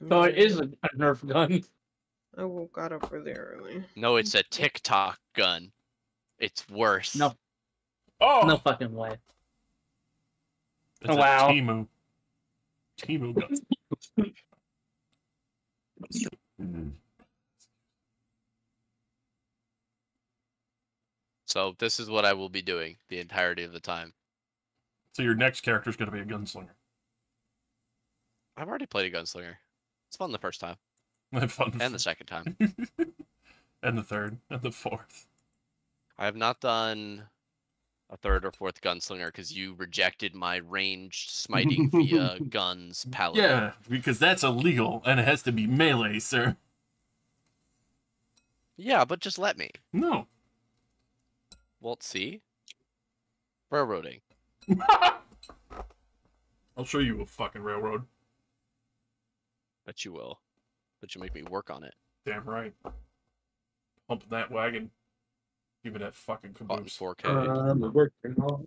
So it is a Nerf gun. I got up really early. No, it's a TikTok gun. It's worse. No. Oh! No fucking way. It's Wow. a Timu. Timu gun. So this is what I will be doing the entirety of the time. So your next character is going to be a gunslinger. I've already played a gunslinger. It's fun the first time. Fun. And the second time. And the third. And the fourth. I have not done a third or fourth gunslinger because you rejected my ranged smiting via guns paladin. Yeah, because that's illegal and it has to be melee, sir. Yeah, but just let me. No. Well, see? Railroading. I'll show you a fucking railroad. Bet you will. But you'll make me work on it. Damn right. Pumping that wagon. Give me that fucking Caught in caboose. 4K. Working on.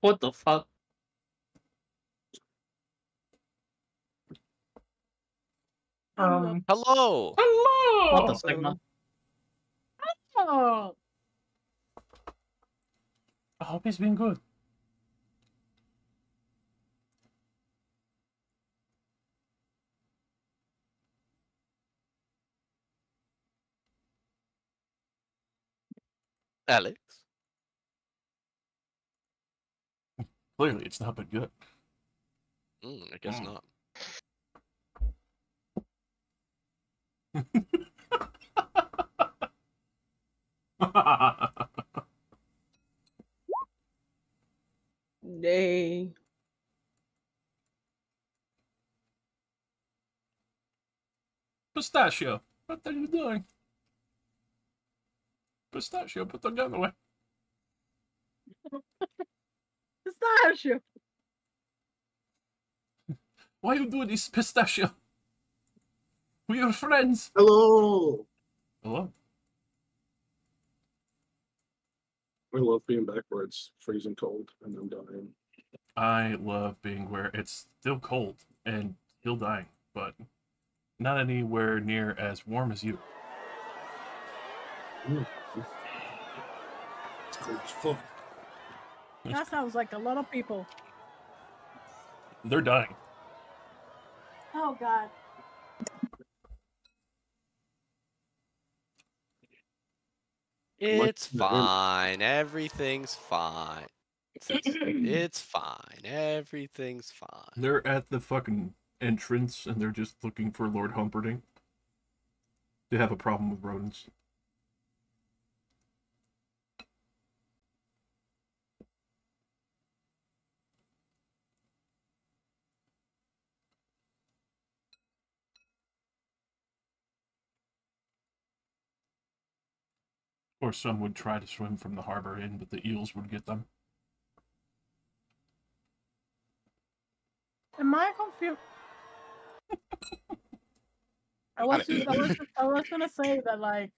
What the fuck? Hello! Hello! What the Sigma? Oh, I hope he's been good. Alex? Clearly, it's not been good. I guess not. Nay. Pistachio, what are you doing? Pistachio, put the gun away. pistachio. Why you do this, Pistachio? We are friends. Hello. Hello. I love being backwards, freezing cold, and I'm dying. I love being where it's still cold and still dying, but not anywhere near as warm as you. It's cold as fuck. That sounds like a lot of people. They're dying. Oh God. It's fine. Everything's fine. It's fine. Everything's fine. They're at the fucking entrance and they're just looking for Lord Humperdinck. They have a problem with rodents. Or some would try to swim from the harbor in, but the eels would get them. Am I confused? I was gonna say that like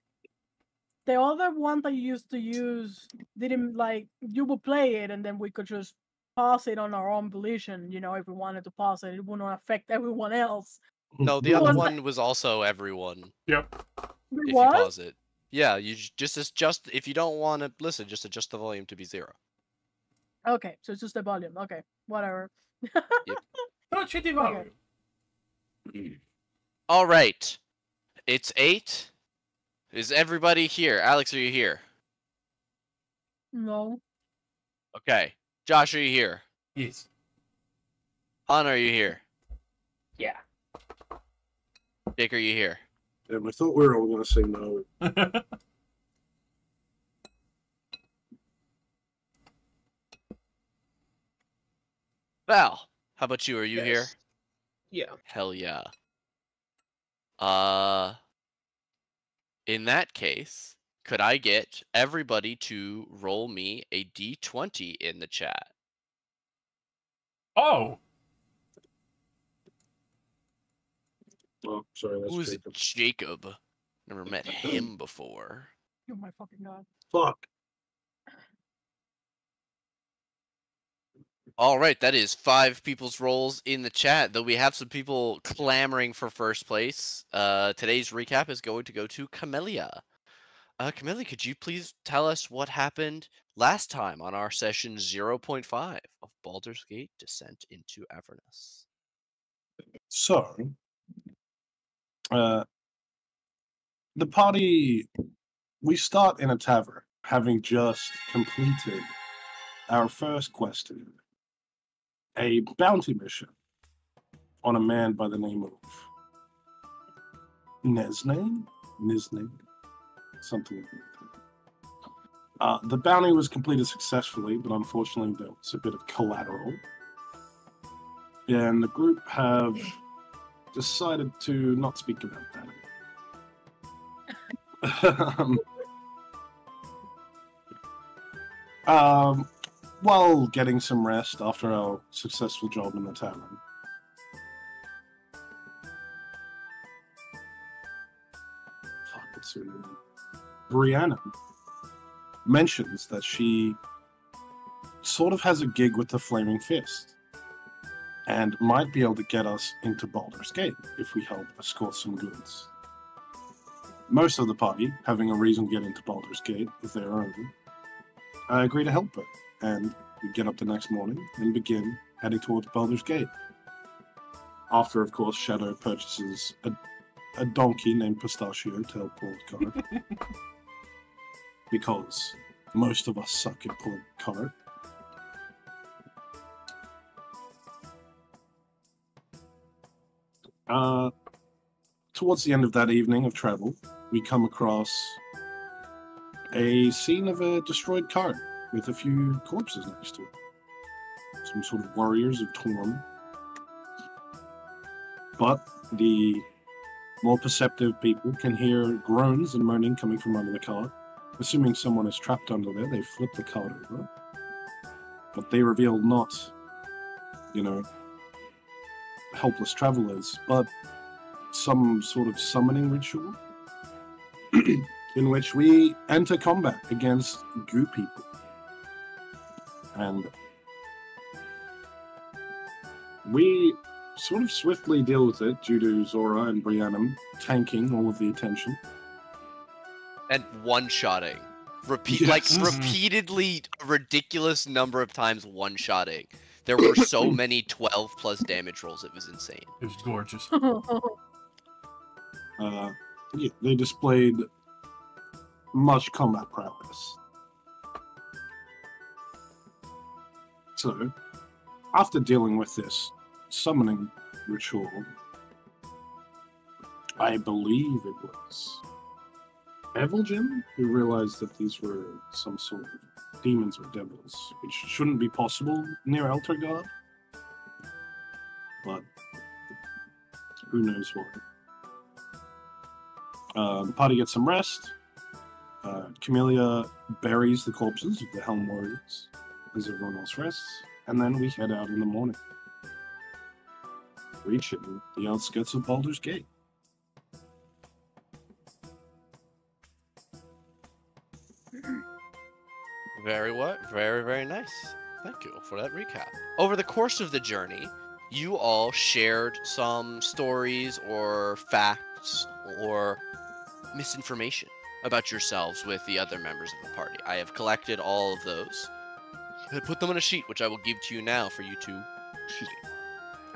the other one that you used to use didn't like you would play it and then we could just pause it on our own volition, you know, if we wanted to pause it, it wouldn't affect everyone else. No, the other one was also everyone. Yep. If you pause it. Yeah, you just adjust, if you don't want to listen, just adjust the volume to be 0. Okay, so it's just the volume. Okay, whatever. Yep. Don't you the volume. Mm. All right. It's 8. Is everybody here? Alex, are you here? No. Okay. Josh, are you here? Yes. Han, are you here? Yeah. Jake, are you here? Damn, I thought we were all going to say no. Val, how about you? Are you here? Yeah. Hell yeah. In that case, could I get everybody to roll me a d20 in the chat? Oh! Oh, sorry, that's Who's Jacob. Jacob? Never met him before. Oh my fucking God. Fuck. All right, that is 5 people's roles in the chat, though we have some people clamoring for first place. Today's recap is going to go to Camellia. Camellia, could you please tell us what happened last time on our session 0.5 of Baldur's Gate Descent into Avernus? So, the party, we start in a tavern, having just completed our first quest, a bounty mission on a man by the name of Nesne, something like that. The bounty was completed successfully, but unfortunately there was a bit of collateral. And the group have decided to not speak about that. While getting some rest after our successful job in the tavern. Fuck, what's her name? Brianna mentions that she sort of has a gig with the Flaming Fist and might be able to get us into Baldur's Gate if we help escort some goods. Most of the party, having a reason to get into Baldur's Gate of their own, I agree to help her, and we get up the next morning and begin heading towards Baldur's Gate. After, of course, Shadow purchases a donkey named Pistachio to help pull the cart. Because most of us suck at pulling the cart. Towards the end of that evening of travel, we come across a scene of a destroyed cart with a few corpses next to it. Some sort of warriors of Torm. But the more perceptive people can hear groans and moaning coming from under the cart. Assuming someone is trapped under there, they flip the cart over. But they reveal not, helpless travelers, but some sort of summoning ritual in which we enter combat against goo people. And we sort of swiftly deal with it due to Zora and Brianna tanking all of the attention. And one-shotting. Yes. Repeatedly, a ridiculous number of times one-shotting. There were so many 12 plus damage rolls, it was insane. It was gorgeous. Yeah, they displayed much combat prowess. So, after dealing with this summoning ritual, I believe it was Evelyn who realized that these were some sort of demons or devils, which shouldn't be possible near Eltergard. But who knows what. The party gets some rest. Camellia buries the corpses of the Helm Warriors as everyone else rests, and then we head out in the morning, reaching the outskirts of Baldur's Gate. Very nice. Thank you for that recap. Over the course of the journey, you all shared some stories or facts or misinformation about yourselves with the other members of the party. I have collected all of those and put them on a sheet, which I will give to you now for you to,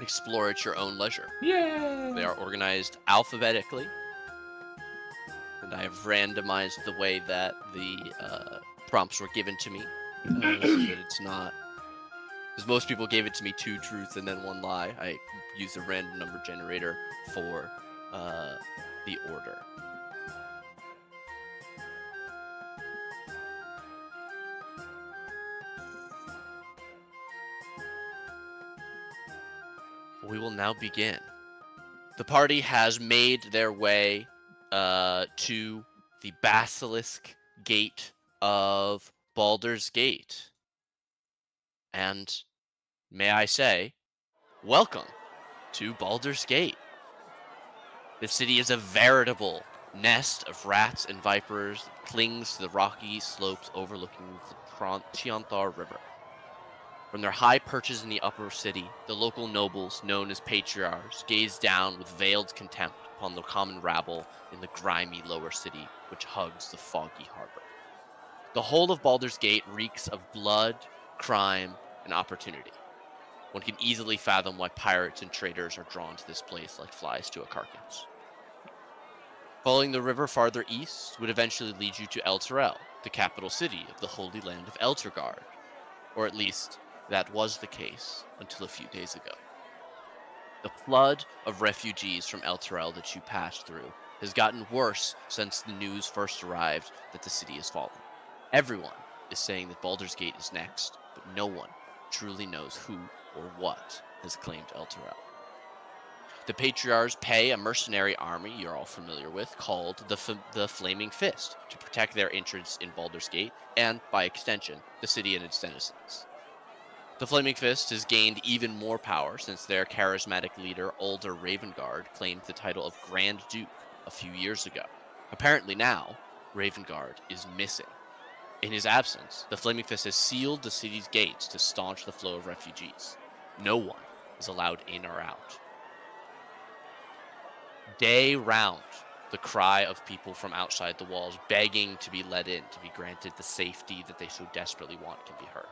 explore at your own leisure. Yay! They are organized alphabetically, and I have randomized the way that the prompts were given to me, so that it's not, because most people gave it to me 2 truths and then 1 lie. I used a random number generator for the order. We will now begin. The party has made their way to the Basilisk Gate of Baldur's Gate. And may I say, welcome to Baldur's Gate. The city is a veritable nest of rats and vipers that clings to the rocky slopes overlooking the Chianthar River. From their high perches in the upper city, the local nobles, known as patriarchs, gaze down with veiled contempt upon the common rabble in the grimy lower city which hugs the foggy harbor. The whole of Baldur's Gate reeks of blood, crime, and opportunity. One can easily fathom why pirates and traders are drawn to this place like flies to a carcass. Following the river farther east would eventually lead you to Elturel, the capital city of the Holy Land of Elturgard. Or at least, that was the case until a few days ago. The flood of refugees from Elturel that you passed through has gotten worse since the news first arrived that the city has fallen. Everyone is saying that Baldur's Gate is next, but no one truly knows who or what has claimed Elturel. The Patriarchs pay a mercenary army you're all familiar with called the Flaming Fist to protect their interests in Baldur's Gate and, by extension, the city and its denizens. The Flaming Fist has gained even more power since their charismatic leader, Ulder Ravengard, claimed the title of Grand Duke a few years ago. Apparently now, Ravengard is missing. In his absence, the Flaming Fist has sealed the city's gates to staunch the flow of refugees. No one is allowed in or out. Day round, the cry of people from outside the walls begging to be let in, to be granted the safety that they so desperately want, can be heard.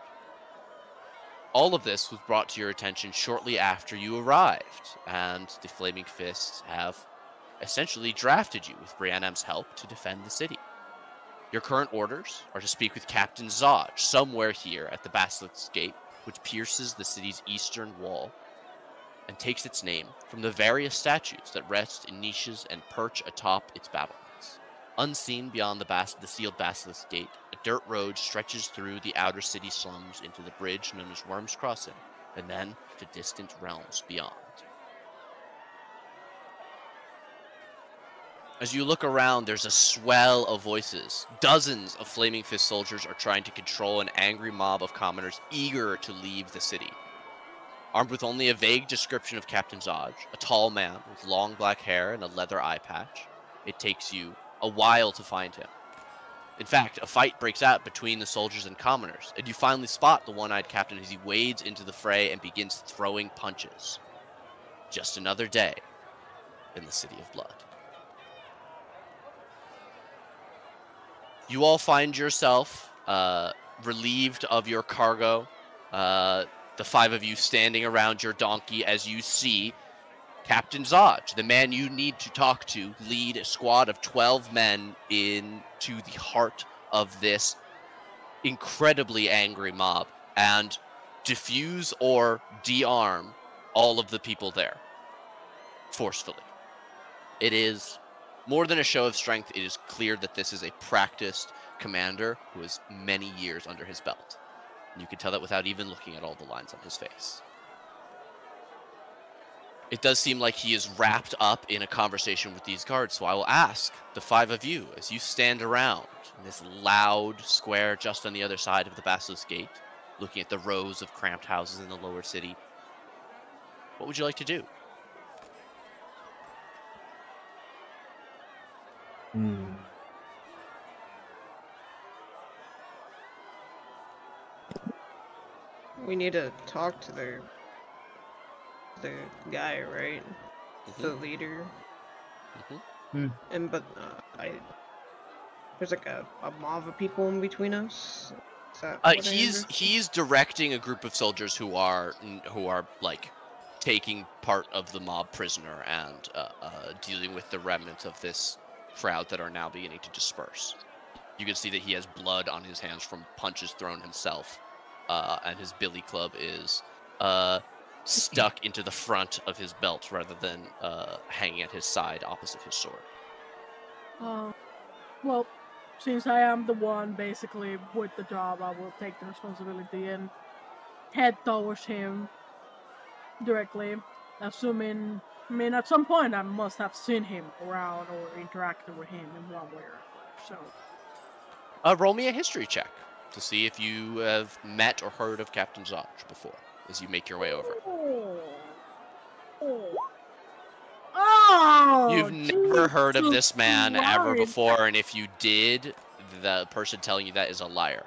All of this was brought to your attention shortly after you arrived, and the Flaming Fists have essentially drafted you with Brianam's help to defend the city. Your current orders are to speak with Captain Zodge somewhere here at the Basilisk's Gate, which pierces the city's eastern wall and takes its name from the various statues that rest in niches and perch atop its battlements. Unseen beyond the sealed Basilisk's Gate, a dirt road stretches through the outer city slums into the bridge known as Worm's Crossing, and then to distant realms beyond. As you look around, there's a swell of voices. Dozens of Flaming Fist soldiers are trying to control an angry mob of commoners eager to leave the city. Armed with only a vague description of Captain Zodge, a tall man with long black hair and a leather eye patch, it takes you a while to find him. In fact, a fight breaks out between the soldiers and commoners, and you finally spot the one-eyed captain as he wades into the fray and begins throwing punches. Just another day in the City of Blood. You all find yourself relieved of your cargo, the five of you standing around your donkey as you see Captain Zodge, the man you need to talk to, lead a squad of 12 men into the heart of this incredibly angry mob and defuse or de-arm all of the people there forcefully. It is more than a show of strength. It is clear that this is a practiced commander who has many years under his belt. And you can tell that without even looking at all the lines on his face. It does seem like he is wrapped up in a conversation with these guards, so I will ask the five of you, as you stand around in this loud square just on the other side of the Basilisk Gate, looking at the rows of cramped houses in the lower city, what would you like to do? We need to talk to the guy, right? The leader. And there's like a mob of people in between us. Is that what He's directing a group of soldiers who are like taking part of the mob prisoner and dealing with the remnants of this crowd that are now beginning to disperse. You can see that he has blood on his hands from punches thrown himself, and his billy club is stuck into the front of his belt rather than hanging at his side opposite his sword. Well, since I am the one basically with the job, I will take the responsibility and head towards him directly, assuming, I mean, at some point I must have seen him around or interacted with him in one way or another, so... Roll me a history check to see if you have met or heard of Captain Zodge before, as you make your way over. Oh, You've never heard of this man ever before, and if you did, the person telling you that is a liar.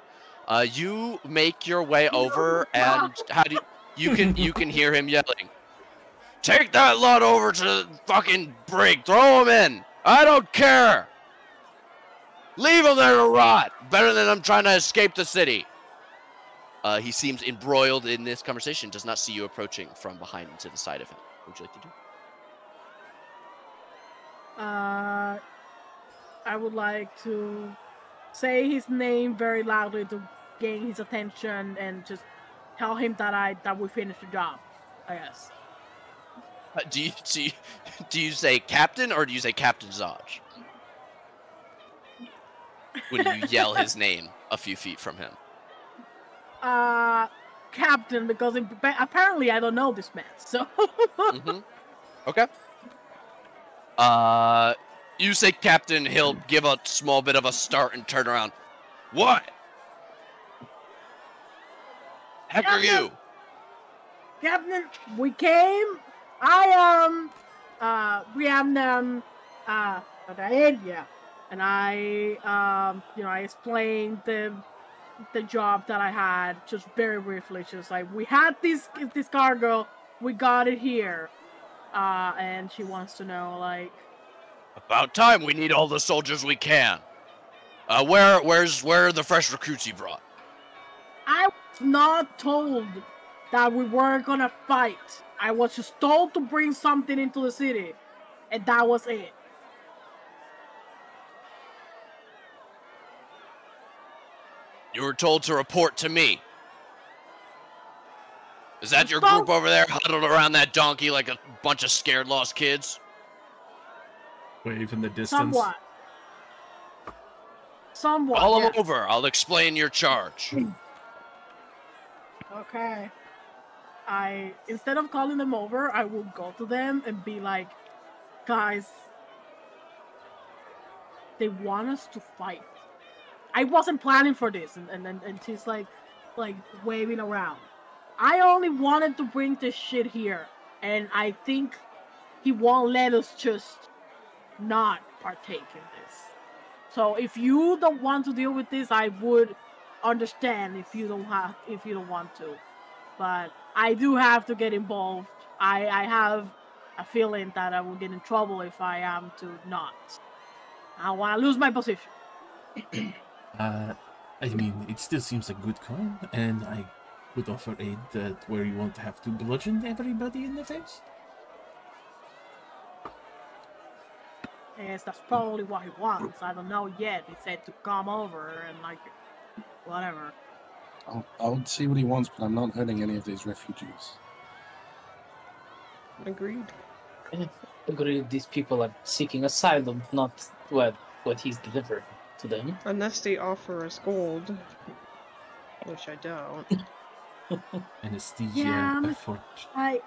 You make your way over, and how do you can hear him yelling, "Take that lot over to the fucking brig. Throw him in. I don't care. Leave him there to rot. Better than I'm trying to escape the city." He seems embroiled in this conversation. Does not see you approaching from behind and to the side of him. What would you like to do? I would like to say his name very loudly to gain his attention and just tell him that we finished the job, I guess. Do you say Captain or do you say Captain Zaj? When you yell his name a few feet from him. Captain, because apparently I don't know this man, so. Okay. You say Captain, he'll give a small bit of a start and turn around. What? Heck are you? Captain, we came. I Rhiannon Adaedia, and I explained the job that I had just very briefly. Just like we had this cargo, we got it here, and she wants to know like. About time. We need all the soldiers we can. Where are the fresh recruits you brought? I was not told that we were gonna fight. I was just told to bring something into the city, and that was it. You were told to report to me. Is that your group over there huddled around that donkey like a bunch of scared lost kids? Wave in the distance. Somewhat. Call them over. I'll explain your charge. Okay. Instead of calling them over, I will go to them and be like, guys, they want us to fight. I wasn't planning for this, and she's like waving around. I only wanted to bring this shit here, and I think he won't let us just not partake in this. So if you don't want to deal with this, I would understand if you don't want to. But I do have to get involved. I have a feeling that I will get in trouble if I am to not. I want to lose my position. I mean, it still seems a good call, and I would offer aid that where you won't have to bludgeon everybody in the face. Yes, that's probably what he wants. I don't know yet. He said to come over and like, whatever. I'll see what he wants, but I'm not hurting any of these refugees. Agreed. Agreed. These people are seeking asylum, not what he's delivered to them. Unless they offer us gold, which I don't. Anesthesia, Yeah, effort. I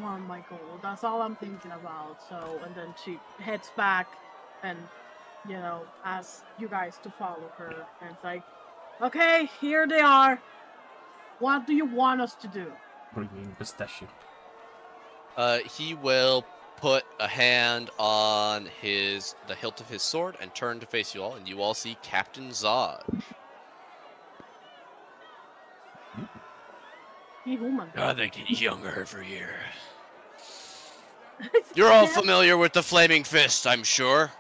want my gold. That's all I'm thinking about. So, and then she heads back and, asks you guys to follow her. And it's like, okay, here they are. What do you want us to do? Bringing pistachio. He will put a hand on the hilt of his sword and turn to face you all, and you all see Captain Zod. God, they get younger every year. You're all familiar with the Flaming Fist, I'm sure.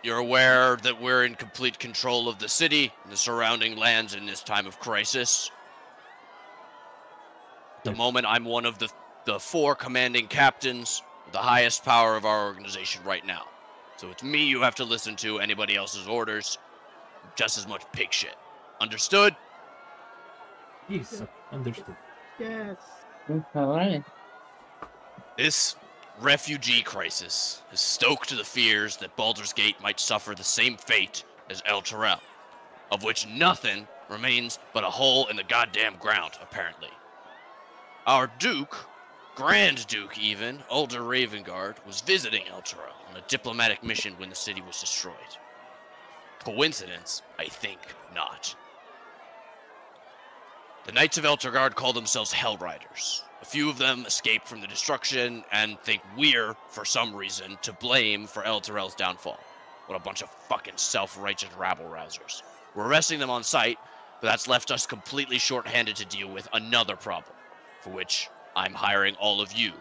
You're aware that we're in complete control of the city and the surrounding lands in this time of crisis. At the moment, I'm one of the 4 commanding captains, the highest power of our organization right now. So it's me you have to listen to. Anybody else's orders, just as much pig shit. Understood? Yes, understood. Yes. All right. This refugee crisis has stoked the fears that Baldur's Gate might suffer the same fate as El Terrell, of which nothing remains but a hole in the goddamn ground, apparently. Our Duke, Grand Duke even, Ulder Ravengard, was visiting El Terrell on a diplomatic mission when the city was destroyed. Coincidence? I think not. The Knights of Eltergard call themselves Hellriders. A few of them escaped from the destruction and think we're, for some reason, to blame for El Terrell's downfall. What a bunch of fucking self-righteous rabble-rousers. We're arresting them on sight, but that's left us completely short-handed to deal with another problem, for which I'm hiring all of you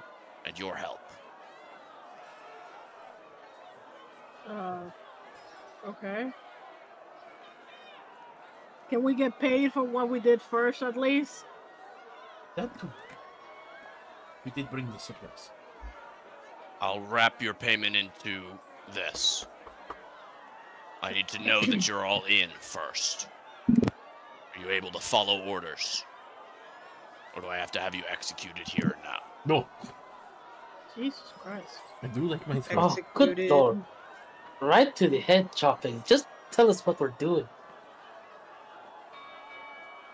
and your help. Okay. Can we get paid for what we did first, at least? That could. We did bring the supplies. I'll wrap your payment into this. I need to know that you're all in first. Are you able to follow orders? Or do I have to have you executed here and now? No, Jesus Christ. I do like my throat. Oh, good Executed. lord. Right to the head chopping. Just tell us what we're doing.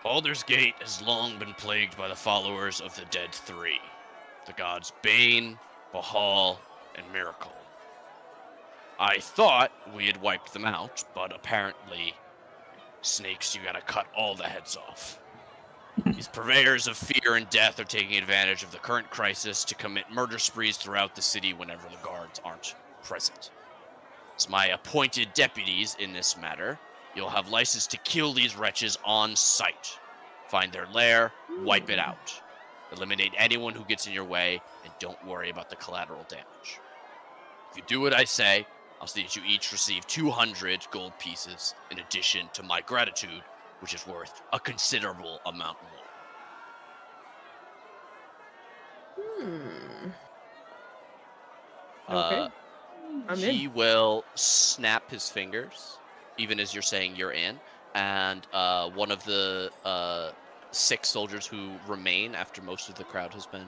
Baldur's Gate has long been plagued by the followers of the Dead Three. The gods Bane, Bahal, and Miracle. I thought we had wiped them out, but apparently, snakes, you gotta cut all the heads off. These purveyors of fear and death are taking advantage of the current crisis to commit murder sprees throughout the city whenever the guards aren't present. As my appointed deputies in this matter, you'll have license to kill these wretches on sight. Find their lair, wipe it out. Eliminate anyone who gets in your way, and don't worry about the collateral damage. If you do what I say, I'll see that you each receive 200 gold pieces in addition to my gratitude, which is worth a considerable amount more. Okay. I'm He in. will snap his fingers, even as you're saying you're in, and one of the 6 soldiers who remain after most of the crowd has been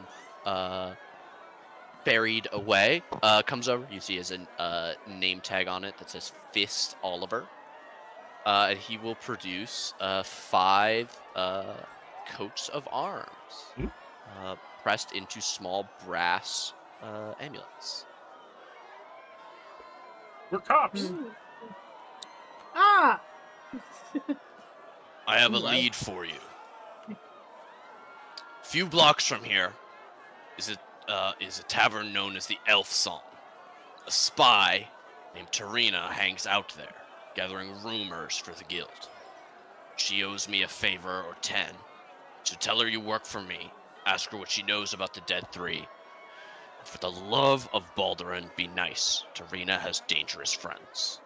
buried away comes over. You see, as a name tag on it that says Fist Oliver, and he will produce 5 coats of arms, pressed into small brass amulets. We're cops. Ah! I have a Wow. lead for you. A few blocks from here is a tavern known as the Elf Song. A spy named Tarina hangs out there, gathering rumors for the guild. She owes me a favor or 10, so tell her you work for me, ask her what she knows about the Dead Three. And for the love of Baldurin, be nice. Tarina has dangerous friends.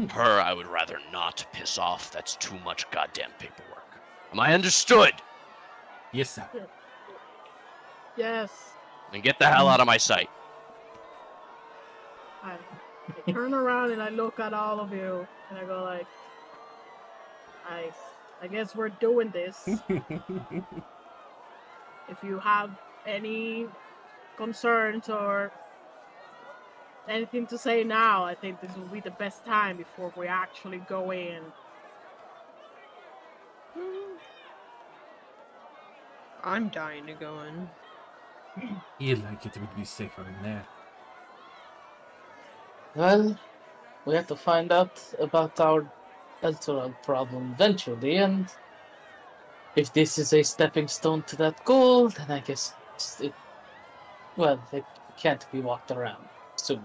Her I would rather not piss off. That's too much goddamn paperwork. Am I understood? Yes, sir. Yes. Then get the hell out of my sight. I turn around and I look at all of you and I go like, I guess we're doing this. If you have any concerns or anything to say now, I think this will be the best time before we actually go in. I'm dying to go in. Feel like it would be safer in there. Well, we have to find out about our cultural problem eventually, and if this is a stepping stone to that goal, then I guess it can't be walked around soon.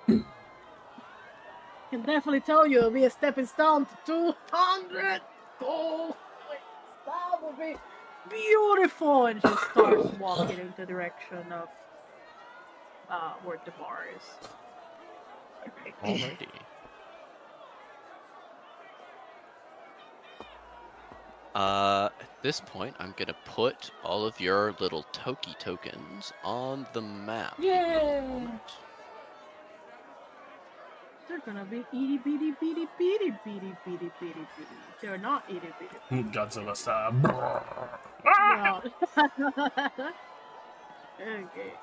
Can definitely tell you it'll be a stepping stone to 200 gold. That would be beautiful. And she starts walking in the direction of where the bar is. Alrighty. At this point, I'm gonna put all of your little Toki tokens on the map. Yay! They're gonna be itty bitty bitty bitty bitty bitty bitty bitty. They're not itty bitty. Godzilla style. No. Okay.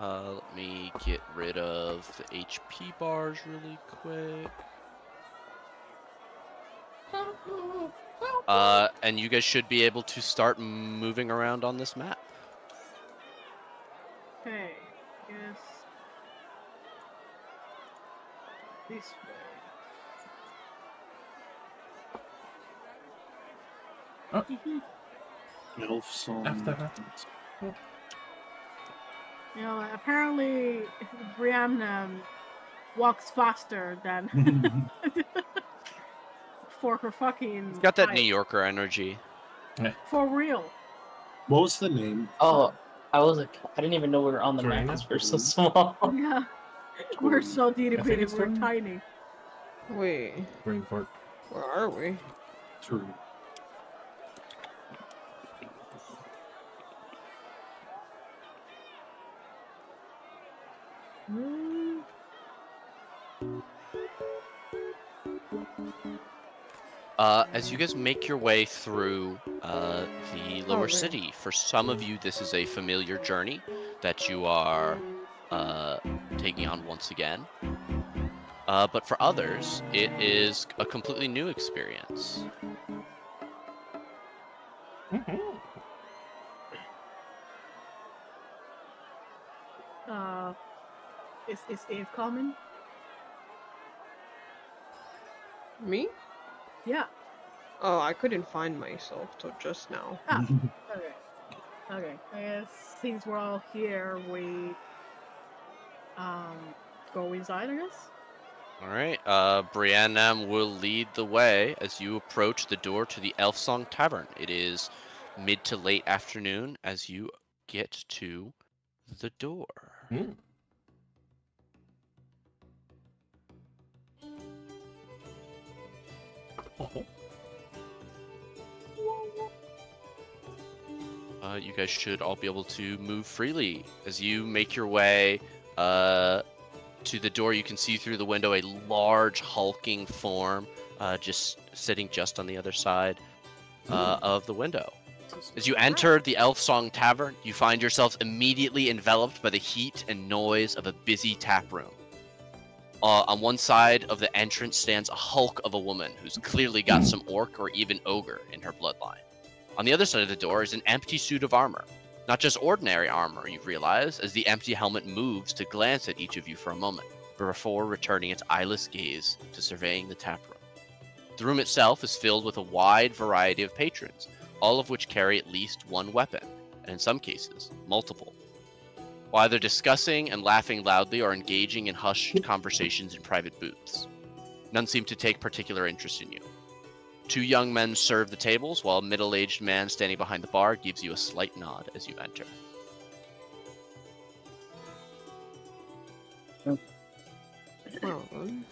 Let me get rid of the HP bars really quick. And you guys should be able to start moving around on this map. Okay. Yes. This way. Oh. Elf song. After that. You know, apparently Brianna walks faster than for her fucking. It's got that height. New Yorker energy. For real. What was the name? Oh, I didn't even know we were on the map Serena? because we're so small. Yeah. We're so think itty-bitty, it's we're Serena. tiny. Wait, Brain fart. where are we? True. As you guys make your way through the lower there. city, for some of you, this is a familiar journey that you are taking on once again. But for others, it is a completely new experience. Is Eve coming? Me? Yeah. Oh, I couldn't find myself till just now. Ah, okay. Okay. I guess since we're all here, we go inside, I guess. All right. Brianna will lead the way as you approach the door to the Elf Song Tavern. It is mid to late afternoon as you get to the door. You guys should all be able to move freely as you make your way to the door. You can see through the window a large hulking form just sitting just on the other side of the window. As you enter the Elf Song Tavern, you find yourselves immediately enveloped by the heat and noise of a busy tap room. On one side of the entrance stands a hulk of a woman who's clearly got some orc or even ogre in her bloodline. On the other side of the door is an empty suit of armor. Not just ordinary armor, you realize, as the empty helmet moves to glance at each of you for a moment, before returning its eyeless gaze to surveying the tap room. The room itself is filled with a wide variety of patrons, all of which carry at least one weapon, and in some cases, multiple. While either discussing and laughing loudly or engaging in hushed conversations in private booths. None seem to take particular interest in you. Two young men serve the tables, while a middle-aged man standing behind the bar gives you a slight nod as you enter. Well then.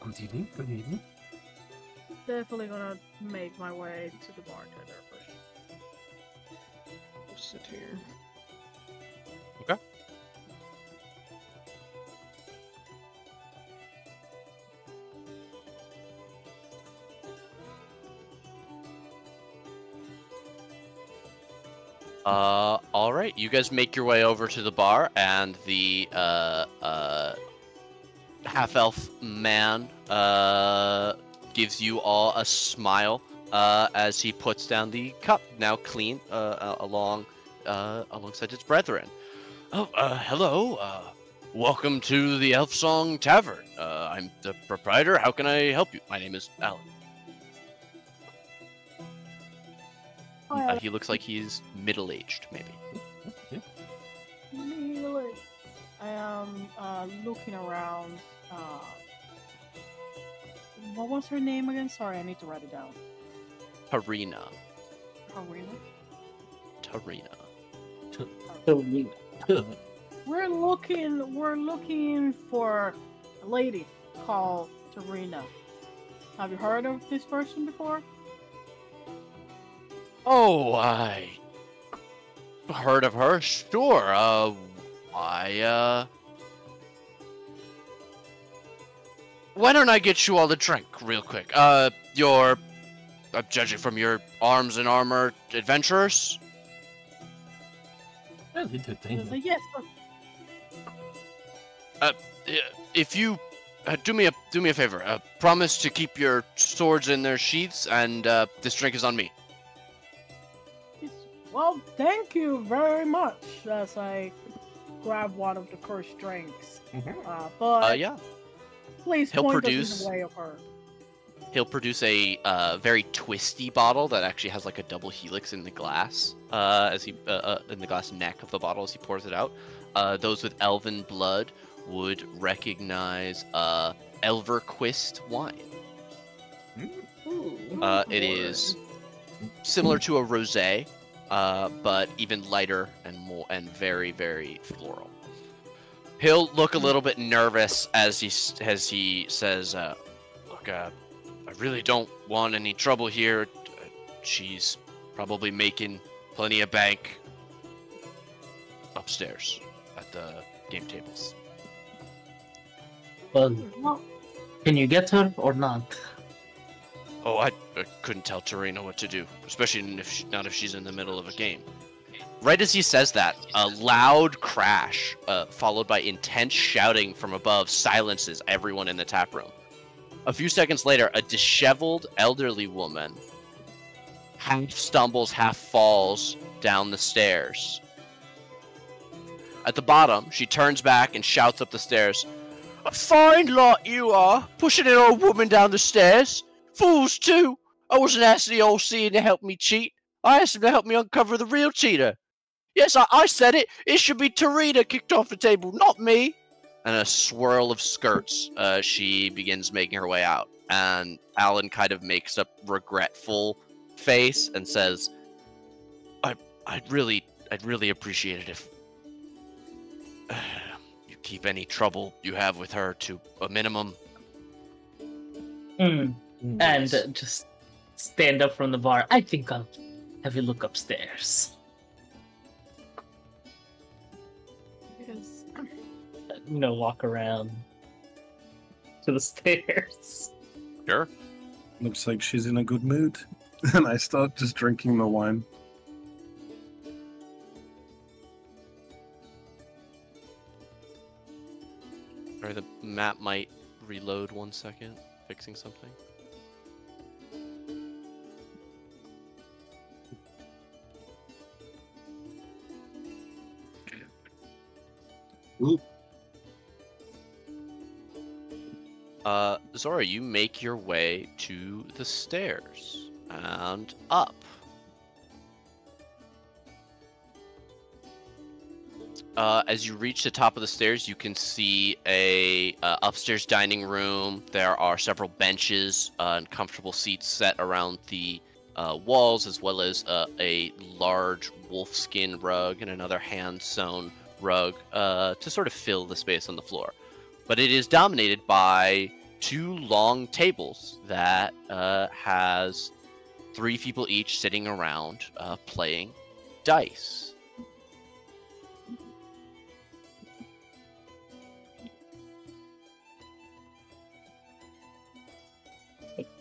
Good evening. Good evening. Definitely gonna make my way to the bartender first. I'll sit here. Okay. All right. You guys make your way over to the bar, and the half-elf man gives you all a smile as he puts down the cup, now clean, alongside its brethren. Oh, hello. Welcome to the Elf Song Tavern. I'm the proprietor. How can I help you? My name is Alan. He looks like he's middle-aged, maybe. Really? I am looking around. What was her name again? Sorry, I need to write it down. Harina. Tarina? Tarina. We're looking for a lady called Tarina. Have you heard of this person before? Oh, I heard of her. Sure. Why don't I get you all a drink real quick? You're judging from your arms and armor adventurers? Yes. If you do me a favor, promise to keep your swords in their sheaths, and this drink is on me. Well, thank you very much. As I grab one of the first drinks. But Yeah. please He'll point us in produce- the way of her. he'll produce a very twisty bottle that actually has like a double helix in the glass, as he in the glass neck of the bottle as he pours it out. Those with elven blood would recognize Elverquist wine. It is similar to a rosé, but even lighter and very, very floral. He'll look a little bit nervous as he says, "Look, I really don't want any trouble here. She's probably making plenty of bank upstairs at the game tables." Well, can you get her or not? Oh, I couldn't tell Tarina what to do, especially not if she's in the middle of a game. Right as he says that, a loud crash, followed by intense shouting from above, silences everyone in the tap room. A few seconds later, a disheveled elderly woman half stumbles, half falls down the stairs. At the bottom, she turns back and shouts up the stairs, "A fine lot you are, pushing an old woman down the stairs. Fools too! I wasn't asking the old seeing to help me cheat. I asked him to help me uncover the real cheater. Yes, I said it. It should be Tarina kicked off the table, not me." And a swirl of skirts, she begins making her way out. And Alan kind of makes a regretful face and says, I'd really appreciate it if you keep any trouble you have with her to a minimum." And just stand up from the bar. I think I'll have you look upstairs. Yes. Walk around to the stairs. Sure. Looks like she's in a good mood. And I start just drinking the wine. Sorry, the map might reload 1 second, fixing something. Ooh. Zora, you make your way to the stairs and up. As you reach the top of the stairs, you can see a upstairs dining room. There are several benches and comfortable seats set around the walls, as well as a large wolfskin rug and another hand-sewn rug to sort of fill the space on the floor. But it is dominated by 2 long tables that has 3 people each sitting around playing dice.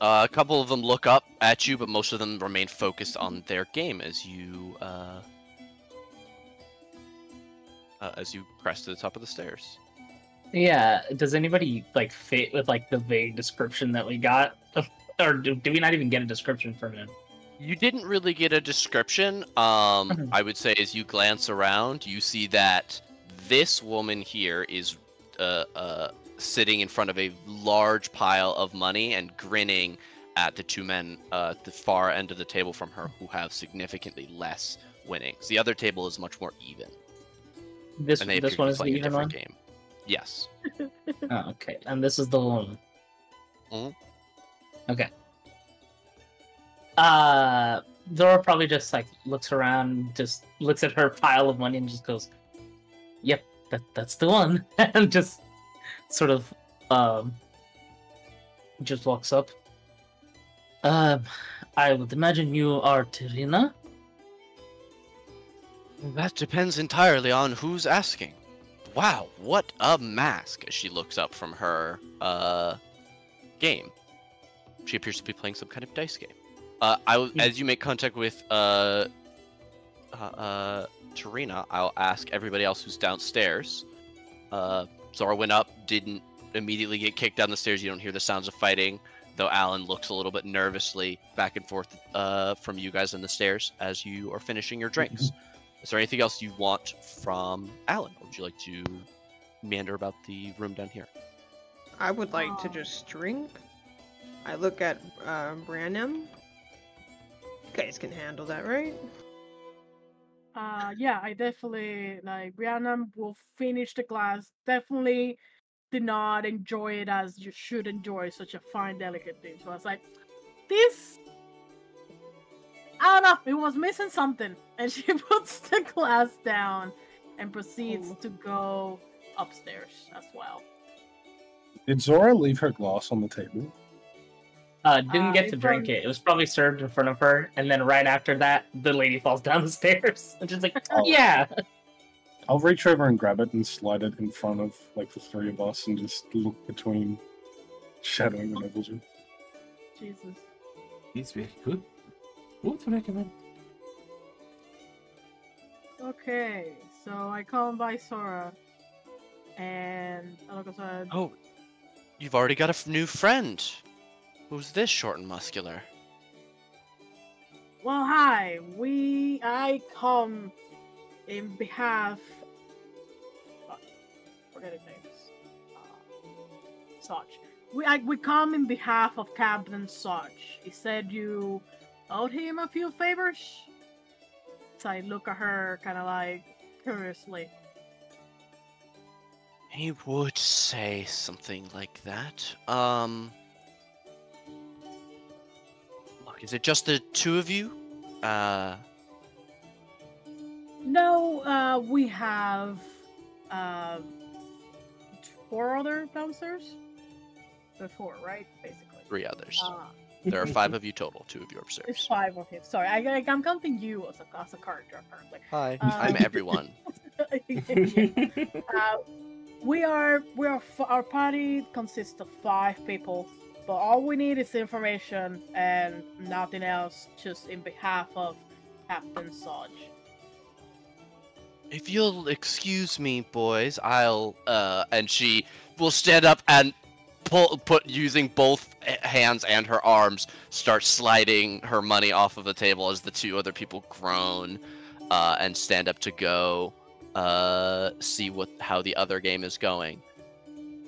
A couple of them look up at you, but most of them remain focused on their game as you crest to the top of the stairs. Yeah, does anybody fit with the vague description that we got? Or do we not even get a description from him? You didn't really get a description. I would say as you glance around, you see that this woman here is sitting in front of a large pile of money and grinning at the 2 men at the far end of the table from her who have significantly less winnings. The other table is much more even. This one is the even one? Game. Yes. Oh, okay. And this is the one. Mhm. Okay. Zora probably just looks around, just looks at her pile of money and just goes, "Yep, that's the one," and just sort of just walks up. I would imagine you are Tarina. That depends entirely on who's asking. Wow, what a mask! As she looks up from her game, she appears to be playing some kind of dice game. As you make contact with Tarina, I'll ask everybody else who's downstairs. Zora went up, didn't immediately get kicked down the stairs. You don't hear the sounds of fighting, though Alan looks a little bit nervously back and forth from you guys on the stairs as you are finishing your drinks. Is there anything else you want from Alan, or would you like to meander about the room down here? I would like to just drink. I look at Branham. You guys can handle that, right? Yeah, I definitely like Brianna will finish the class. Definitely did not enjoy it as you should enjoy such a fine, delicate thing. So I was like, this, I don't know, it was missing something. And she puts the glass down and proceeds to go upstairs as well. Did Zora leave her glass on the table? Didn't get to drink it. It was probably served in front of her, and then right after that, the lady falls down the stairs. And she's like, Oh. yeah. I'll reach over and grab it and slide it in front of like the three of us and just look between Shadow and Evelyn. Jesus. He's very good. Would recommend. Okay, so I call by Sora, and I look outside. Oh, you've already got a new friend. Who's this short and muscular? Well, hi. I come in behalf. Forget his names. Sarge. We come in behalf of Captain Sarge. He said you owed him a few favors. So I look at her, kind of like curiously. He would say something like that. Look, is it just the two of you? No, we have 4 other bouncers. There are 4, right? Basically. 3 others. There are 5 of you total. 2 of you It's upstairs. 5 of him. Sorry, I'm counting you as a character apparently. Hi, I'm everyone. Our party consists of 5 people, but all we need is information and nothing else, just in behalf of Captain Sarge. If you'll excuse me, boys, I'll and she will stand up and using both hands and her arms, start sliding her money off of the table as the 2 other people groan and stand up to go see how the other game is going.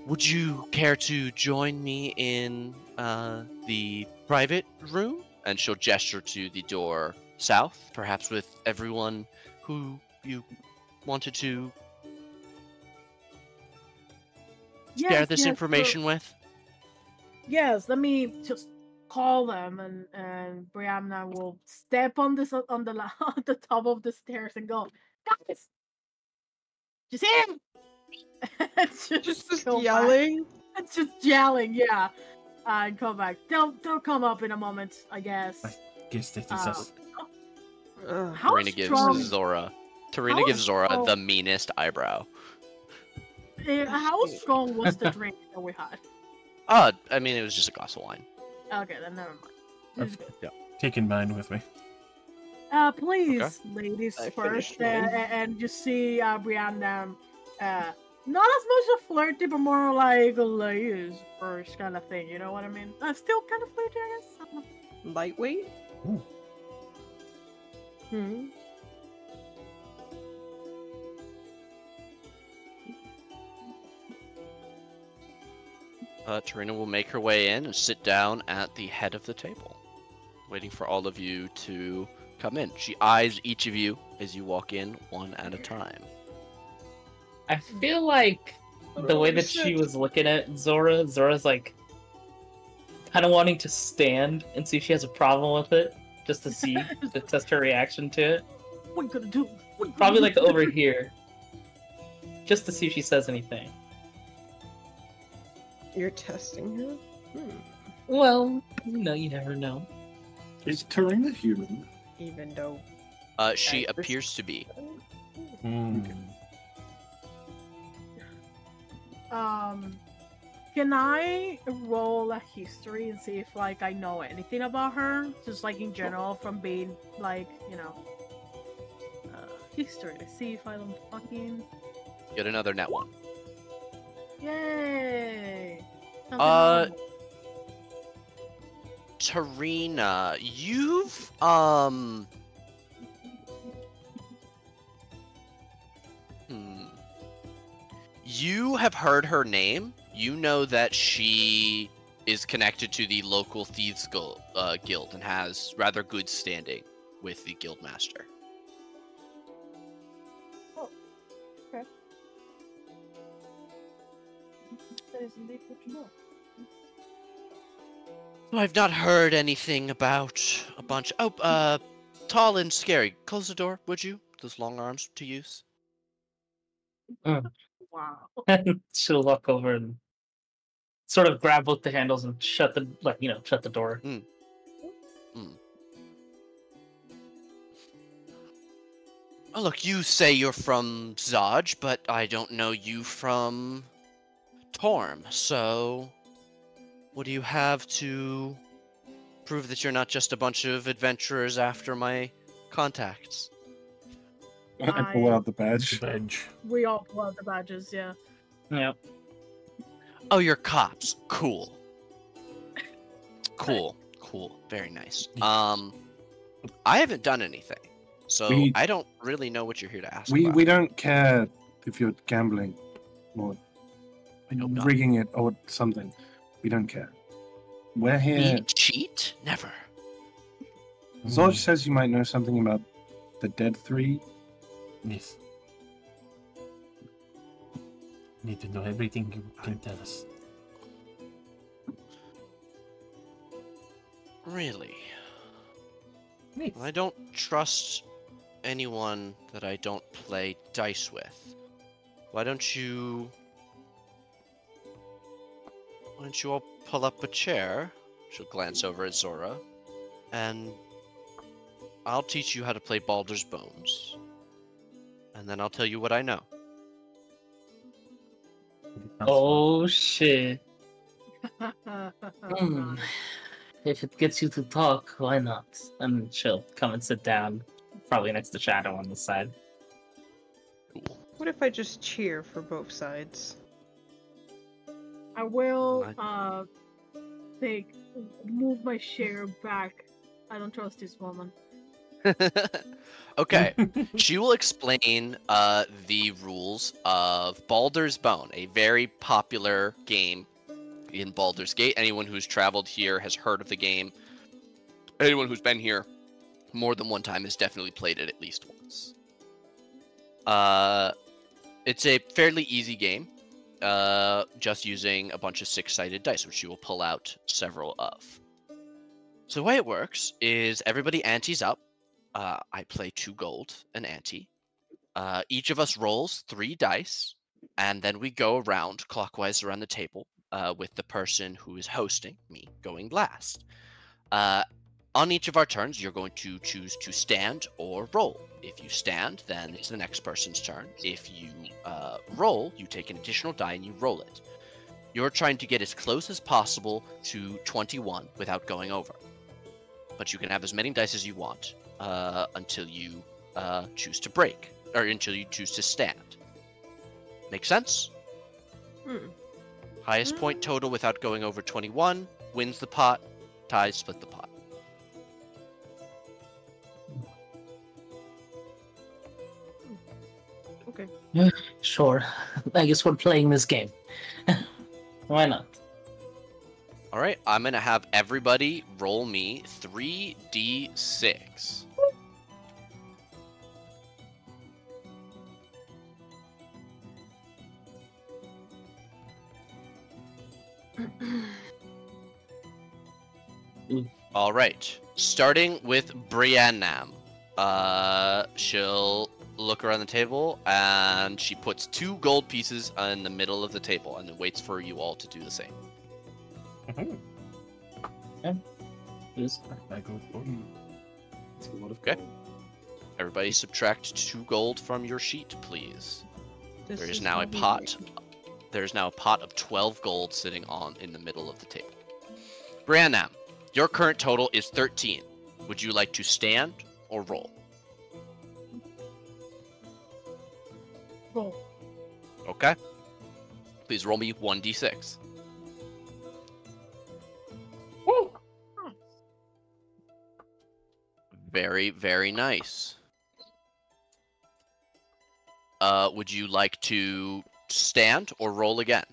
Would you care to join me in the private room? And she'll gesture to the door south, perhaps with everyone who you wanted to share this information with? Yes, let me just call them, and Brianna will step on on the top of the stairs and go, guys, you see him? Just yelling. Just yelling, yeah. And come back. They'll come up in a moment, I guess. I guess that is us. How Tarina gives strong? Zora. How Tarina gives Zora strong- the meanest eyebrow. How strong was the drink that we had? I mean, it was just a glass of wine. Okay, then never mind. It's good. Yeah. Taking mine with me. Please, ladies I first, finished mine. and you see Brianna, not as much a flirty, but more like a ladies first kind of thing. You know what I mean? Still kind of flirty, I guess. Lightweight? Ooh. Hmm. Tarina will make her way in and sit down at the head of the table, waiting for all of you to come in. She eyes each of you as you walk in one at a time. I feel like the way that she was looking at Zora's like kind of wanting to stand and see if she has a problem with it, just to see, to test her reaction to it. What you gonna do? Probably like over here, just to see if she says anything. You're testing her? Well, you never know. Is Tarina human? Even though. She Guys, appears to be. Can I roll a history and see if like I know anything about her? Just like in general, from being like, history to see if I don't fucking. Get another net 1. Yay! Tarina, you've You have heard her name. You know that she is connected to the local thieves guild and has rather good standing with the guild master. That is indeed good to know. Well, I've not heard anything about a bunch. Oh, tall and scary. Close the door, would you? Those long arms to use. Wow. She'll walk over and sort of grab both the handles and shut the shut the door. Oh, look, you say you're from Zaj, but I don't know you from Torm, so what do you have to prove that you're not just a bunch of adventurers after my contacts? And pull out the badge. Badge. We all pull out the badges, yeah. Yep. Oh, you're cops. Cool. Cool. Very nice. I haven't done anything, so I don't really know what you're here to ask about. We don't care if you're gambling or rigging it or something. We don't care. We're here. We cheat? Never. Zorj says you might know something about the Dead Three. Yes. Need to know everything you can tell us. Really? Yes. I don't trust anyone that I don't play dice with. Why don't you all pull up a chair? She'll glance over at Zora, and I'll teach you how to play Baldur's Bones. And then I'll tell you what I know. Oh shit. If it gets you to talk, why not? And she'll come and sit down, probably next to Shadow on the side. Cool. What if I just cheer for both sides? I will move my chair back. I don't trust this woman. Okay, she will explain the rules of Baldur's Bone, a very popular game in Baldur's Gate. Anyone who's traveled here has heard of the game. Anyone who's been here more than one time has definitely played it at least once. It's a fairly easy game, just using a bunch of six-sided dice, which you will pull out several of. So the way it works is everybody antes up. I play 2 gold, an ante. Each of us rolls 3 dice, and then we go around clockwise around the table, with the person who is hosting, me, going last. On each of our turns, you're going to choose to stand or roll. If you stand, then it's the next person's turn. If you roll, you take an additional die and you roll it. You're trying to get as close as possible to 21 without going over. But you can have as many dice as you want until you choose to break, or until you choose to stand. Make sense? Highest point total without going over 21 wins the pot. Ties split the pot. Okay. Sure. I guess we're playing this game. Why not? All right, I'm gonna have everybody roll me 3d6. All right, starting with Briannam. She'll look around the table and she puts 2 gold pieces in the middle of the table and then waits for you all to do the same. I go for you. It's a lot of Okay. gold. Everybody subtract 2 gold from your sheet, please. This There is is now a how we pot. make- There is now a pot of 12 gold sitting in the middle of the table. Briannam, your current total is 13. Would you like to stand or roll? Roll. Okay. Please roll me 1d6. Very, very nice. Would you like to stand or roll again?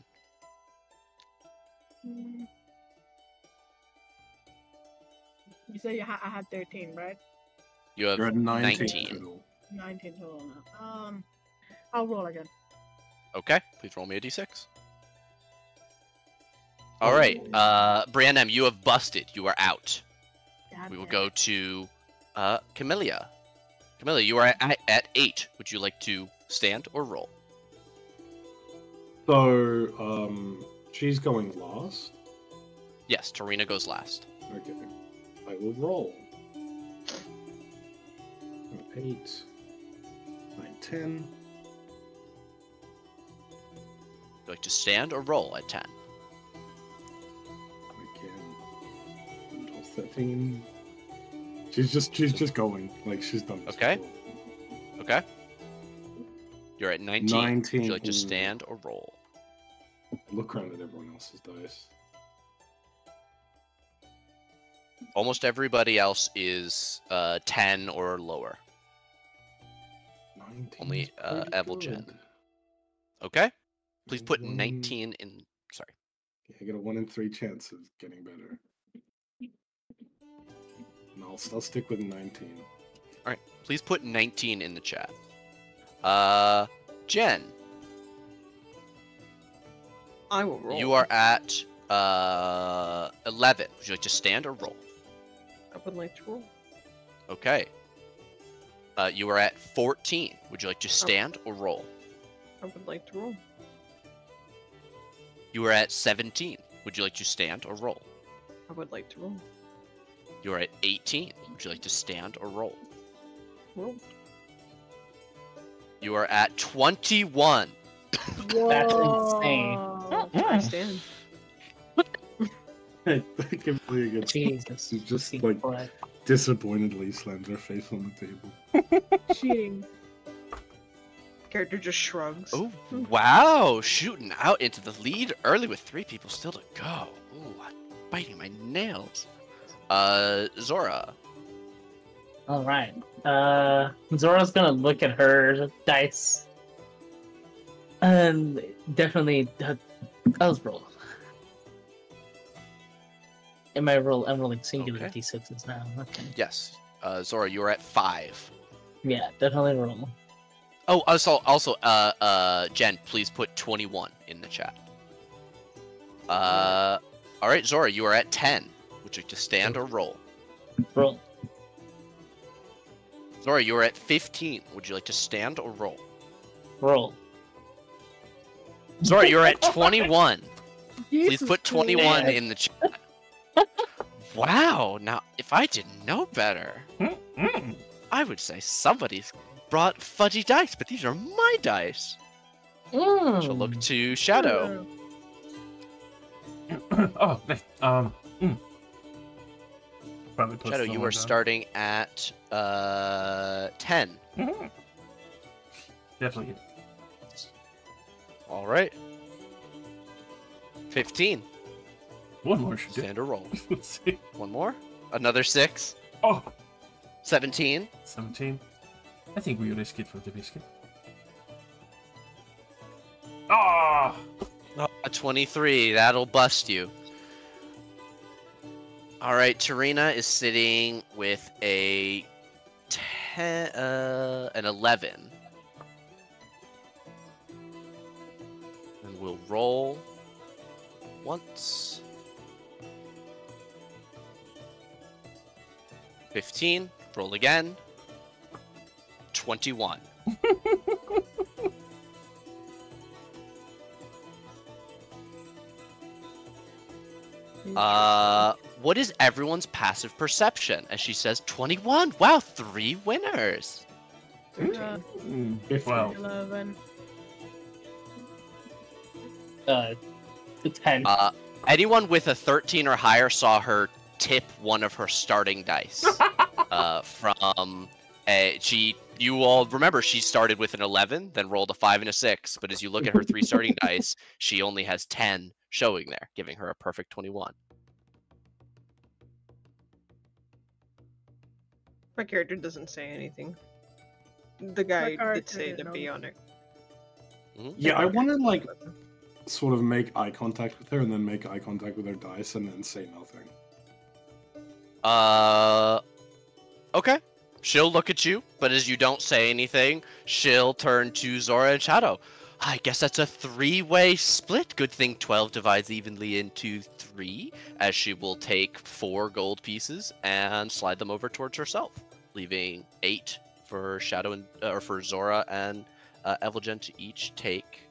You say I had 13, right? You have You're at 19. 19. total. 19 total now. I'll roll again. Okay, please roll me a d6. All right, Brianna M, you have busted. You are out. God We will damn go it. to Camellia. Camellia, you are at 8. Would you like to stand or roll? So, she's going last. Yes, Tarina goes last. Okay. I will roll. 8, 9, 10. Would you like to stand or roll at 10? Again. 12, 13. She's just going. Like, she's done this Okay. before. Okay. You're at 19. Would 19. you like to stand or roll? Look around at everyone else's dice. Almost everybody else is 10 or lower. 19 Only, is pretty Evelyn. good. Okay. Please put One- 19 in. Sorry. Yeah, I get a 1 in 3 chance of getting better. And I'll stick with 19. All right. Please put 19 in the chat. Jen, I will roll. you are at 11. Would you like to stand or roll? I would like to roll. Okay. You are at 14. Would you like to stand or roll? I would like to roll. You are at 17. Would you like to stand or roll? I would like to roll. You are at 18. Would you like to stand or roll? Roll. You are at 21. That's insane. Whoa. I stand. I can't believe it. Jesus. She's just See, like boy. disappointedly slams her face on the table. Cheating. Character just shrugs. Oh, wow. Shooting out into the lead early with 3 people still to go. Ooh, I'm biting my nails. Zora. All right. Zora's gonna look at her dice, and definitely that was roll. Am I roll? I'm rolling singular Okay. d6s now. Okay. Yes. Zora, you are at 5. Yeah, definitely roll. Oh, also, Jen, please put 21 in the chat. All right, Zora, you are at 10. Would you like to stand or roll? Roll. Zora, you are at 15. Would you like to stand or roll? Roll. Zora, you're at 21. Please Jesus put 21 Christ. in the chat. Wow, now, if I didn't know better, I would say somebody's brought fudgy dice, but these are my dice. She'll look to Shadow. Oh, nice. Probably put Shadow, you someone are down. starting at 10. Mhm. Definitely. All right. 15. One more should do. Stand or roll. Let's see. One more. Another 6. Oh, 17. 17. I think we risk it for the biscuit. Ah! A 23. That'll bust you. All right, Tarina is sitting with a 10, an 11. And we'll roll once. 15. Roll again. 21. What is everyone's passive perception? As she says, 21. Wow, 3 winners. 13. Well, 11. 10. Anyone with a 13 or higher saw her tip one of her starting dice. From you all remember she started with an 11, then rolled a 5 and a 6. But as you look at her 3 starting dice, she only has 10 showing there, giving her a perfect 21. My character doesn't say anything. The guy did character say to didn't be know. on it. Mhm. Yeah, I want to like sort of make eye contact with her and then make eye contact with her dice and then say nothing. Okay. She'll look at you, but as you don't say anything, she'll turn to Zora and Shadow. I guess that's a 3-way split. Good thing 12 divides evenly into 3, as she will take 4 gold pieces and slide them over towards herself, leaving 8 for Shadow and or for Zora and Evelyn to each take.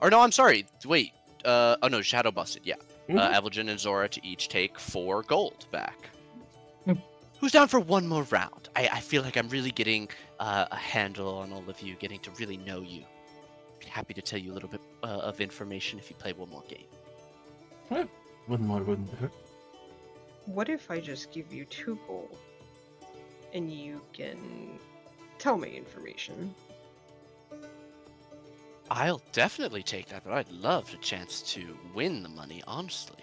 Or no, I'm sorry. Wait. Oh no, Shadow busted. Yeah. Evelyn and Zora to each take 4 gold back. Who's down for one more round? I feel like I'm really getting a handle on all of you, getting to really know you. Be happy to tell you a little bit of information if you play one more game. One more wouldn't hurt. What if I just give you 2 gold and you can tell me information? I'll definitely take that, but I'd love a chance to win the money, honestly.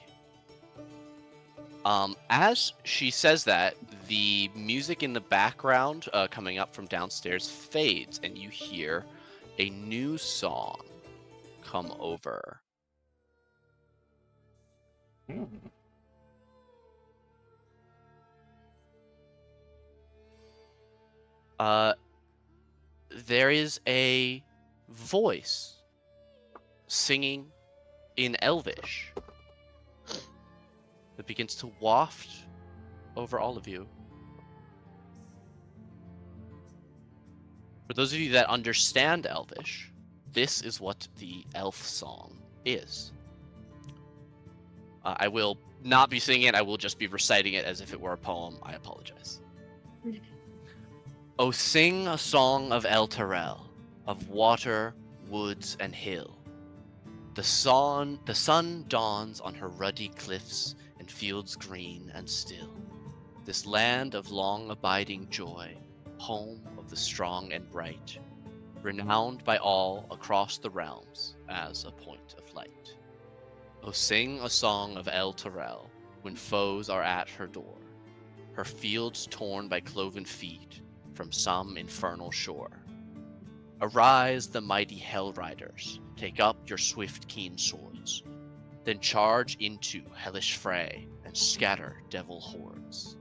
As she says that, the music in the background coming up from downstairs fades, and you hear a new song come over. There is a voice singing in Elvish that begins to waft over all of you. For those of you that understand Elvish, this is what the elf song is. I will not be singing it, I will just be reciting it as if it were a poem. I apologize. Oh, sing a song of El Terrell, of water, woods, and hill. The sun dawns on her ruddy cliffs and fields green and still. This land of long abiding joy, home of the strong and bright, renowned by all across the realms as a point of light. Oh, sing a song of El Terrell when foes are at her door, her fields torn by cloven feet from some infernal shore. Arise, the mighty Hell Riders, take up your swift, keen swords, then charge into hellish fray and scatter devil hordes.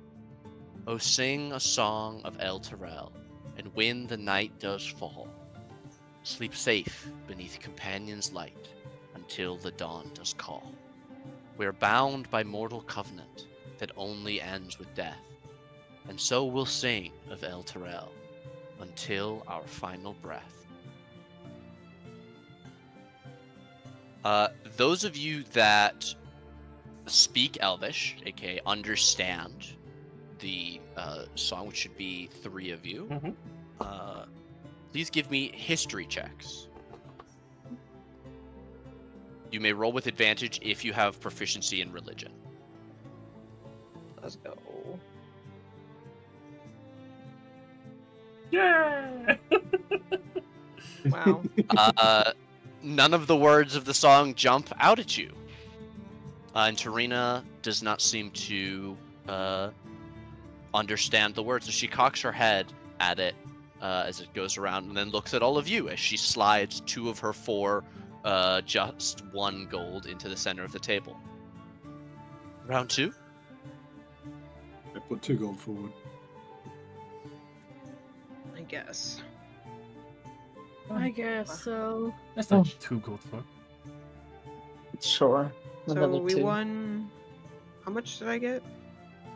Oh, sing a song of El Terrell, and when the night does fall, sleep safe beneath companions' light until the dawn does call. We're bound by mortal covenant that only ends with death, and so we'll sing of El Terrell until our final breath. Those of you that speak Elvish, aka understand the song, which should be 3 of you, please give me history checks. You may roll with advantage if you have proficiency in religion. Let's go. Yeah. Wow. None of the words of the song jump out at you. And Tarina does not seem to understand the words, so she cocks her head at it as it goes around, and then looks at all of you as she slides 2 of her 4 just 1 gold into the center of the table. Round 2? I put 2 gold forward. I guess. I guess so. That's not 2 gold for. Sure. So Another we 2. won. How much did I get?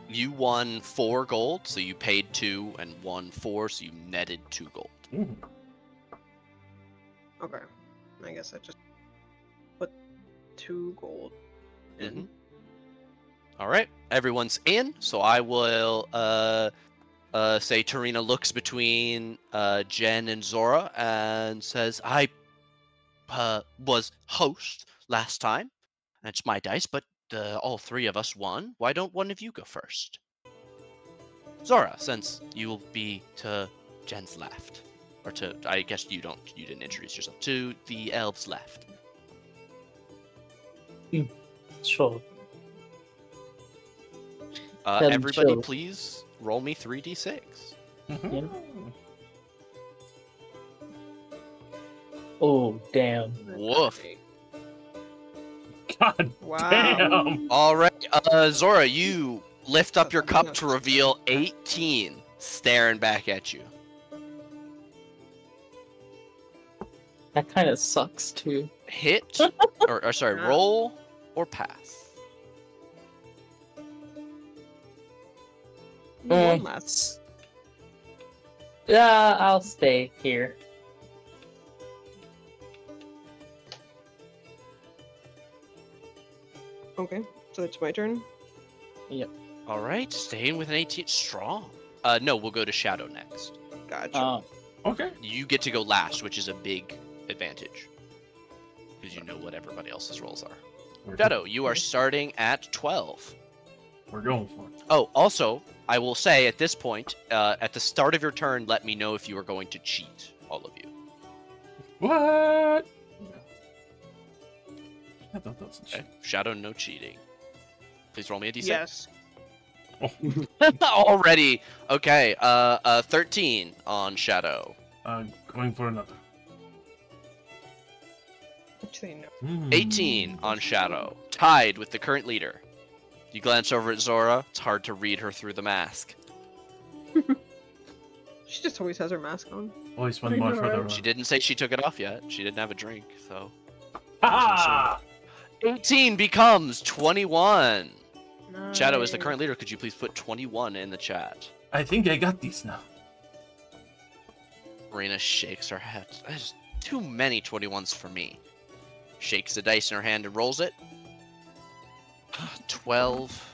You won 4 gold, so you paid 2, and won 4, so you netted 2 gold. Okay. I guess I just put 2 gold in. All right, everyone's in, so I will say Tarina looks between Jen and Zora and says, I was host last time, and it's my dice, but all 3 of us won. Why don't one of you go first? Zora, since you will be to Jen's left. Or to, I guess you didn't introduce yourself. To the elves left. Sure. Everybody, chill. please roll me 3d6. Yeah. Oh, damn. Woof. God Wow. damn. All right, Zora, you lift up your That's cup nuts. to reveal 18 staring back at you. That kind of sucks too. Hit, or sorry, Yeah. roll or pass. One last. Yeah, I'll stay here. Okay, so it's my turn. All right, staying with an 18, strong. No, we'll go to Shadow next. Gotcha. Okay. You get to go last, which is a big advantage. Because you know what everybody else's rolls are. Shadow, you are starting at 12. We're going for it. Oh, also, I will say at this point, at the start of your turn, let me know if you are going to cheat, all of you. What? I thought that was Okay. Shadow, no cheating. Please roll me a d6. Yes. Already. Okay, 13 on Shadow. Going for another. Actually, no. 18 on Shadow. Tied with the current leader. You glance over at Zora. It's hard to read her through the mask. She just always has her mask on. Always one I more know, for the right? run. She didn't say she took it off yet. She didn't have a drink, so. Ah! 18 becomes 21. Shadow is the Nice. current leader. Could you please put 21 in the chat? I think I got these now. Marina shakes her head. There's too many 21s for me. Shakes the dice in her hand and rolls it. 12.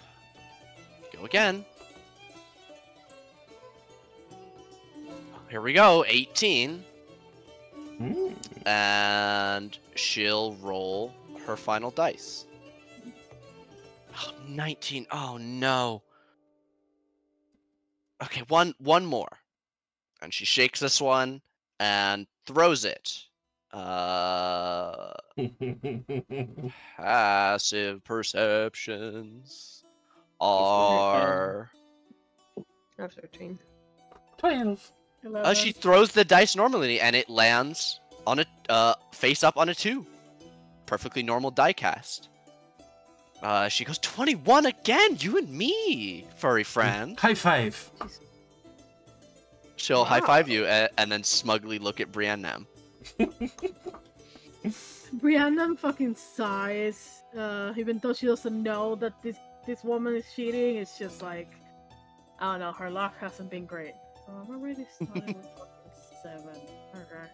Go again. Here we go. 18. And she'll roll her final dice. 19. Oh no. Okay, one more. And she shakes this one and throws it. Passive perceptions are. I have 13. 12. 11. She throws the dice normally and it lands on a face up on a 2. Perfectly normal die cast. She goes 21 again. You and me, furry friend. High five. She'll high five you and then smugly look at Brienne. Brianna fucking sighs, even though she doesn't know that this woman is cheating. It's just like, I don't know, her luck hasn't been great. So I'm already starting with fucking 7. Okay.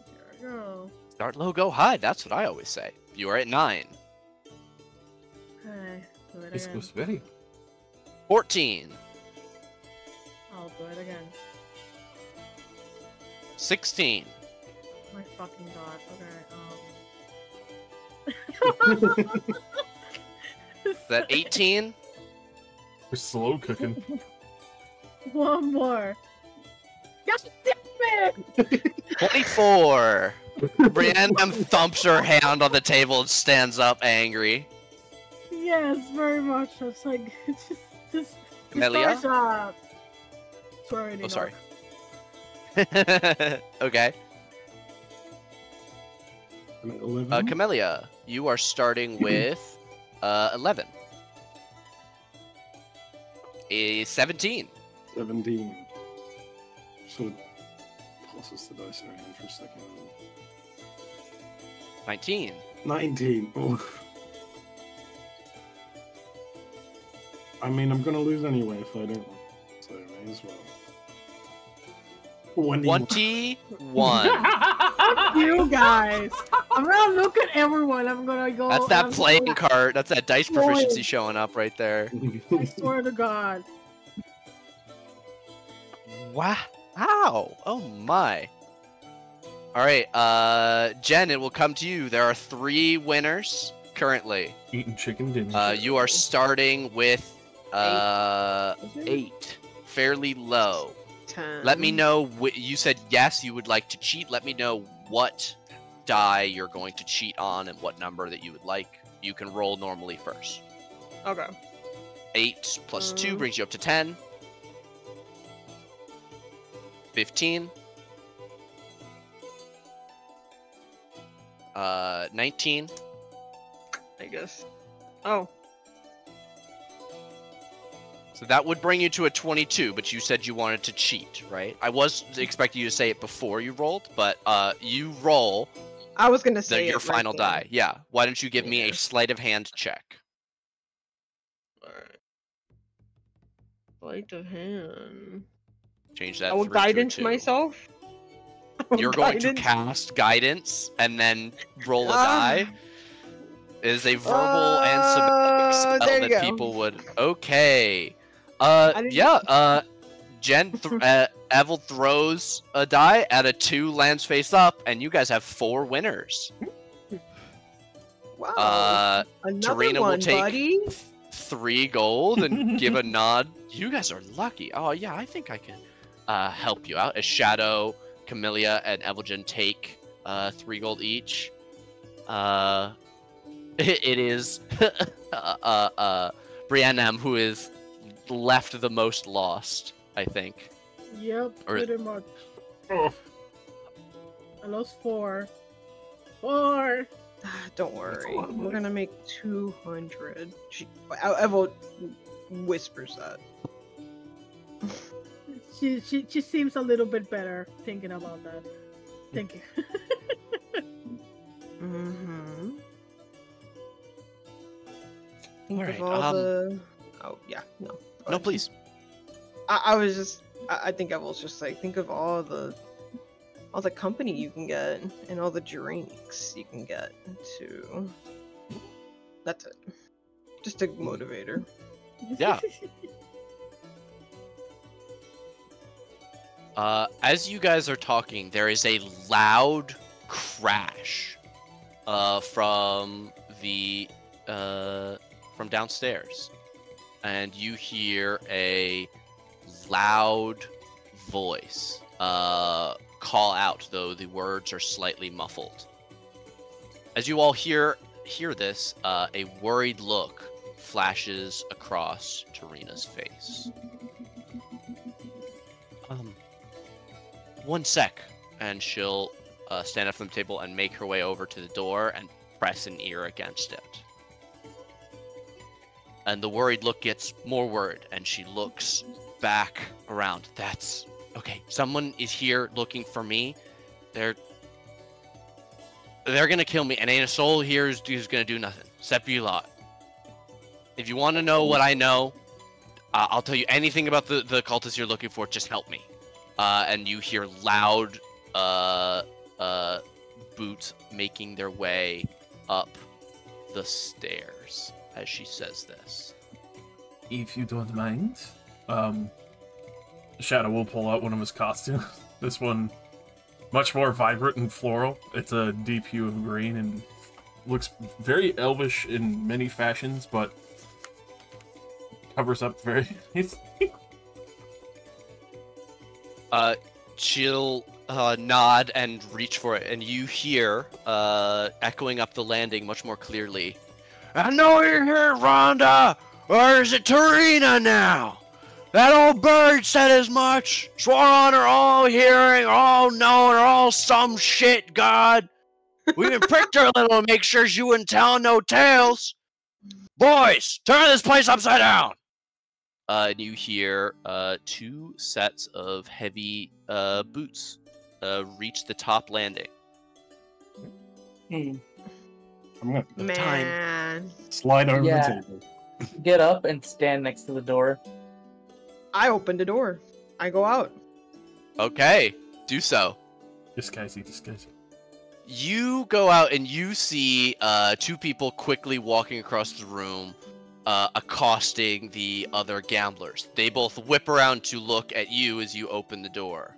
There we go. Start low, go high. That's what I always say. You are at 9. Okay, do it This again. goes very. 14. I'll do it again. 16. My fucking god. Okay, Is that 18? We're slow cooking. One more. God damn it! 24. Brienne thumps her hand on the table and stands up angry. Yes, very much. It's like, just Camellia? starts, sorry, Oh, sorry. Okay. I'm at 11. Camellia, you are starting with 11. 17. 17. Sort of tosses the dice around for a second. 19. 19. Oof. I mean, I'm gonna lose anyway if I don't. So may as well. 21. You guys. I'm gonna look at everyone. I'm gonna go. That's that I'm playing going- card. That's that dice Boy. proficiency showing up right there. I swear to God. Wow. Oh my. All right, Jen, it will come to you. There are 3 winners currently. Eating chicken dinner. You are starting with 8. Fairly low. 10. Let me know. You said yes, you would like to cheat. Let me know what die you're going to cheat on and what number that you would like. You can roll normally first. Okay. 8 plus 2 brings you up to 10. 15. 19. I guess. Oh. So that would bring you to a 22, but you said you wanted to cheat, right? I was expecting you to say it before you rolled, but you roll I was gonna say your it right final then. die. Yeah. Why don't you give me a Yeah. sleight of hand check? Alright. Sleight of hand. Change that. I will 3 to a guidance 2. myself. You're going to Guidance. cast guidance and then roll a Ah. die. It is a verbal and somatic spell there you that go. people would. Okay. didn't- Yeah. Evil throws a die at a 2, lands face up, and you guys have 4 winners. Wow. Another Tarina one, will take buddy. 3 gold and give a nod. You guys are lucky. Oh yeah, I think I can help you out. As Shadow, Camellia, and Evelyn take 3 gold each. It is Briannam who is left the most lost, I think. Yep, Or- pretty much. Oh. I lost 4. 4! Don't That's a worry. lot of We're money. gonna make 200. Evo whispers that. She seems a little bit better thinking about that. Thank you. Mm-hmm. Think Alright, of all the. Oh yeah, no. Go No, ahead. please. I was just. I think Evel's just like think of all the company you can get and all the drinks you can get too. That's it. Just a motivator. Yeah. As you guys are talking, there is a loud crash from downstairs, and you hear a loud voice call out, though the words are slightly muffled. As you all hear this, a worried look flashes across Tarina's face. 1 sec, and she'll stand up from the table and make her way over to the door and press an ear against it. And the worried look gets more worried, and she looks back around. That's okay. Someone is here looking for me. They're gonna kill me, and ain't a soul here who's gonna do nothing except you lot. If you want to know what I know, I'll tell you anything about the cultists you're looking for. Just help me. And you hear loud boots making their way up the stairs as she says this. If you don't mind, Shadow will pull out one of his costumes. This one, much more vibrant and floral. It's a deep hue of green and looks very elvish in many fashions, but covers up very nicely. She'll nod and reach for it, and you hear, echoing up the landing much more clearly, I know you're here, Rhonda! Or is it Tarina now? That old bird said as much. Swore on her all hearing, all knowing, all some shit, God. We even pricked her a little to make sure she wouldn't tell no tales. Boys, turn this place upside down! And you hear 2 sets of heavy boots reach the top landing. Hmm. I'm gonna Man, slide over Yeah. the table. Get up and stand next to the door. I opened the door. I go out. Okay, do so. Disguisey. You go out and you see 2 people quickly walking across the room, accosting the other gamblers. They both whip around to look at you as you open the door.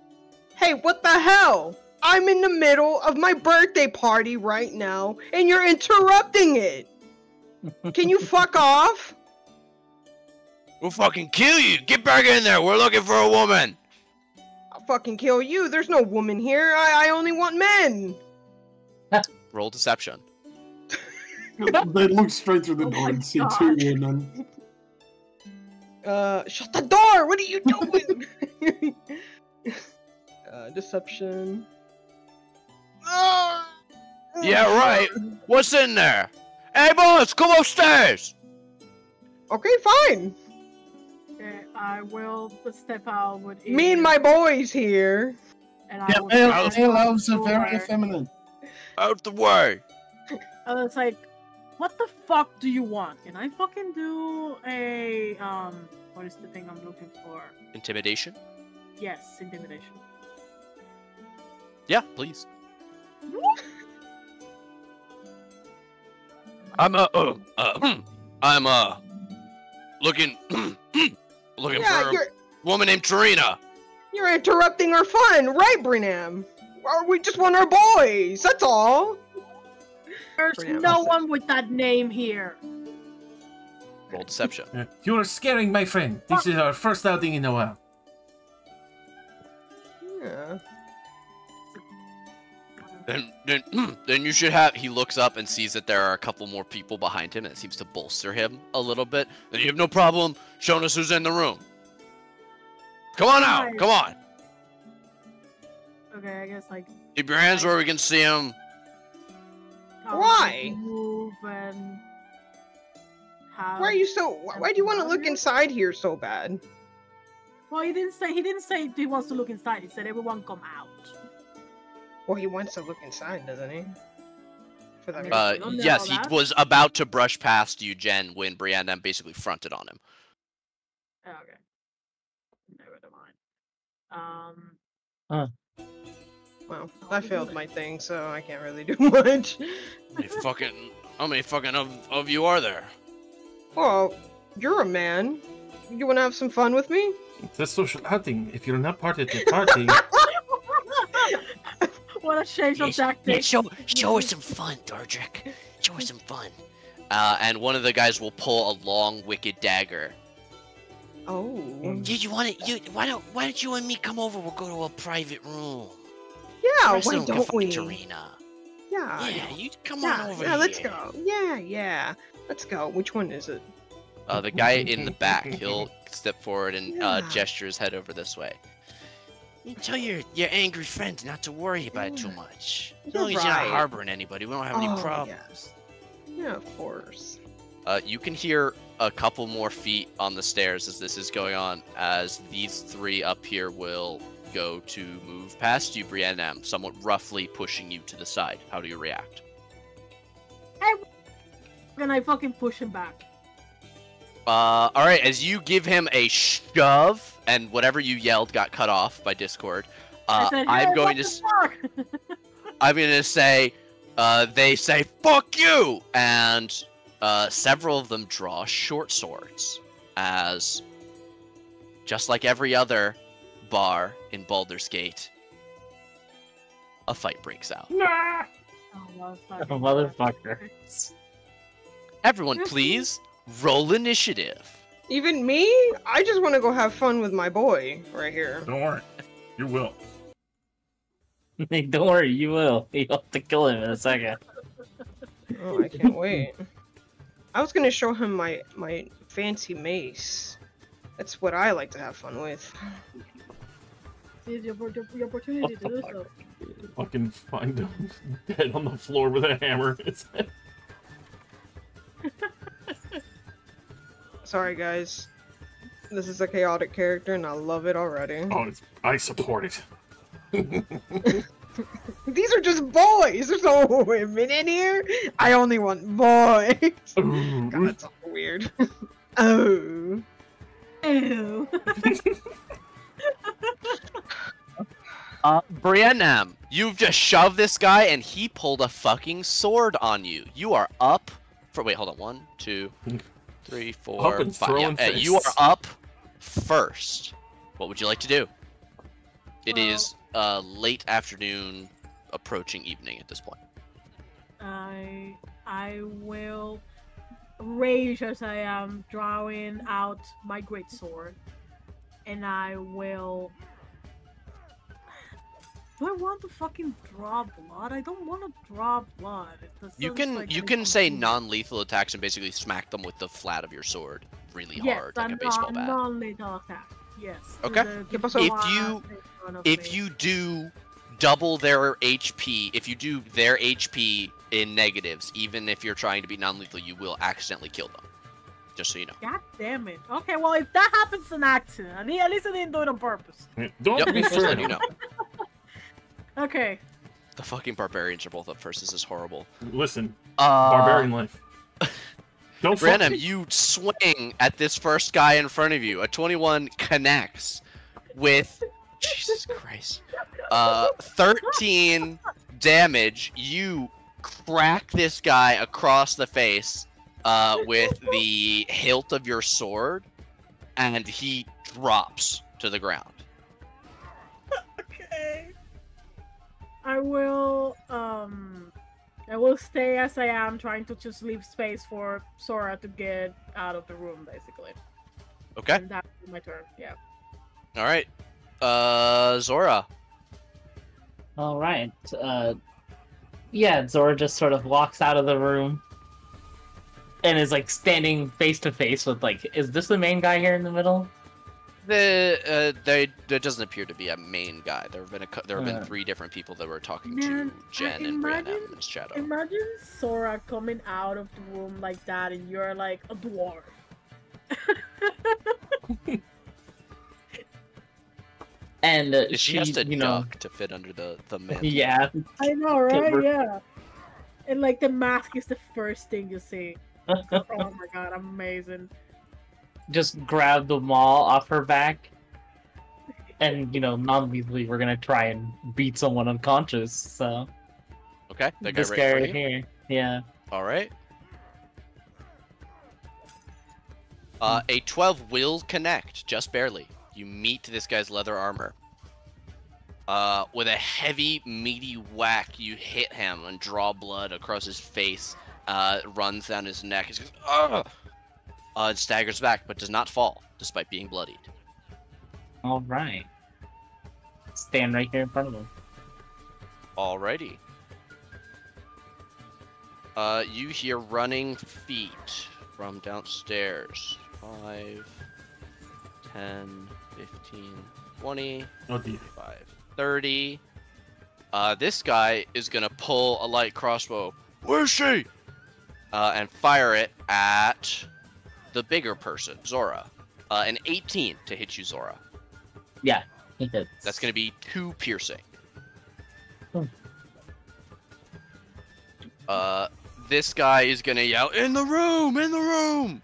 Hey, what the hell? I'm in the middle of my birthday party right now, and you're interrupting it. Can you fuck off? We'll fucking kill you! Get back in there! We're looking for a woman! I'll fucking kill you. There's no woman here. I only want men. Roll deception. They look straight through the door and see 2 women. Shut the door! What are you doing? Deception. Yeah, right. What's in there? Hey, boys, come upstairs! Okay, fine. Okay, I will step out with Me and my boys here. and I Yeah, will pale stand on elves the are very door. effeminate. Out the way! And it's like, what the fuck do you want? Can I fucking do a what is the thing I'm looking for? Intimidation? Yes, intimidation. Yeah, please. I'm looking looking Yeah, for a you're woman named Tarina. you're interrupting our fun, right, Brenham? Or we just want our boys. That's all. There's Brilliant. no one with that name here. Roll deception. You are scaring my friend. This is our first outing in a while. Yeah. Then you should have. He looks up and sees that there are a couple more people behind him, and it seems to bolster him a little bit. Then you have no problem showing us who's in the room. Come on out. Nice. Come on. Okay, I guess like Keep your hands where we can see him. how Why? I move and how. Why are you so? Why do you want to look inside here so bad? Well, he didn't say he wants to look inside. He said everyone come out. Well, he wants to look inside, doesn't he? For that I mean, reason. we don't know Yes, he that. was about to brush past you, Jen, when Brianna basically fronted on him. Oh, okay. Never mind. Well, I failed my thing, so I can't really do much. How many fucking of you are there? Well, you're a man. You want to have some fun with me? It's a social outing. If you're not part of the party, What a change of tactics. Show us some fun, Dordrick. Show us some fun. And one of the guys will pull a long, wicked dagger. Oh. Why don't you and me come over? We'll go to a private room. Yeah, Rest why of them can don't find we? Tarina. Yeah. Yeah, you come Yeah, on over yeah, here. let's go. Yeah. Let's go. Which one is it? The guy in the back, he'll step forward and Yeah. gesture his head over this way. You tell your angry friend not to worry about it too much. As long as you're not right. harboring anybody, we don't have any Oh, problems. Yeah, of course. You can hear a couple more feet on the stairs as this is going on, as these three up here will go to move past you, Brienne, somewhat roughly pushing you to the side. How do you react? And I fucking push him back. Alright, as you give him a shove, and whatever you yelled got cut off by Discord, I said, I'm "Hey, going what to... the fuck?" I'm gonna say, they say, "Fuck you!" And several of them draw short swords, as, just like every other bar in Baldur's Gate, a fight breaks out. Oh, Oh, motherfucker. Everyone, please, roll initiative. Even me? I just want to go have fun with my boy right here. don't worry. You will. Don't worry, you will. You'll have to kill him in a second. Oh, I can't wait. I was gonna show him my fancy mace. That's what I like to have fun with. Here's your opportunity to do so. Fucking find him dead on the floor with a hammer in his head. Sorry, guys. This is a chaotic character, and I love it already. Oh, I support it. These are just boys. There's no women in here. I only want boys. Ooh. God, that's all weird. Oh. Ew. Brienne, you've just shoved this guy and he pulled a fucking sword on you. You are up for, wait, hold on, 1, 2, 3, 4, Up and 5. throwing Yeah, you are fists. up first. What would you like to do? It Well- is late afternoon, approaching evening at this point. I will rage as I am drawing out my great sword, and I will. Do I want to fucking draw blood? I don't want to draw blood. That You sounds can like you a can say complete- non-lethal attacks and basically smack them with the flat of your sword really Yes, hard, like a baseball bat. non-lethal attack. Yes. Okay. ¿Qué pasó? If you do double their HP, if you do their HP in negatives, even if you're trying to be non-lethal, you will accidentally kill them. Just so you know. God damn it. Okay, well, if that happens, an accident. At least I didn't do it on purpose. Don't Yep, be just fair. letting you know. Okay. The fucking barbarians are both up first. This is horrible. Listen, barbarian life. Don't Random, you swing at this first guy in front of you. A 21 connects with Jesus Christ. 13 damage. You crack this guy across the face with the hilt of your sword, and he drops to the ground. Okay. I will stay as I am, trying to just leave space for Sora to get out of the room, basically. Okay. And that's my turn, yeah. Alright. Zora. Alright. Yeah, Zora just sort of walks out of the room and is like standing face to face with like, is this the main guy here in the middle? There doesn't appear to be a main guy. There have been 3 different people that were talking to Jen and Brianna in this shadow. Imagine Sora coming out of the room like that, and you're like a dwarf. And she has to duck to fit under the mantle. Yeah. I know, right? Yeah. And like the mask is the first thing you see. Oh my god, amazing. Just grab the maul off her back, and non-lethally we're gonna try and beat someone unconscious. So okay, that guy this right guy in front right of you? here, yeah. All right. A 12 will connect, just barely. You meet this guy's leather armor. With a heavy, meaty whack, you hit him and draw blood across his face. Runs down his neck. He goes, "Ugh!" And staggers back, but does not fall, despite being bloodied. All right. Stand right here in front of him. Alrighty. You hear running feet from downstairs. 5, 10, 15, 20, 25, 30. This guy is gonna pull a light crossbow. Where's she? And fire it at the bigger person, Zora. An 18 to hit you, Zora. Yeah, he hits. That's gonna be 2 piercing. This guy is gonna yell, "In the room! In the room!"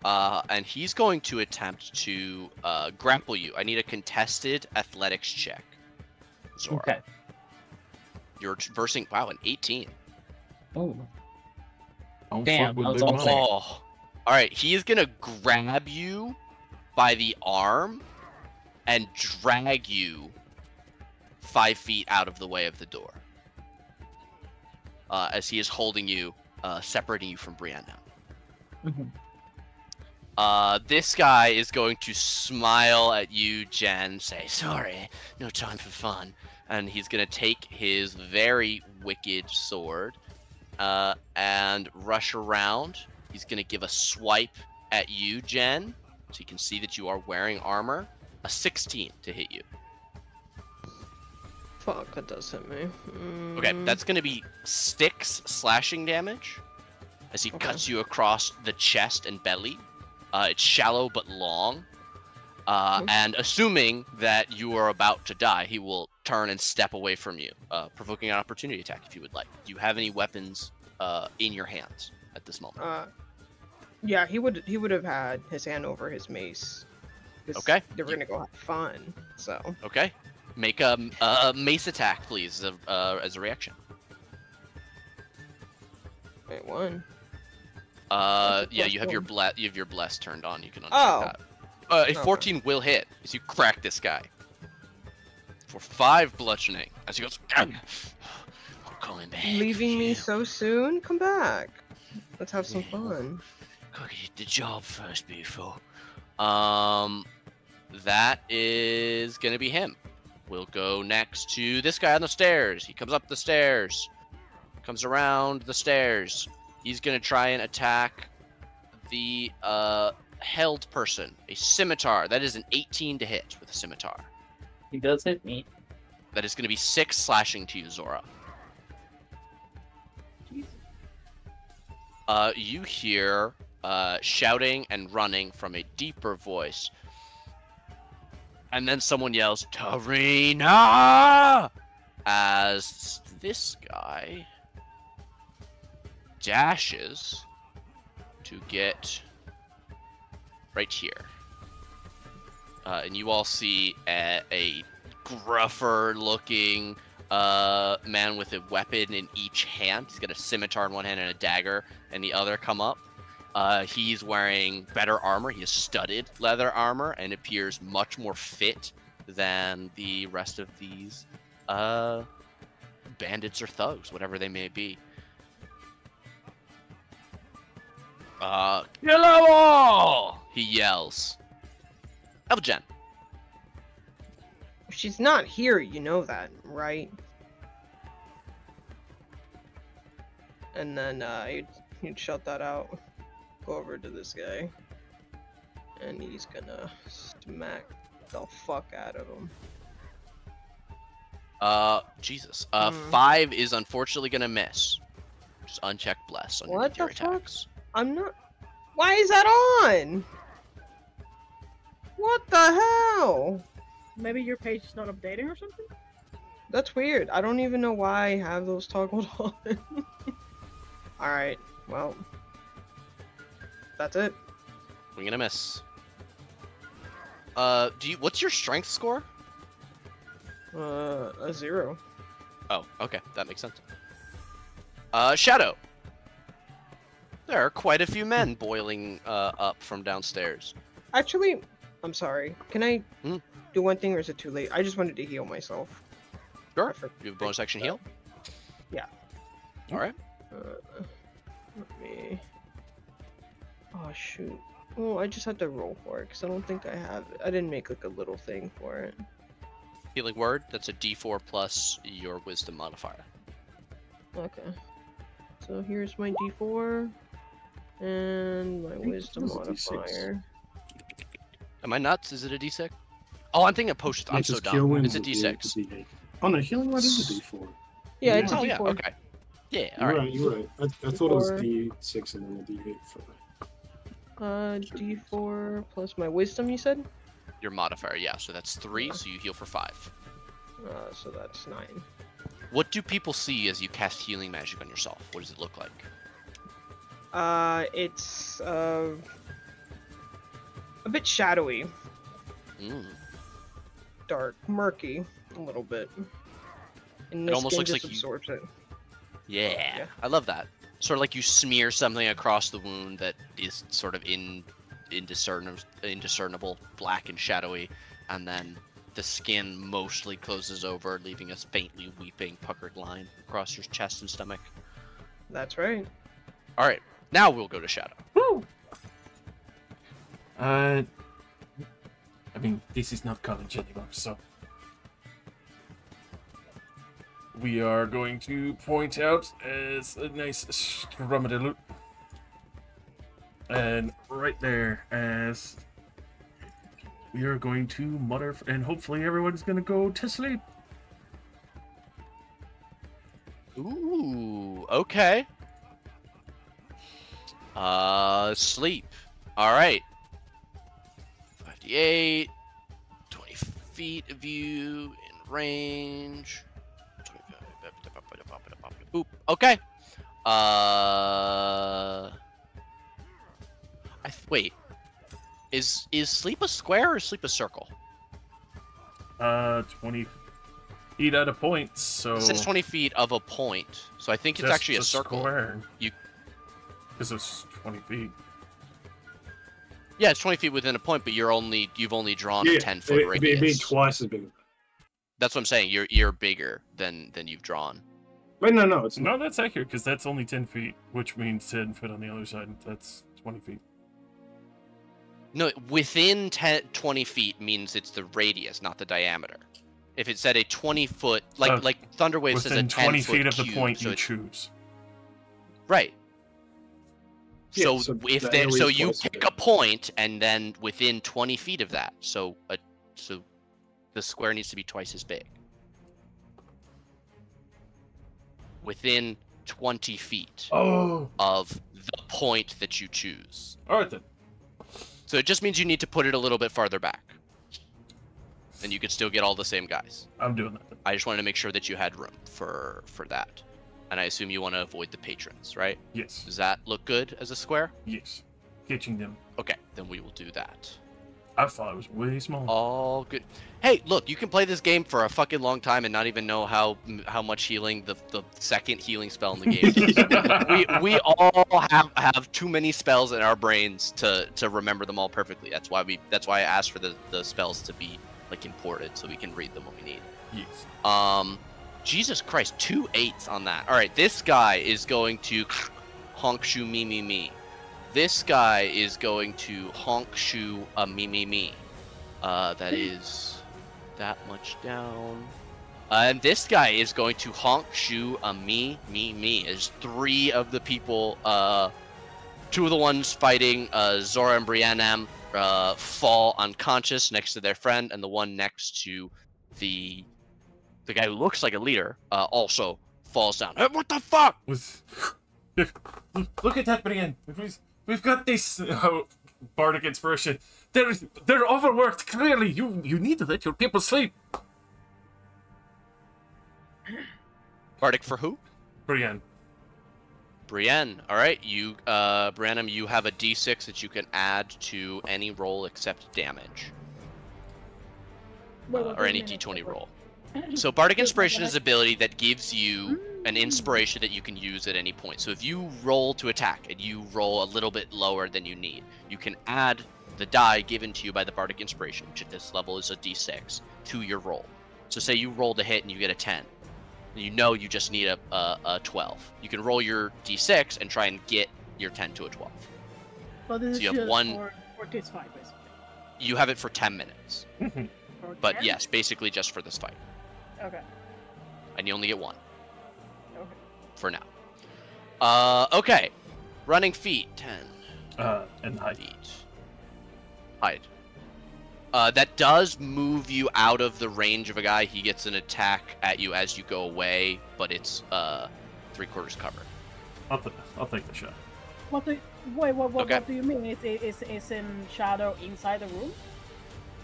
And he's going to attempt to grapple you. I need a contested athletics check, Zora. Okay. You're versing, wow, an 18. Oh. Don't Damn, fuck with I was big almost mouth. saying. Alright, he is gonna grab you by the arm and drag you 5 feet out of the way of the door. As he is holding you, separating you from Brianna. This guy is going to smile at you, Jen, say, "Sorry, no time for fun." And he's going to take his very wicked sword and rush around. He's going to give a swipe at you, Jen, so you can see that you are wearing armor. A 16 to hit you. Fuck, that does hit me. Okay, that's going to be 6 slashing damage as he cuts you across the chest and belly. It's shallow but long. And assuming that you are about to die, he will turn and step away from you, provoking an opportunity attack if you would like. Do you have any weapons in your hands at this moment? Yeah, he would have had his hand over his mace. Okay. They were gonna go have fun, so. Okay. Make a mace attack, please, as a reaction. Wait, 1. Yeah, you have your bless turned on. You can uncheck that. A 14 will hit as you crack this guy for 5 bludgeoning. As he goes, "I'm calling back." Leaving me so soon? Come back. Let's have some fun. Gotta get the job first, beautiful. That is gonna be him. We'll go next to this guy on the stairs. He comes up the stairs, comes around the stairs. He's gonna try and attack the held person. A scimitar. That is an 18 to hit with a scimitar. He does hit me. That is gonna be 6 slashing to you, Zora. You hear shouting and running from a deeper voice. And then someone yells, "Tarina!" as this guy dashes to get right here. And you all see a gruffer looking man with a weapon in each hand. He's got a scimitar in one hand and a dagger in the other come up. He's wearing better armor. He has studded leather armor and appears much more fit than the rest of these bandits or thugs, whatever they may be. Kill them all! He yells. Elvgen. She's not here, you know that, right? And then you'd shout that out. Go over to this guy. And he's gonna smack the fuck out of him. Jesus. 5 is unfortunately gonna miss. Just unchecked bless on What your the fuck? attacks. I'm not. Why is that on? What the hell? Maybe your page is not updating or something? That's weird. I don't even know why I have those toggled on. Alright, well. That's it. We're gonna miss. What's your strength score? A 0. Oh, okay, that makes sense. Shadow. There are quite a few men boiling up from downstairs. Actually, I'm sorry. Can I Hmm? do one thing or is it too late? I just wanted to heal myself. Sure. You have a bonus action heal? Yeah. Alright. Let me... Oh, shoot. Well, I just had to roll for it because I don't think I have it. I didn't make like a little thing for it. Healing word, that's a d4 plus your wisdom modifier. Okay. So here's my d4 and my wisdom it's a D6. modifier. Am I nuts? Is it a d6? Oh, I'm thinking of potions. I'm so dumb. It's a d6. Oh no, healing word is a d4. Yeah, it's a Oh, d4. yeah, okay. Yeah, You're alright. right, you're right. I thought it was D4. d6 and then a d8 for that. D4 plus my wisdom, you said? Your modifier, yeah. So that's 3, so you heal for 5. So that's 9. What do people see as you cast healing magic on yourself? What does it look like? It's a bit shadowy, dark, murky, a little bit. And the almost skin looks just like you- absorbs it. Yeah, Yeah. I love that. Sort of like you smear something across the wound that is sort of indiscernible, black and shadowy, and then the skin mostly closes over, leaving a faintly weeping, puckered line across your chest and stomach. That's right. All right, now we'll go to Shadow. Woo! I mean, this is not college anymore, so we are going to point out as a nice scrumadaloot. And right there, as we are going to mutter, and hopefully everyone's going to go to sleep. Ooh, okay. Sleep. All right. 58, 20 feet of you in range. 25. Boop. Okay. Wait. Is sleep a square or is sleep a circle? 20 feet at a point, so... It says 20 feet of a point, so I think it's actually a circle. Square. You... Because it's 20 feet. Yeah, it's 20 feet within a point, but you've only drawn a 10-foot radius. It'd be twice as big. That's what I'm saying. You're bigger than you've drawn. Wait, no, it's not. No, that's accurate, because that's only 10 feet, which means 10 foot on the other side. That's 20 feet. No, within 20 feet means it's the radius, not the diameter. If it said a 20-foot, like Thunderwave says a 10-foot Within 20 feet of the cube, point so you it's- choose. Right. Yeah, So so if the there, area so is you twice as pick big. a point and then within 20 feet of that, so the square needs to be twice as big. Within 20 feet Oh! of the point that you choose. All right then. So it just means you need to put it a little bit farther back. And you could still get all the same guys. I'm doing that. Then. I just wanted to make sure that you had room for that. And I assume you want to avoid the patrons, right? Yes. Does that look good as a square? Yes. Catching them. Okay, then we will do that. I thought it was way smaller. All good. Hey, look, you can play this game for a fucking long time and not even know how much healing the second healing spell in the game is. we all have too many spells in our brains to remember them all perfectly. That's why I asked for the spells to be like imported so we can read them when we need. Yes. Jesus Christ, 2 8s on that. All right, this guy is going to honk shoo me. This guy is going to honk shoo me. That is that much down. And this guy is going to honk shoo me. As 3 of the people, 2 of the ones fighting Zora and Briannam fall unconscious next to their friend, and the one next to the guy who looks like a leader also falls down. Hey, what the fuck? Look at that, Brian. We've got this bardic inspiration. They're overworked. Clearly, you need to let your people sleep. Bardic for who? Brienne. Brienne. All right, you, Briannam, you have a D6 that you can add to any roll except damage, or any D20 roll. So Bardic Inspiration is an ability that gives you an inspiration that you can use at any point. So if you roll to attack and you roll a little bit lower than you need, you can add the die given to you by the Bardic Inspiration, which at this level is a D6, to your roll. So say you rolled a hit and you get a 10. You know you just need a 12. You can roll your D6 and try and get your 10 to a 12. Well, this So you is have just one. for this fight, basically. You have it for 10 minutes. For But 10? yes, basically just for this fight. Okay. And you only get 1. Okay. For now. Okay. Running feet, 10 And hide. feet. Hide. That does move you out of the range of a guy. He gets an attack at you as you go away, but it's 3/4 cover. I'll take the shot. What Okay. what do you mean? Is in shadow inside the room?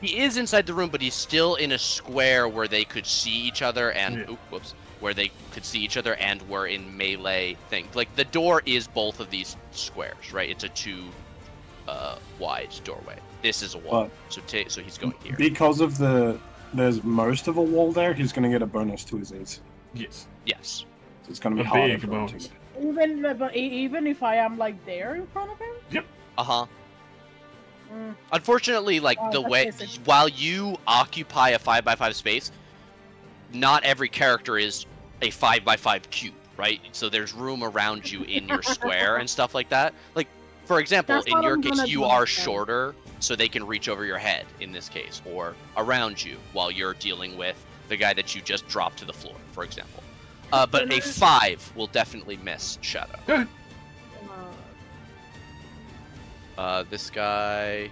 He is inside the room, but he's still in a square where they could see each other and where they could see each other and were in melee thing. Like the door is both of these squares, right? It's a 2 wide doorway. This is a wall, so he's going here. Because of there's most of a wall there, he's going to get a bonus to his AC. Yes. Yes. So it's going to be A harder big for him bonus. to Even if I am like there in front of him? Yep. Uh-huh. Mm. Unfortunately, like Oh, the that's way basic. while you occupy a 5x5 space, not every character is a 5x5 cube, right? So there's room around you in your square and stuff like that. Like, for example, That's in what your I'm case, gonna you do are instead. shorter, so they can reach over your head in this case, or around you while you're dealing with the guy that you just dropped to the floor, for example. But a 5 will definitely miss Shadow. Good. This guy,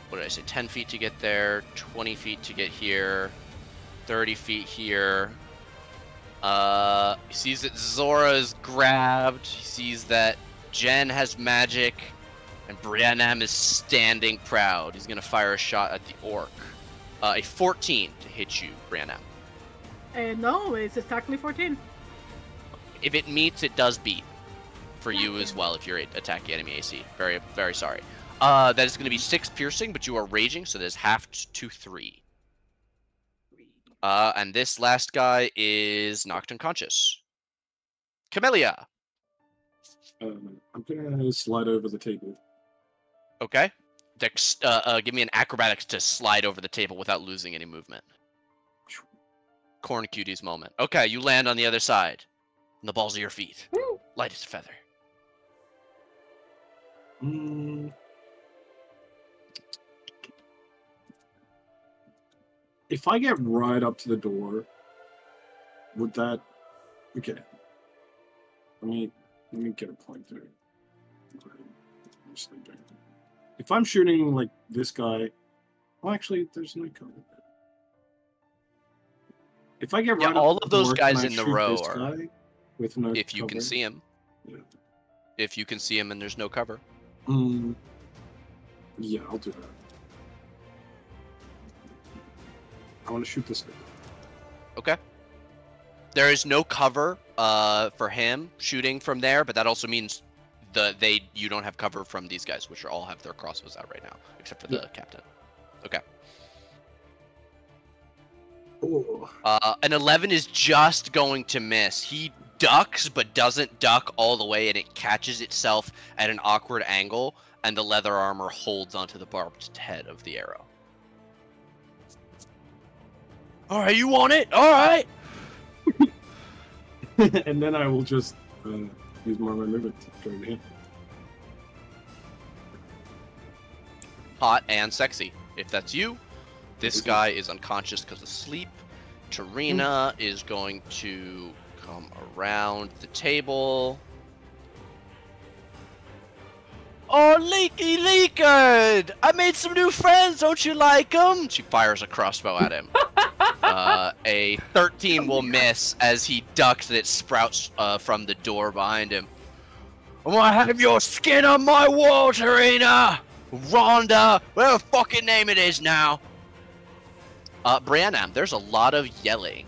what did I say? 10 feet to get there, 20 feet to get here, 30 feet here. He sees that Zora is grabbed. He sees that Jen has magic, and Briannam is standing proud. He's gonna fire a shot at the orc. A 14 to hit you, Briannam. No, it's exactly 14. If it meets, it does beat for you as well if you're attacking enemy AC. Very, very sorry. That is going to be 6 piercing, but you are raging, so there's halved to 3. And this last guy is knocked unconscious. Camellia. I'm gonna slide over the table. Okay. Dex, give me an acrobatics to slide over the table without losing any movement. Corn cuties moment. Okay, you land on the other side. And the balls of your feet. Woo. Light as a feather. If I get right up to the door, would that? Okay. Let me get a pointer. I'm sleeping. If I'm shooting like this guy, well, actually, there's no cover there. If I get Yeah, right all up of to the those door, guys can I in the shoot row this are- guy with no If you can cover? see him. Yeah. if you can see him and there's no cover. Yeah, I'll do that. I want to shoot this guy. Okay. There is no cover for him shooting from there, but that also means you don't have cover from these guys, which all have their crossbows out right now, except for the captain. Okay. Oh. An 11 is just going to miss. He ducks, but doesn't duck all the way, and it catches itself at an awkward angle, and the leather armor holds onto the barbed head of the arrow. All right, you want it? All right. And then I will just use more of my movement to join in. Hot and sexy. If that's you, this guy is unconscious because of sleep. Tarina is going to come around the table. Oh, Leaky Leakard! I made some new friends, don't you like them? She fires a crossbow at him. A 13 will miss as he ducks and it sprouts from the door behind him. I want to have your skin on my wall, Tarina! Rhonda, whatever fucking name it is now. Brianna, there's a lot of yelling.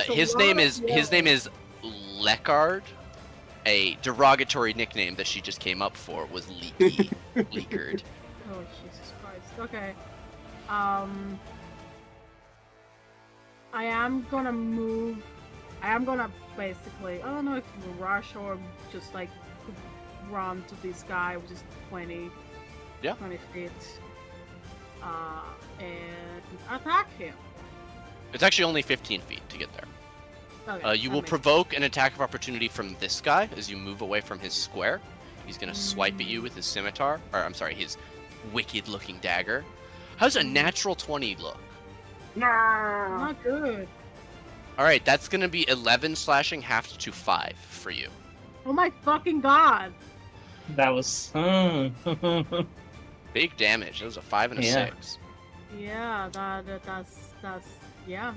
His name is Leckard. A derogatory nickname that she just came up for was Leaky Leakard. Oh Jesus Christ. Okay. I am gonna move. I am gonna basically. I don't know if rush or just like run to this guy, which is 20. Yeah. 20 feet. And attack him. It's actually only 15 feet to get there. Okay, You will provoke an attack of opportunity from this guy as you move away from his square. He's gonna swipe at you with his scimitar, or I'm sorry, his wicked-looking dagger. How's a natural 20 look? Not good. All right, that's gonna be 11 slashing, halved to 5 for you. Oh my fucking god! That was Big damage. That was a 5 and a 6. Yeah, that's yeah.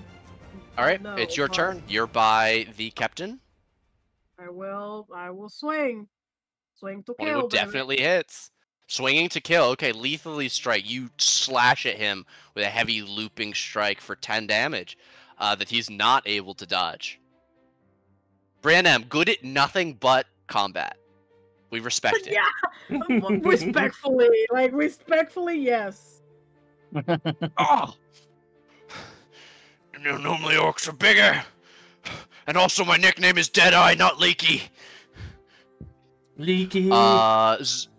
All right, No, it's your but turn. You're by the captain. I will swing. Swing to 20 kill. will baby. definitely hits. Swinging to kill. Okay, lethally strike. You slash at him with a heavy looping strike for 10 damage that he's not able to dodge. Branham, good at nothing but combat. We respect it. Yeah, respectfully, yes. Oh! You know, normally orcs are bigger. And also my nickname is Deadeye, not Leaky. Leaky.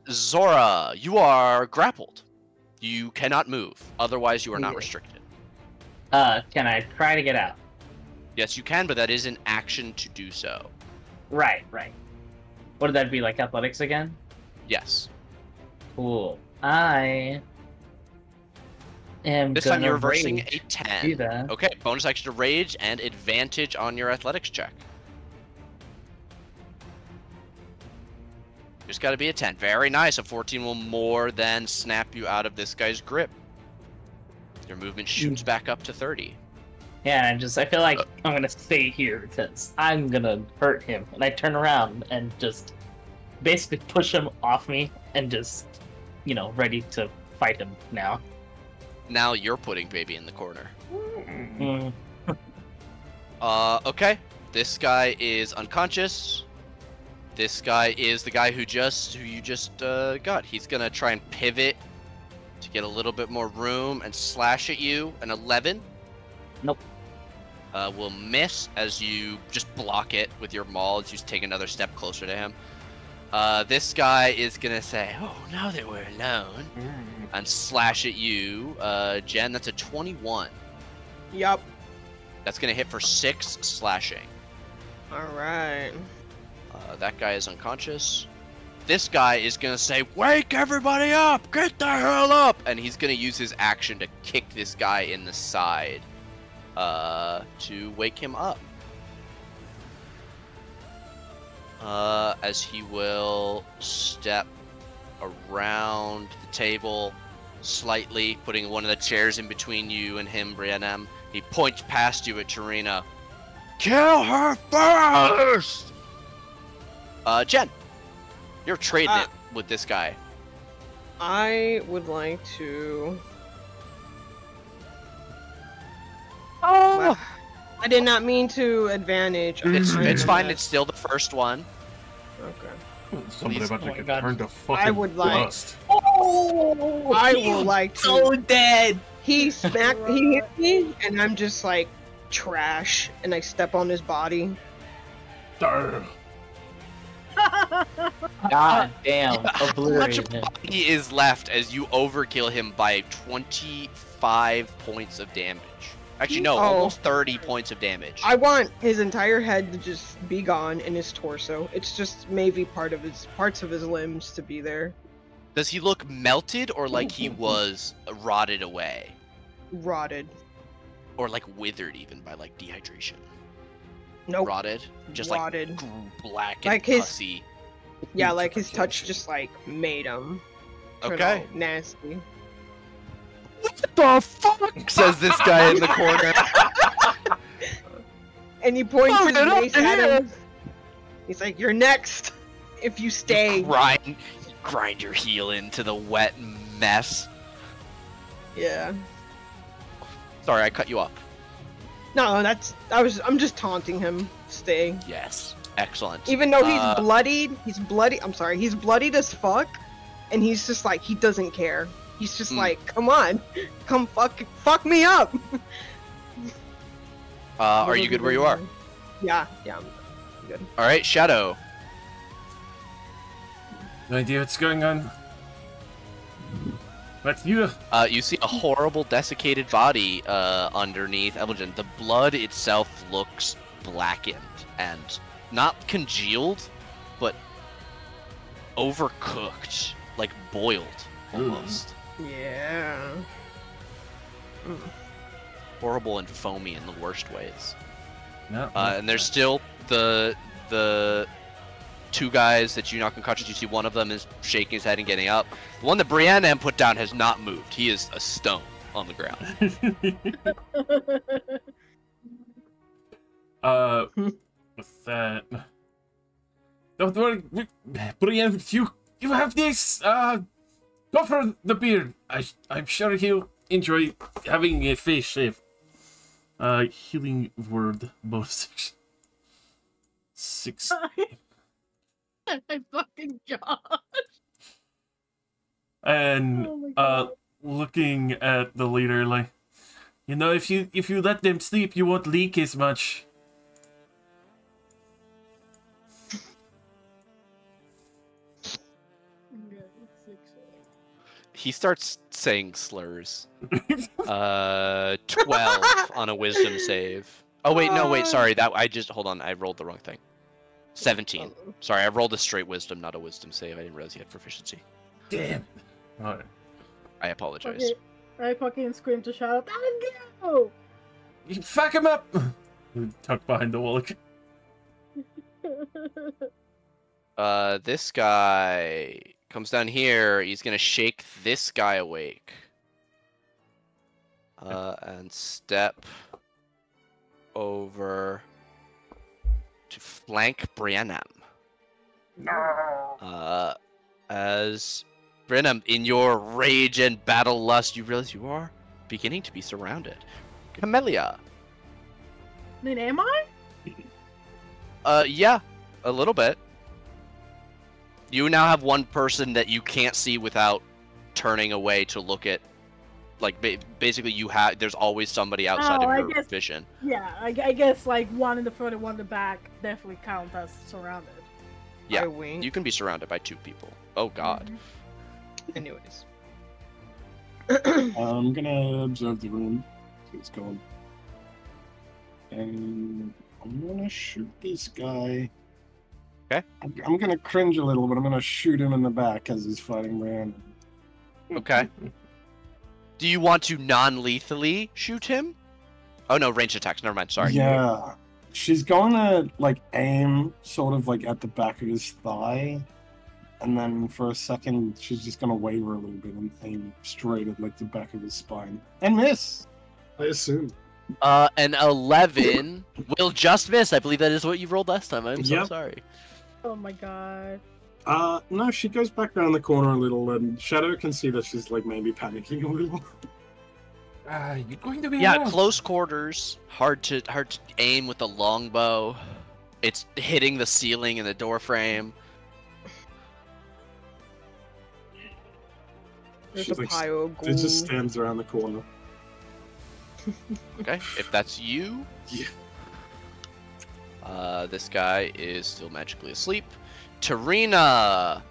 Zora, you are grappled. You cannot move. Otherwise, you are not restricted. Can I try to get out? Yes, you can, but that is an action to do so. Right. What would that be, like athletics again? Yes. Cool. I am This time gonna you're reversing rage a 10. do that. Okay, bonus action to rage and advantage on your athletics check. Just gotta be a 10. Very nice. A 14 will more than snap you out of this guy's grip. Your movement shoots back up to 30. Yeah, I feel like I'm gonna stay here because I'm gonna hurt him. And I turn around and just basically push him off me and just, ready to fight him now. Now you're putting baby in the corner. Mm. Okay. This guy is unconscious. This guy is the guy who you just got. He's gonna try and pivot to get a little bit more room and slash at you. An 11. Nope. Will miss as you just block it with your maul as you take another step closer to him. This guy is gonna say, "Oh, now that we're alone," and slash at you, Jen. That's a 21. Yup. That's gonna hit for 6 slashing. Alright. That guy is unconscious. This guy is gonna say, "Wake everybody up! Get the hell up!" And he's gonna use his action to kick this guy in the side to wake him up. As he will step around the table slightly, putting one of the chairs in between you and him, Briannem. He points past you at Tarina. "Kill her first!" Jen, you're trading it with this guy. I would like to. Oh! I did not mean to advantage. It's fine. It's still the first one. Okay. Somebody about to my get God. turned to fucking I would like- dust. Oh, I will like to. so dead. He smacked. He hit me, and I'm just like trash, and I step on his body. Darn. God damn, How much obliterated him. body is left as you overkill him by 25 points of damage? Actually, no, Oh. almost 30 points of damage. I want his entire head to just be gone, and his torso. It's just maybe parts of his limbs to be there. Does he look melted or like he was rotted away? Rotted. Or like withered even by like dehydration? Nope. Rotted? Just Rotted. like black and Like his- pussy. Yeah, like his touch just like made him. turn Okay. all nasty. What the fuck? Says this guy in the corner. And he points Oh, his get up mace at here. him. He's like, "You're next. If you stay." Grind your heel into the wet mess. Yeah. Sorry, I cut you up. No, I'm just taunting him. Stay. Yes. Excellent. Even though he's bloodied, he's bloodied as fuck, and he's just like, he doesn't care. He's just like, come on, come fuck me up. Are you good where you are? Yeah, I'm good. Alright, Shadow. No idea what's going on. But you. You see a horrible desiccated body underneath Evelyn. The blood itself looks blackened and not congealed, but overcooked, like boiled almost. Yeah. Horrible and foamy in the worst ways. No. And there's still the two guys that you knock unconscious. You see one of them is shaking his head and getting up. The one that Brianna put down has not moved. He is a stone on the ground. With that. Don't worry, Brian. You have this. Go for the beard. I'm sure he'll enjoy having a face shave. Healing word bonus 6. My fucking god. And Oh my God. looking at the leader like, you know, if you let them sleep, you won't leak as much. He starts saying slurs. 12 on a wisdom save. Oh wait, no, wait, sorry. Hold on. I rolled the wrong thing. 17. Sorry, I rolled a straight wisdom, not a wisdom save. I didn't realize he had proficiency. Damn. Alright. I apologize. Okay. I fucking screamed to shout, "Oh You fuck him up. Tuck behind the wall again. This guy comes down here. He's gonna shake this guy awake. And step over to flank Brianna. As Brianna, in your rage and battle lust, you realize you are beginning to be surrounded. Camellia. I mean, am I? Yeah, a little bit. You now have one person that you can't see without turning away to look at. Like, basically, there's always somebody outside of your vision. Yeah, I guess like one in the front and one in the back definitely count as surrounded. Yeah, I wink. you can be surrounded by 2 people. Oh god. Anyways. I'm gonna observe the room, see what's going. And I'm gonna shoot this guy. Okay. I'm gonna cringe a little, but I'm gonna shoot him in the back as he's fighting Brianna. Okay. Do you want to non-lethally shoot him? Oh no, ranged attacks. Never mind. Sorry. Yeah. She's going to, like, aim sort of, like, at the back of his thigh. And then for a second, she's just going to waver a little bit and aim straight at, like, the back of his spine. And miss! I assume. An 11 will just miss. I believe that is what you rolled last time. I'm so Yep. sorry. Oh my god. No, she goes back around the corner a little, and Shadow can see that she's like maybe panicking a little. You're going to be Yeah, alone. close quarters, hard to aim with the longbow. It's hitting the ceiling and the door frame. There's She's a like, pile of It gold. just stands around the corner. Okay, if that's you, Yeah. this guy is still magically asleep. Tarina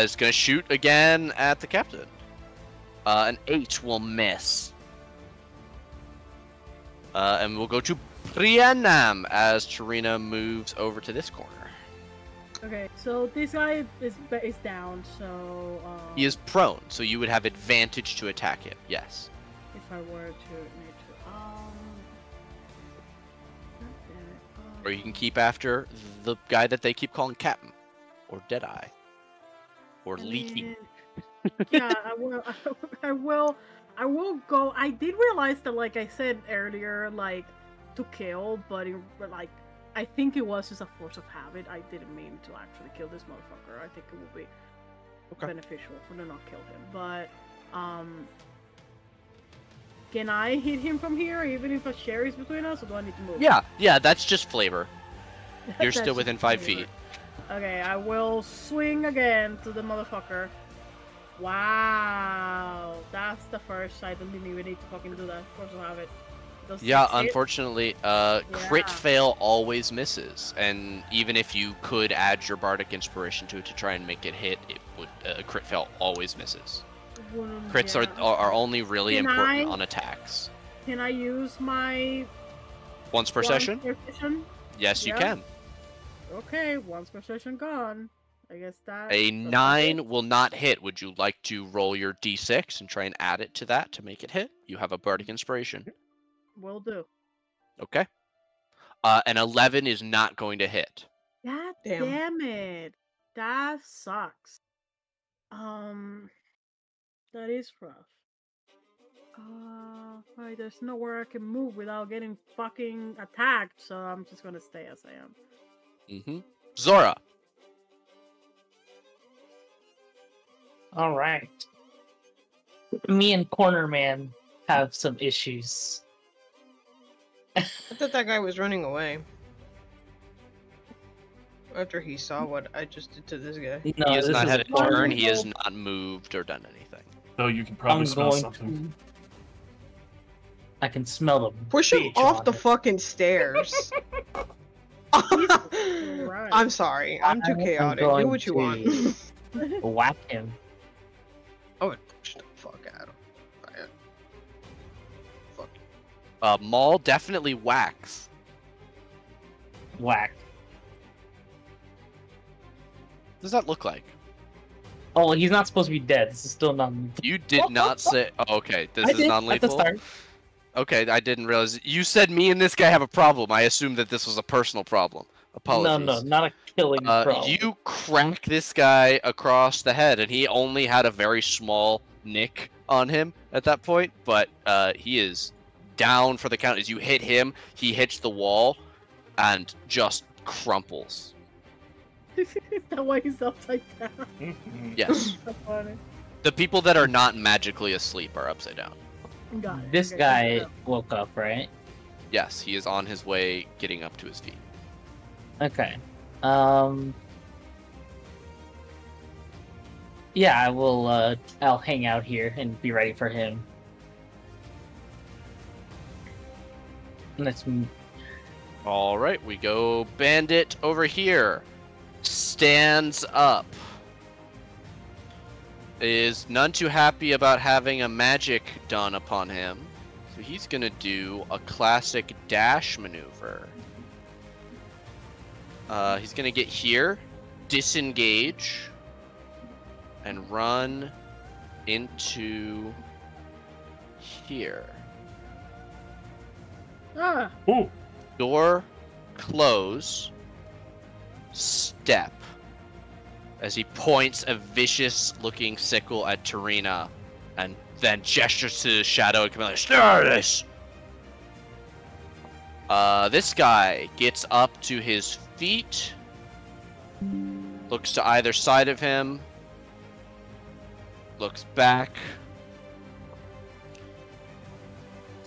is gonna shoot again at the captain. An 8 will miss. And we'll go to Priyanam as Tarina moves over to this corner. Okay, so this guy is down, so He is prone, so you would have advantage to attack him. Yes. if I were to need to God damn it, Or you can keep after the guy that they keep calling Captain, or Deadeye, or I Leaky. mean, yeah, I will. I will go. I did realize that, like I said earlier, like to kill, but like I think it was just a force of habit. I didn't mean to actually kill this motherfucker. I think it would be beneficial for to not kill him. But can I hit him from here, even if a share is between us, or do I need to move? Yeah, that's just flavor. You're That's still just within 5 flavor. feet. Okay, I will swing again to the motherfucker. Wow, that's the first. I don't even need to fucking do that. Force of habit. Does Yeah, six hit? unfortunately, crit Yeah. fail always misses, and even if you could add your bardic inspiration to it to try and make it hit, it would crit fail always misses. Crits Yeah. are only really Can important I- on attacks. Can I use my Once per session? Per session? Yes, you Yeah. can. Okay, once per session gone. I guess that. A that's 9 it. will not hit. Would you like to roll your d6 and try and add it to that to make it hit? You have a bardic inspiration. Will do. Okay. An 11 is not going to hit. God Damn. damn it. That sucks. That is rough. Right, there's nowhere I can move without getting fucking attacked, so I'm just gonna stay as I am. Mm-hmm. Zora. All right. Me and Corner Man have some issues. I thought that guy was running away. After he saw what I just did to this guy. No, He has this not is had a Corner turn. Man. He has not moved or done anything. Though you can probably I'm smell going something. to. I can smell them. Push him off the fucking stairs. Right. I'm sorry. I'm too I'm chaotic. Do going what you to- want. Whack him. I would push the fuck out of him. Fuck. Maul definitely whacks. Whack. What does that look like? Oh, well, he's not supposed to be dead. This is still not. You did not say. Oh, okay, this I is did non-lethal. At the start. Okay, I didn't realize. You said me and this guy have a problem. I assumed that this was a personal problem. Apologies. No, not a killing problem. You crack this guy across the head, and he only had a very small nick on him at that point, but he is down for the count. As you hit him, he hits the wall and just crumples. Is that why he's upside down? Yes. That's funny. The people that are not magically asleep are upside down. Got it. This Okay, guy good woke up, right? Yes, he is on his way getting up to his feet. Okay. Yeah, I will. I'll hang out here and be ready for him. Let's. All right, we go bandit over here. Stands up. Is none too happy about having a magic done upon him. So he's going to do a classic dash maneuver. He's going to get here, disengage, and run into here. Ah, Ooh, Door, close, step. As he points a vicious-looking sickle at Tarina, and then gestures to Shadow and Camilla. Stare this! This guy gets up to his feet Looks to either side of him. Looks back.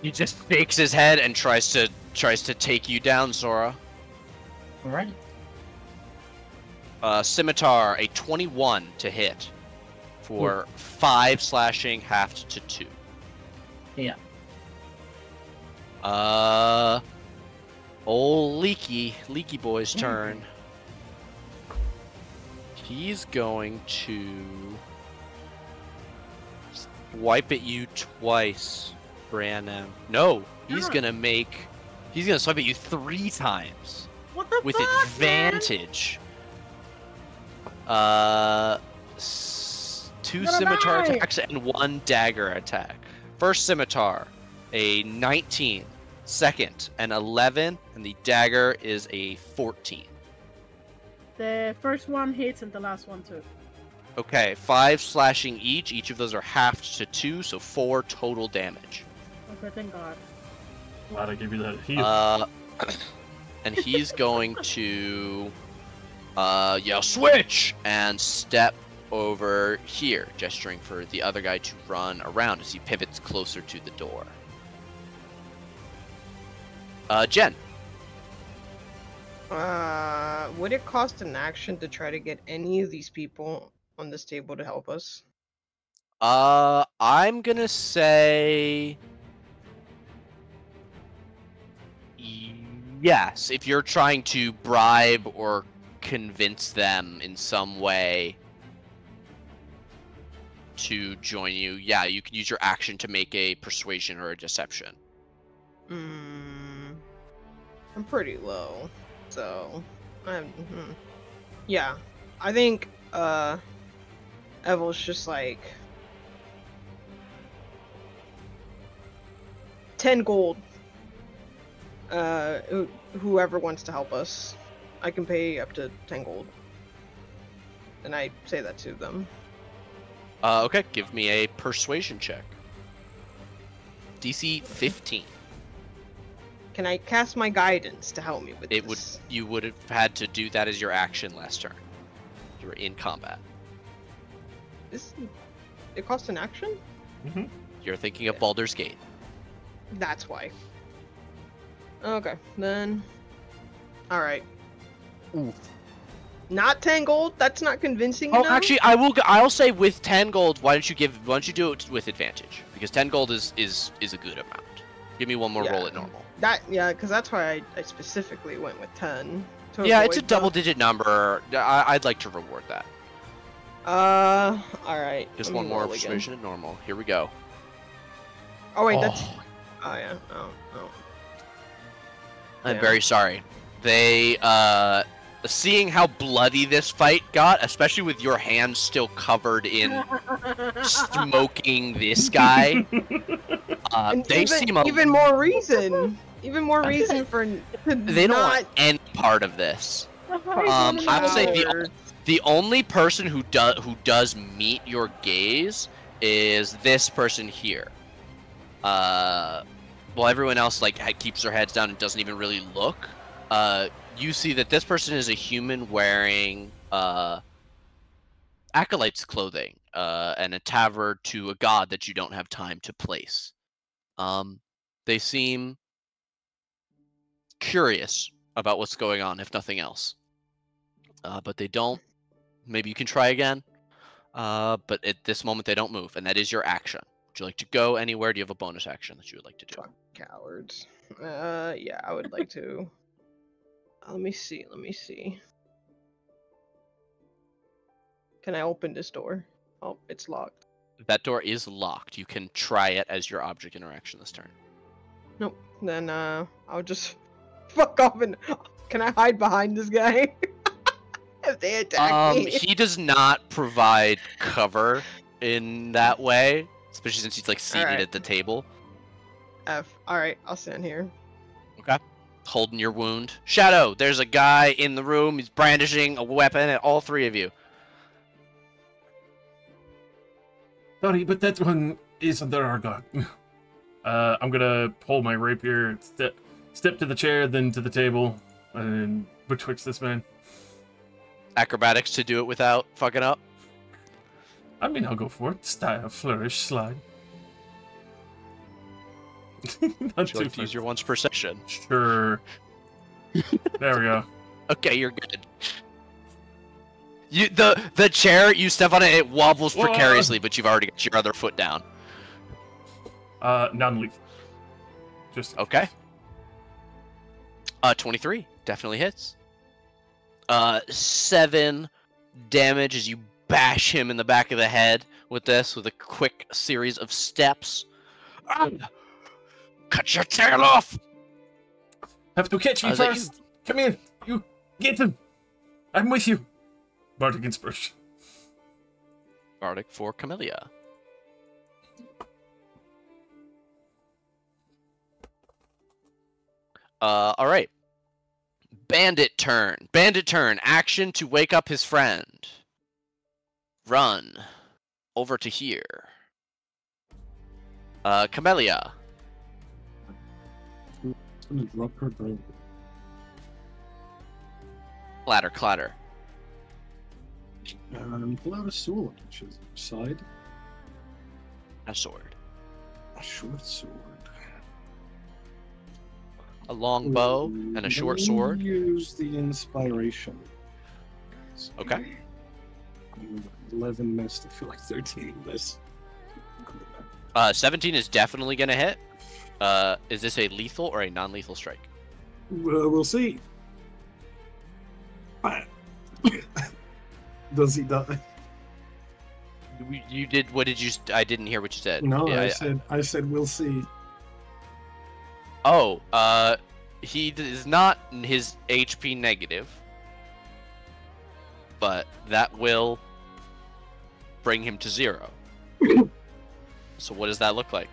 He just shakes his head and tries to take you down, Zora. All right. Scimitar, a 21 to hit for 5 slashing, halved to 2. Yeah. Old Leaky Boy's turn. He's going to wipe at you twice, Brandon. No, he's gonna swipe at you 3 times What the with fuck, advantage. Man? 2 Gonna scimitar die. attacks and 1 dagger attack. First scimitar, a 19. Second, an 11, and the dagger is a 14. The first one hits and the last one too. Okay, 5 slashing each. Each of those are halved to 2, so 4 total damage. Okay, thank God. Glad I gave you that heal. And he's going to yell switch and step over here, gesturing for the other guy to run around as he pivots closer to the door. Jen. Would it cost an action to try to get any of these people on this table to help us? I'm gonna say yes. If you're trying to bribe or convince them in some way to join you, yeah, you can use your action to make a persuasion or a deception. I'm pretty low, so yeah, I think Evel's just like 10 gold. Whoever wants to help us, I can pay up to 10 gold, and I say that to them. Okay, give me a persuasion check. DC 15. Can I cast my guidance to help me with this? You would have had to do that as your action last turn. You were in combat. It costs an action? Mm-hmm. You're thinking of Baldur's Gate. That's why. Okay, then. Alright. Oof. Not 10 gold? That's not convincing Oh, enough? actually, I'll say with 10 gold. Why don't you do it with advantage? Because 10 gold is a good amount. Give me one more roll at normal. Because that's why I specifically went with 10. Yeah, it's a double-digit number. I'd like to reward that. Alright. Just one more persuasion at normal. Here we go. Oh, wait, that's... Oh, yeah. Oh. I'm Yeah. very sorry. They, seeing how bloody this fight got, especially with your hands still covered in smoking this guy, And they seem even more reason. Even more reason for they don't want any part of this. I would say the only person who does meet your gaze is this person here. While everyone else keeps their heads down and doesn't even really look, you see that this person is a human wearing acolyte's clothing and a tabard to a god that you don't have time to place. They seem curious about what's going on, if nothing else. But they don't. Maybe you can try again. But at this moment, they don't move, and that is your action. Would you like to go anywhere? Do you have a bonus action that you would like to do? Fuck cowards. Yeah, I would like to. Let me see. Can I open this door? Oh, it's locked. That door is locked. You can try it as your object interaction this turn. Nope. Then I'll just fuck off and can I hide behind this guy? If they attack me. He does not provide cover in that way, especially since he's seated at the table. Alright, I'll stand here. Okay. Holding your wound. Shadow, there's a guy in the room. He's brandishing a weapon at all 3 of you. Sorry, but that one isn't our god. I'm gonna pull my rapier, step to the chair, then to the table, and betwixt this man. acrobatics to do it without fucking up? I mean, I'll go for it. Style, flourish, slide. Not Would you too like to use your once per session? Sure. There we go. Okay, you're good. You the chair, you step on it, it wobbles Whoa. precariously, but you've already got your other foot down. Non-lethal. Just Okay. 23 definitely hits. 7 damage as you bash him in the back of the head with a quick series of steps. Cut your tail off! have to catch you first. Come here. You get him. I'm with you. Bardic Inspiration. Bardic for Camellia. Alright. Bandit turn. Bandit turn. Action to wake up his friend. Run. Over to here. Camellia. I'm gonna drop her brain. Clatter, clatter. Pull out a sword, which is side. A sword. A short sword. A long bow and a short sword. Use the inspiration. Okay. 11 missed. I feel like 13 missed. 17 is definitely gonna hit. Is this a lethal or a non-lethal strike? We'll see. Does he die? You did. What did you? I didn't hear what you said. No, Yeah, I said we'll see. Oh, he is not his HP negative, but that will bring him to 0. So what does that look like?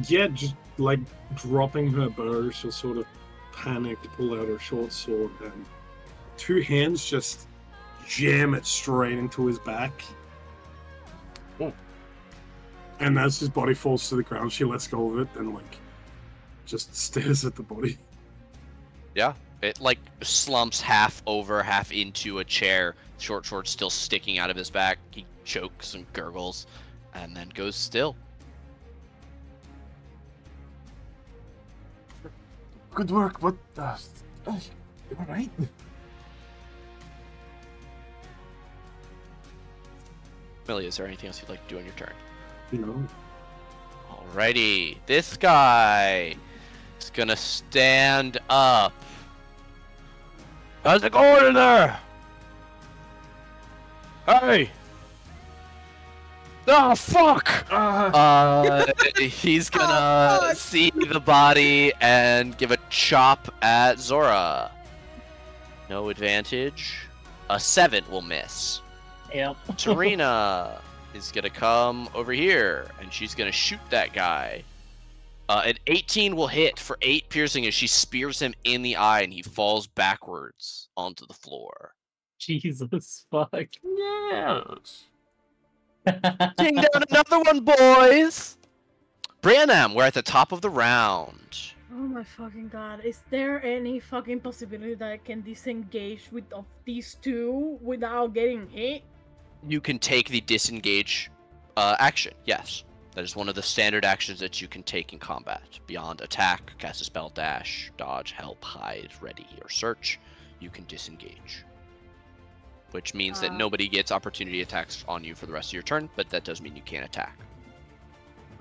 Yeah, just like dropping her bow, she'll sort of panic, pull out her short sword, and 2 hands just jam it straight into his back. Oh. And as his body falls to the ground, she lets go of it and like just stares at the body. Yeah, it like slumps half over, half into a chair. Short sword still sticking out of his back. He chokes and gurgles, and then goes still. Good work, but all right. Millie, is there anything else you'd like to do on your turn? No. Alrighty, this guy is gonna stand up. How's it going in there? Hey! Oh fuck! He's gonna see the body and give a chop at Zora. No advantage. A 7 will miss. Yep. Tarina is gonna come over here and she's gonna shoot that guy. An 18 will hit for 8 piercing as she spears him in the eye and he falls backwards onto the floor. Jesus fuck. Yes. Ding down another one, boys! Branham, we're at the top of the round. Oh my fucking god. Is there any fucking possibility that I can disengage with of these 2 without getting hit? You can take the disengage action, yes. That is one of the standard actions that you can take in combat. Beyond attack, cast a spell, dash, dodge, help, hide, ready, or search, you can disengage. Which means that nobody gets opportunity attacks on you for the rest of your turn, but that does mean you can't attack.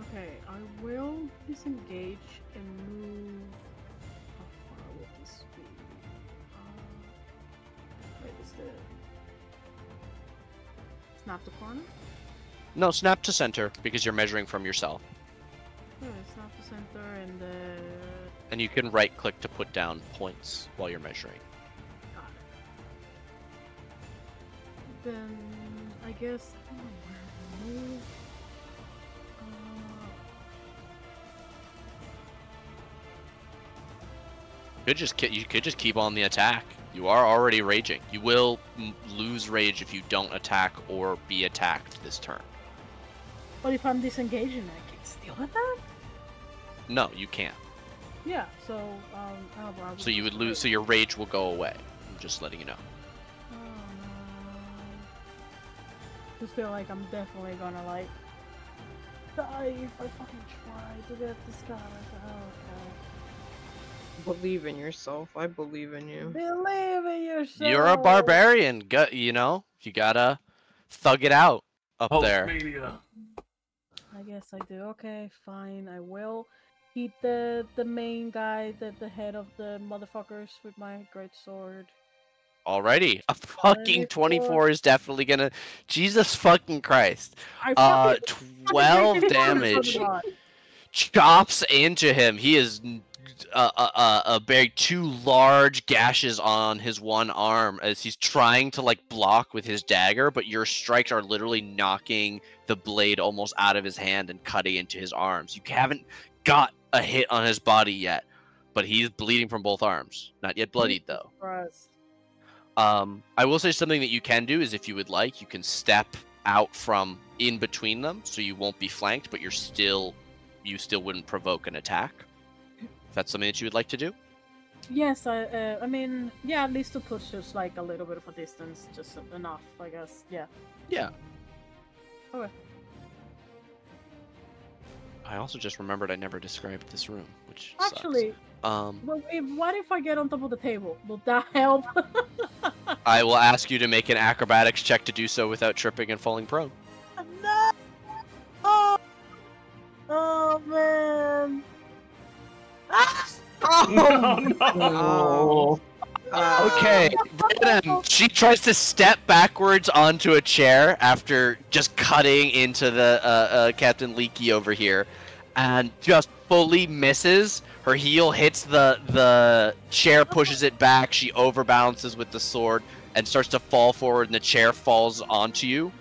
Okay, I will disengage and move. How far would this be? Wait, is the snap the corner? No, snap to center, because you're measuring from yourself. Okay, snap the center and And you can right-click to put down points while you're measuring. got it. Then I guess where to move? You could just keep on the attack. You are already raging. You will lose rage if you don't attack or be attacked this turn. But if I'm disengaging, I can still attack? No, you can't. Yeah. So I don't know, So you would lose. So your rage will go away. I'm just letting you know. Oh, no. Just feel like I'm definitely gonna like die if I fucking try to get this guy. Believe in yourself. I believe in you. Believe in yourself. You're a barbarian. You know, you gotta thug it out up there. Hulkmania. I guess I do. Okay, fine. I will eat the main guy, the head of the motherfuckers with my great sword. Alrighty, a fucking 24 is definitely gonna. Jesus fucking Christ! I fucking 12 fucking damage. God. Chops into him. He is very two large gashes on his one arm as he's trying to like block with his dagger, but your strikes are literally knocking the blade almost out of his hand and cutting into his arms. You haven't got a hit on his body yet, but he's bleeding from both arms. Not yet bloodied though. Christ. I will say something that you can do is if you would like, you can step out from in between them so you won't be flanked, but you still wouldn't provoke an attack. If that's something that you would like to do. Yes, I mean, yeah, at least to push just like a little bit of a distance, just enough, I guess. Yeah. Yeah. Okay. I also just remembered I never described this room, which Actually, sucks. well, what if I get on top of the table? Will that help? I will ask you to make an acrobatics check to do so without tripping and falling prone. No! Oh man! Ah! Oh. Okay, Brandon, she tries to step backwards onto a chair after just cutting into the Captain Leaky over here, and just fully misses. Her heel hits the chair, pushes it back. She overbalances with the sword and starts to fall forward, and the chair falls onto you.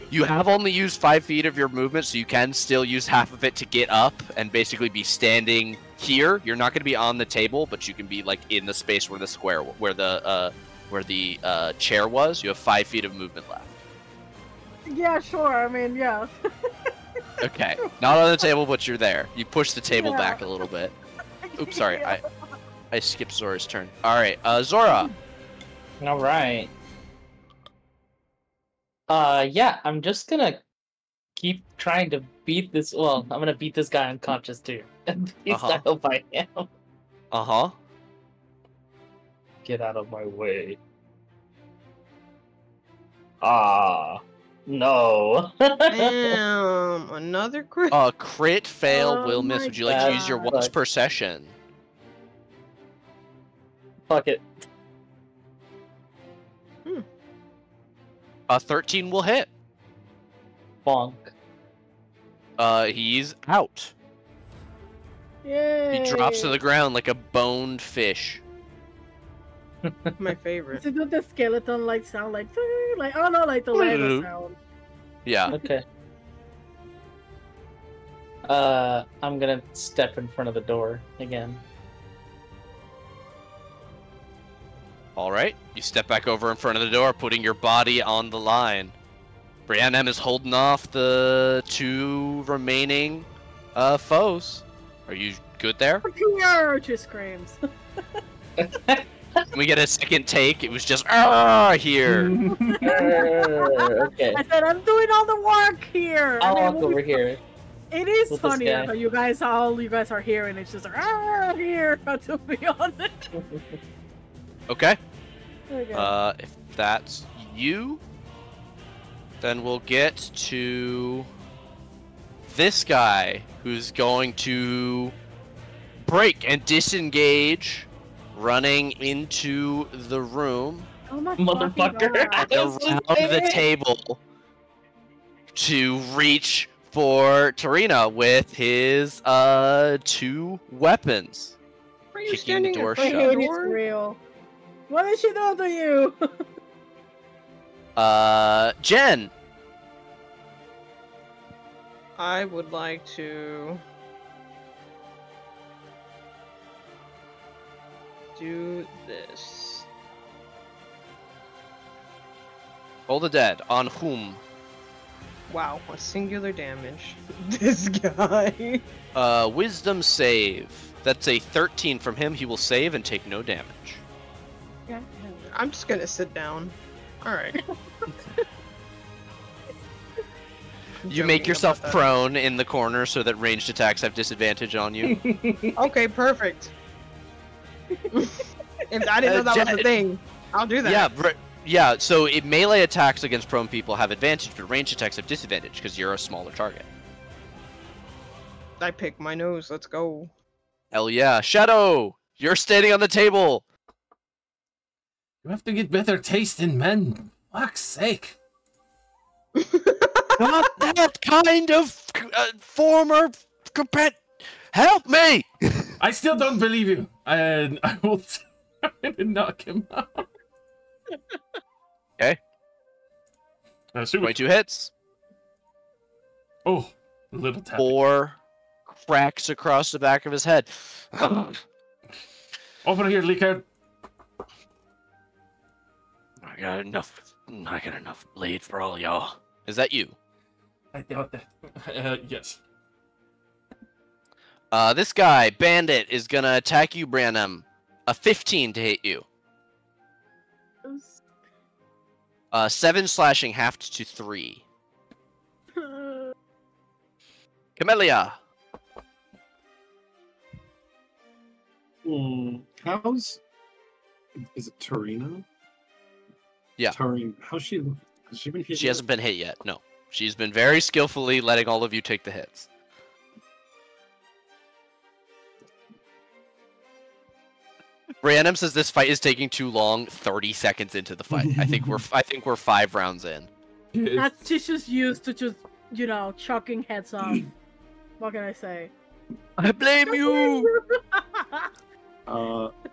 You have only used 5 feet of your movement, so you can still use half of it to get up and basically be standing here. You're not going to be on the table, but you can be like in the space where the square, where the chair was. You have 5 feet of movement left. Yeah, sure. I mean, yeah. Okay, not on the table, but you're there. You push the table Yeah. back a little bit. Oops, sorry. I skipped Zora's turn. All right, Zora. All right. Yeah, I'm just gonna keep trying to beat this. Well, I'm gonna beat this guy unconscious too. And he's style by him. Get out of my way. Ah, no. Damn, another crit. Crit fail Oh will miss. my Would you like to use your God. once per session? Fuck it. 13 will hit. Bonk. He's out. Yay! He drops to the ground like a boned fish. My favorite. Does it do the skeleton like sound like oh no, like the Lego sound? Yeah. Okay. I'm gonna step in front of the door again. All right. You step back over in front of the door, putting your body on the line. Brienne M is holding off the 2 remaining foes. Are you good there? Here, she screams. Can we get a second take? It was just here. Okay. I said I'm doing all the work here. I'll I mean, walk we'll over be- here. It is with this funny guy. that you guys are here, and it's just like here. To be honest. Okay. Okay. If that's you, then we'll get to this guy who's going to break and disengage, running into the room Oh my Motherfucker. fucking God. around the table to reach for Tarina with his 2 weapons. Are you Kicking the standing door in My front of shut. the hate is door? real. What did she do to you? Jen. I would like to do this. Roll the dead. On whom? Wow, a singular damage. This guy. Wisdom save. That's a 13 from him. He will save and take no damage. Yeah. I'm just gonna sit down. Alright. You make yourself prone in the corner so that ranged attacks have disadvantage on you. Okay, perfect. If I didn't know that was a thing, I'll do that. Yeah, yeah. So melee attacks against prone people have advantage, but ranged attacks have disadvantage because you're a smaller target. I pick my nose. Let's go. Hell yeah, Shadow! You're standing on the table. You have to get better taste in men. Fuck's sake. Not that kind of former compet. Help me! I still don't believe you. And I will try to knock him out. Okay. 22 hits. Oh, a little tap. 4 cracks across the back of his head. Over here, Leaker. I got enough blade for all y'all. Is that you? I doubt that. Yes. This guy, Bandit, is gonna attack you, Branham. A 15 to hit you. 7 slashing, halved to 3. Camellia. How's... Is it Torina? Yeah. Torina. How's she... Has she been hit? She hasn't been hit yet, no. She's been very skillfully letting all of you take the hits. Rhiannon says this fight is taking too long. 30 seconds into the fight. I think we're 5 rounds in. She's just used to just, you know, chucking heads off. What can I say? I blame you.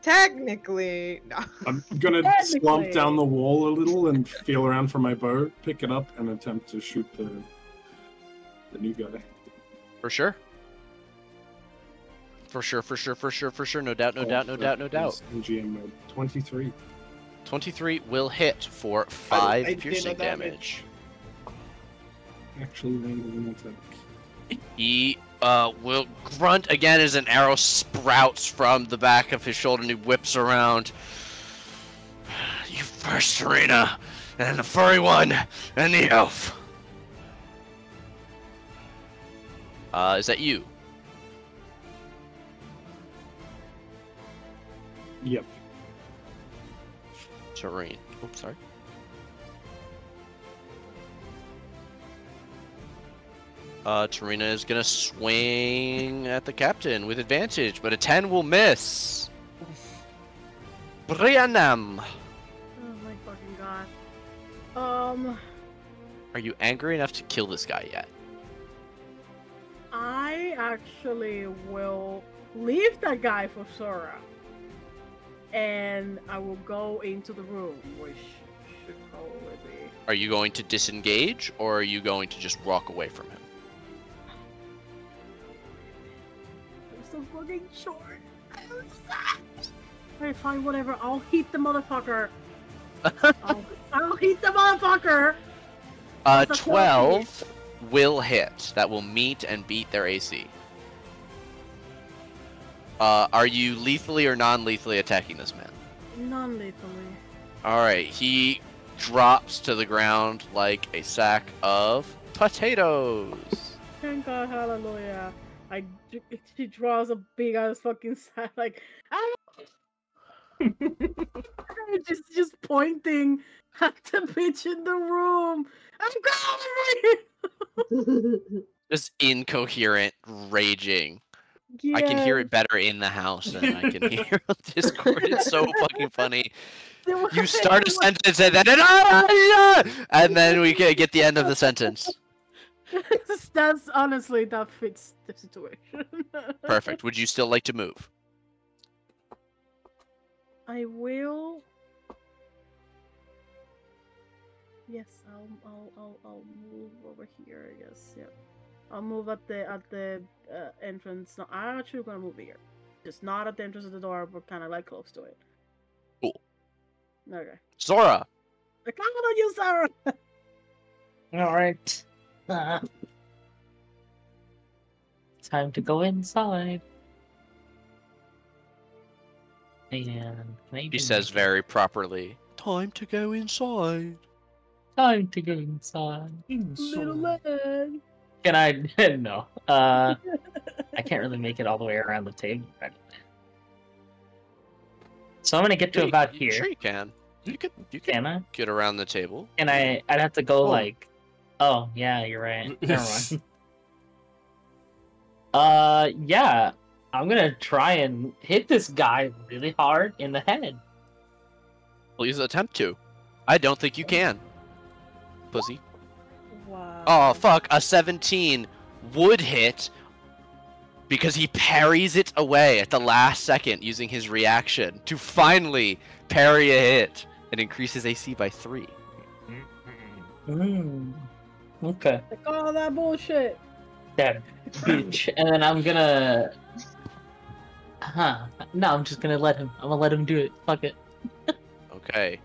Technically, no. I'm gonna slump down the wall a little and feel around for my bow, pick it up, and attempt to shoot the new guy. For sure. For sure. No doubt. NGM mode. 23. 23 will hit for 5 piercing damage. Actually landed an attack. He will grunt again as an arrow sprouts from the back of his shoulder and he whips around. You first, Serena, and the furry one, and the elf. Is that you? Yep. Serene. Oops, sorry. Tarina is gonna swing at the captain with advantage, but a 10 will miss. Brianam. Oh my fucking god. Are you angry enough to kill this guy yet? I actually will leave that guy for Sora. And I will go into the room, which should probably be... Are you going to disengage, or are you going to just walk away from him? I'm so fucking short. Alright, fine, whatever. I'll hit the motherfucker. I'll hit the motherfucker! 12 will hit. That will meet and beat their AC. Are you lethally or non-lethally attacking this man? Non-lethally. Alright, he drops to the ground like a sack of potatoes. Thank God, hallelujah. She draws a big ass fucking sign, like, ah! just pointing at the bitch in the room. I'm going! Just incoherent raging. Yes. I can hear it better in the house than I can hear on Discord. It's so fucking funny. You start a sentence and then we can get the end of the sentence. That's honestly, that fits the situation. Perfect. Would you still like to move? I will. Yes, I'll move over here. I guess. Yeah. I'll move at the entrance. No, I'm actually gonna move here. Just not at the entrance of the door, but kind of like close to it. Cool. Okay. Zora. I count on you, Sarah. All right. Time to go inside. And can I He even says make it? very properly, "Time to go inside." Time to go inside. Little man. Can I? No. I can't really make it all the way around the table. So I'm gonna get to Yeah, about you- here. Sure, you can. You could Can I? get around the table. And I'd have to go Oh. like. Oh yeah, you're right. Never mind. Yeah. I'm gonna try and hit this guy really hard in the head. Please attempt to. I don't think you can. Pussy. Wow. Oh, fuck. A 17 would hit because he parries it away at the last second using his reaction to finally parry a hit and increase his AC by 3. Okay. Like all that bullshit. That bitch. And then I'm gonna. No, I'm just gonna let him. I'm gonna let him do it. Fuck it. Okay.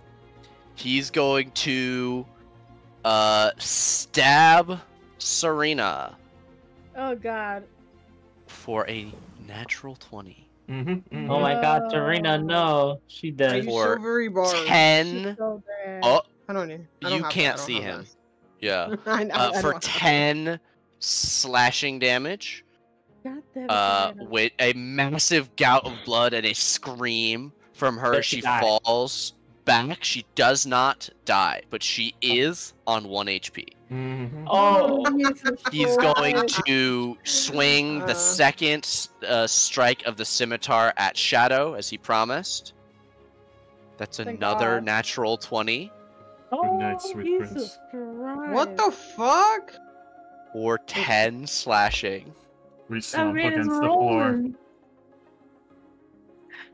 He's going to stab Serena Oh god. for a natural 20. Oh my god, Serena, no. She Are dead. you For so very barred? 10. So bad. Oh, I don't have you that, can't I don't see have him. Yeah. that. I For don't have 10 slashing damage. God damn it, Serena. With a massive gout of blood and a scream from her, Does she she die? falls back. She does not die, but she is on 1 HP. Oh, Jesus He's going Christ. to swing the Uh. second strike of the scimitar at Shadow, as he promised. That's Thank another God. natural 20, Oh, night, sweet Jesus prince. Christ. What the fuck? or 10 slashing. We slump against the floor. And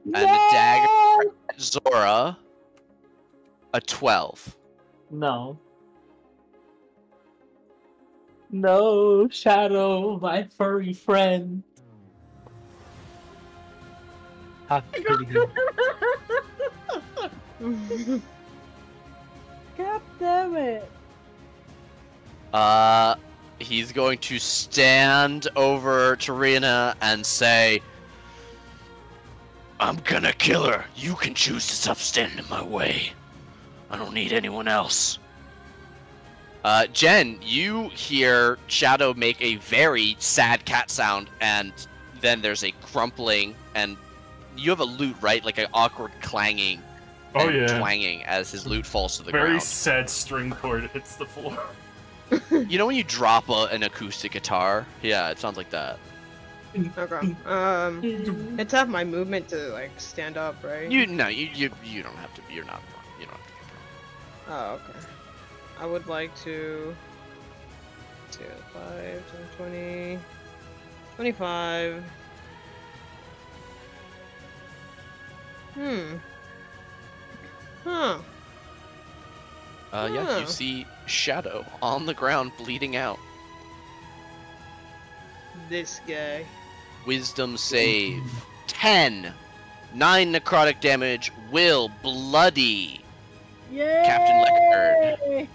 the dagger at Zora, a 12. no. No, Shadow, my furry friend. How could he? God damn it. He's going to stand over Tarina and say, "I'm gonna kill her. You can choose to stop standing in my way. I don't need anyone else." Jen, you hear Shadow make a very sad cat sound, and then there's a crumpling, and you have a lute, right? Like an awkward clanging Oh and yeah. twanging as his lute falls to the Very ground. sad string chord hits the floor. You know when you drop an acoustic guitar? Yeah, it sounds like that. Okay. It's have my movement to like stand up, right? You don't have to. You don't have to. Oh, okay. I would like to 5, 10, 20, 25. Huh. Yeah, Huh. you see Shadow on the ground bleeding out. This guy. Wisdom save 10. 9 necrotic damage will bloody Yay! Captain Leckard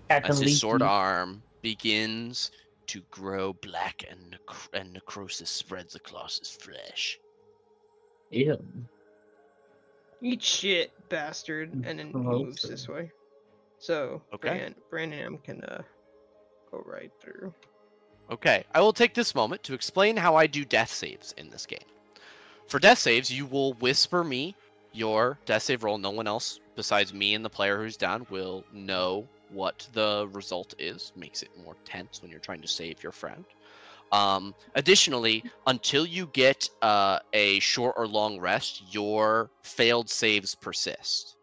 Captain as his sword Leaky. arm begins to grow black and necrosis spreads across his flesh. Ew. Eat shit, bastard. And then he moves Gross. this way. So, Okay. Brandon M can go right through. Okay, I will take this moment to explain how I do death saves in this game. For death saves, you will whisper me your death save roll. No one else besides me and the player who's down will know what the result is. Makes it more tense when you're trying to save your friend. Additionally, until you get a short or long rest, your failed saves persist.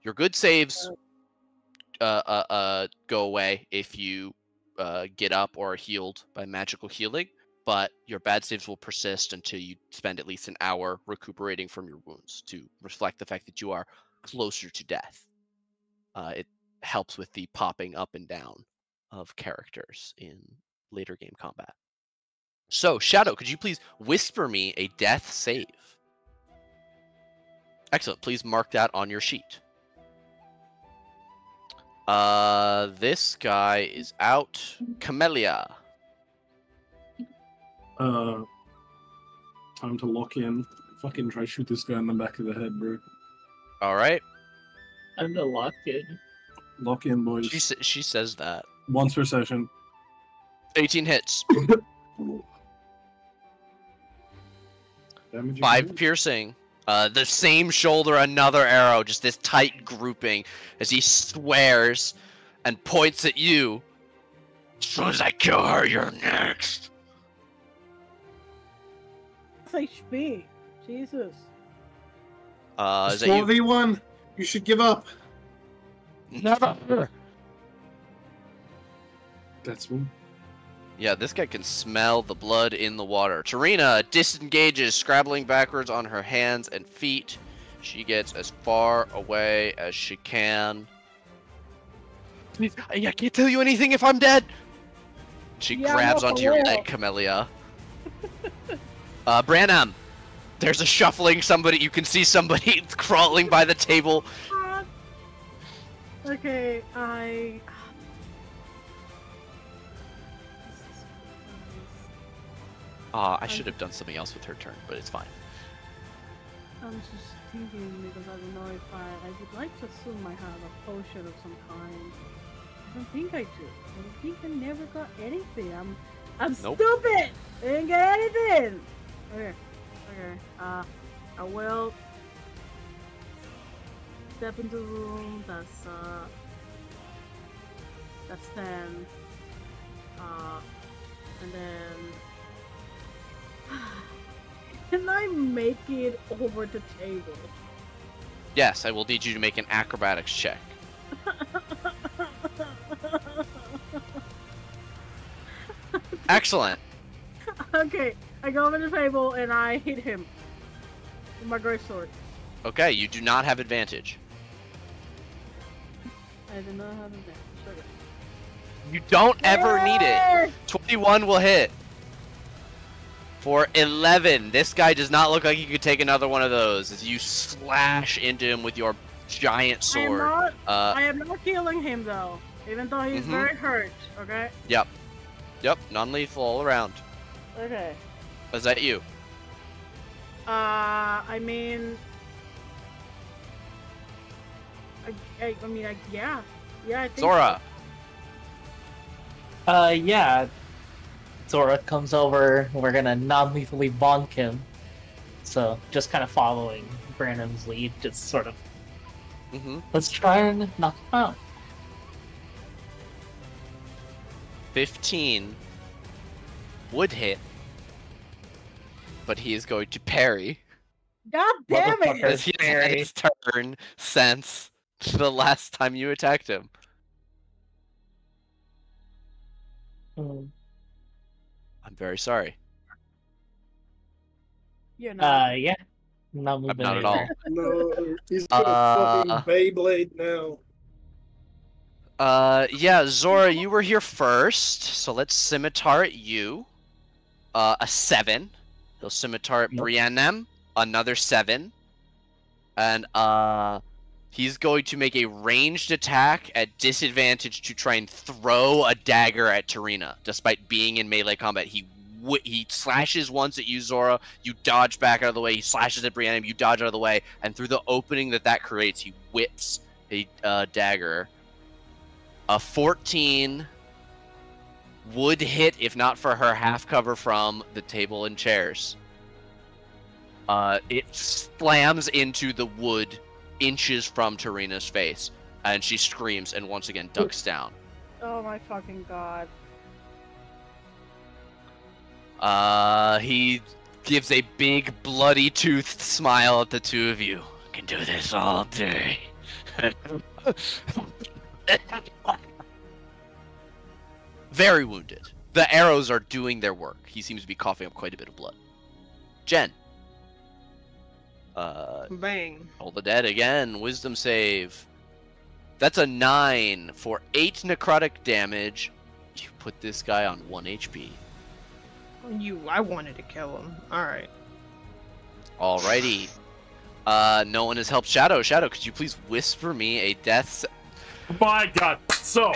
Your good saves go away if you get up or are healed by magical healing, but your bad saves will persist until you spend at least an hour recuperating from your wounds to reflect the fact that you are closer to death. It helps with the popping up and down of characters in later game combat. So, Shadow, could you please whisper me a death save? Excellent. Please mark that on your sheet. This guy is out. Camellia. Time to lock in. Fucking try to shoot this guy in the back of the head, bro. All right. I'm the lock in. Lock in, boys. She says that. Once per session. 18 hits. Damage 5 again? piercing. The same shoulder, another arrow. Just this tight grouping as he swears and points at you. As soon as I kill her, you're next. That's HP. Jesus. Is that you? 4v1. You should give up. Never. That's me. Yeah, this guy can smell the blood in the water. Tarina disengages, scrabbling backwards on her hands and feet. She gets as far away as she can. I can't tell you anything if I'm dead. She grabs onto your leg, Camellia. Branham, there's a shuffling. You can see somebody crawling by the table. Okay, I should have done something else with her turn, but it's fine. I'm just thinking because I don't know if I would like to assume I have a potion of some kind. I don't think I do. I don't think I never got anything. I'm Nope. stupid. I didn't get anything. Okay. I will step into the room. That's 10. And then can I make it over the table? Yes, I will need you to make an acrobatics check. Excellent. Okay, I go over the table and I hit him with my great sword. Okay, you do not have advantage. I do not have advantage. Okay. You don't ever need it. Yay! 21 will hit. For 11. This guy does not look like he could take another one of those as you slash into him with your giant sword. I am not killing him though, even though he's very hurt. Okay. Yep, non-lethal all around. Okay. Was that you? I mean, yeah, I think. Zora. Yeah. Zora comes over. We're gonna non-lethally bonk him. So, just kind of following Brandon's lead, just sort of. Let's try and knock him out. 15 would hit, but he is going to parry. God damn it! Motherfucker. As he has had Parry. his turn since the last time you attacked him. Mm. I'm very sorry. You're not. Yeah. Not moving not at all. anywhere. No, he's got a fucking Beyblade now. Yeah, Zora, you were here first, so let's scimitar at you. A 7. He'll scimitar at Nope. Briannem, another 7. And, he's going to make a ranged attack at disadvantage to try and throw a dagger at Tarina. Despite being in melee combat, he slashes once at you, Zora. You dodge back out of the way. He slashes at Briannem. You dodge out of the way. And through the opening that creates, he whips a dagger. A 14 would hit if not for her half cover from the table and chairs. It slams into the wood inches from Tarina's face, and she screams and once again ducks down. Oh my fucking god. He gives a big bloody toothed smile at the two of you. Can do this all day. Very wounded. The arrows are doing their work. He seems to be coughing up quite a bit of blood. Jen. Bang. Roll the dead again. Wisdom save. That's a 9 for 8 necrotic damage. You put this guy on 1 HP. I wanted to kill him. Alright. Alrighty. No one has helped Shadow. Shadow, could you please whisper me a death My God. So.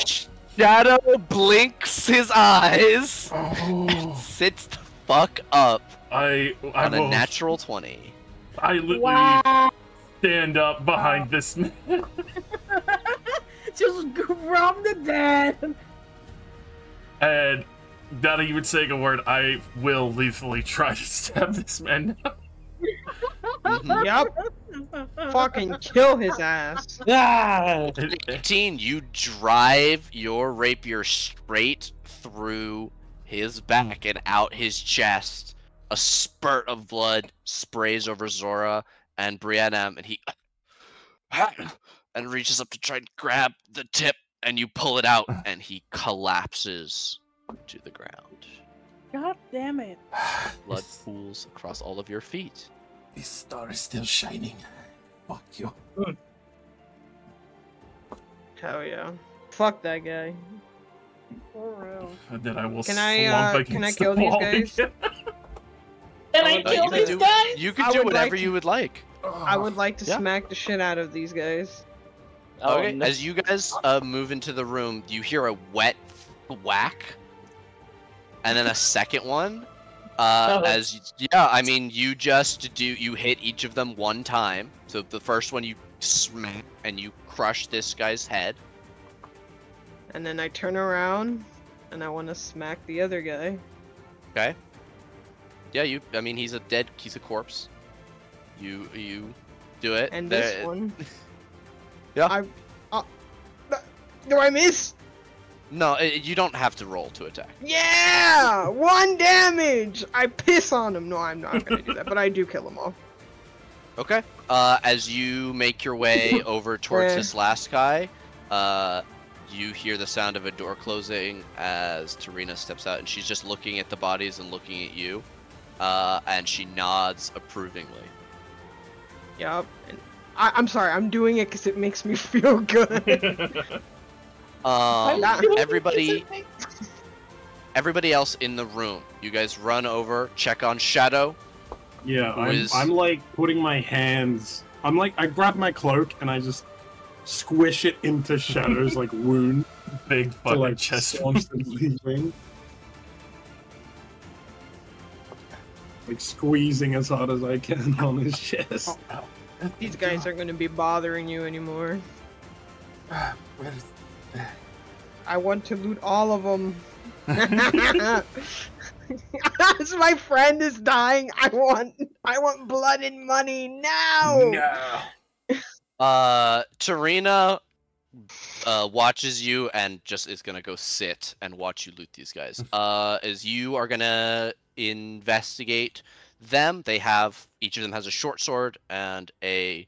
Shadow blinks his eyes. Oh. Sits the fuck up. I On a will, natural 20. I literally Wow. stand up behind this man. Just from the dead. And not even saying a word, I will lethally try to stab this man now. Yep. Fucking kill his ass. Ah! 18, you drive your rapier straight through his back and out his chest. A spurt of blood sprays over Zora and Brianna, and he and reaches up to try and grab the tip, and you pull it out, and he collapses to the ground. God damn it. Blood pools across all of your feet. This star is still shining. Fuck you. Hell yeah. Fuck that guy. For real. And then I will Can slump can I against kill the these wall guys? again. Can I You kill can these do- guys? You can I do would whatever like you to- would like. I would like to Yeah. smack the shit out of these guys. Oh, Okay, no. as you guys move into the room, you hear a wet whack, and then a second one. I mean, you hit each of them one time. So the first one you smack and you crush this guy's head. And then I turn around and I want to smack the other guy. Okay. Yeah, I mean, he's a corpse. You do it. And this There- one. Yeah. Do I miss? No, you don't have to roll to attack. Yeah! 1 damage! I piss on him. No, I'm not gonna do that, but I do kill him off. Okay. As you make your way over towards Yeah. this last guy, you hear the sound of a door closing as Tarina steps out, and she's just looking at the bodies and looking at you, and she nods approvingly. Yup. And I'm sorry, I'm doing it because it makes me feel good. Everybody else in the room, you guys run over, check on Shadow. Yeah, Who is- I'm like putting my hands. I grab my cloak and I just squish it into Shadow's like wound Big to fucking like chest. staunch the bleeding. Like squeezing as hard as I can on his chest. These guys aren't gonna be bothering you anymore. Where is... I want to loot all of them. As my friend is dying, I want blood and money now. No. Tarina watches you and just is gonna go sit and watch you loot these guys. As you are gonna investigate them, each of them has a short sword and a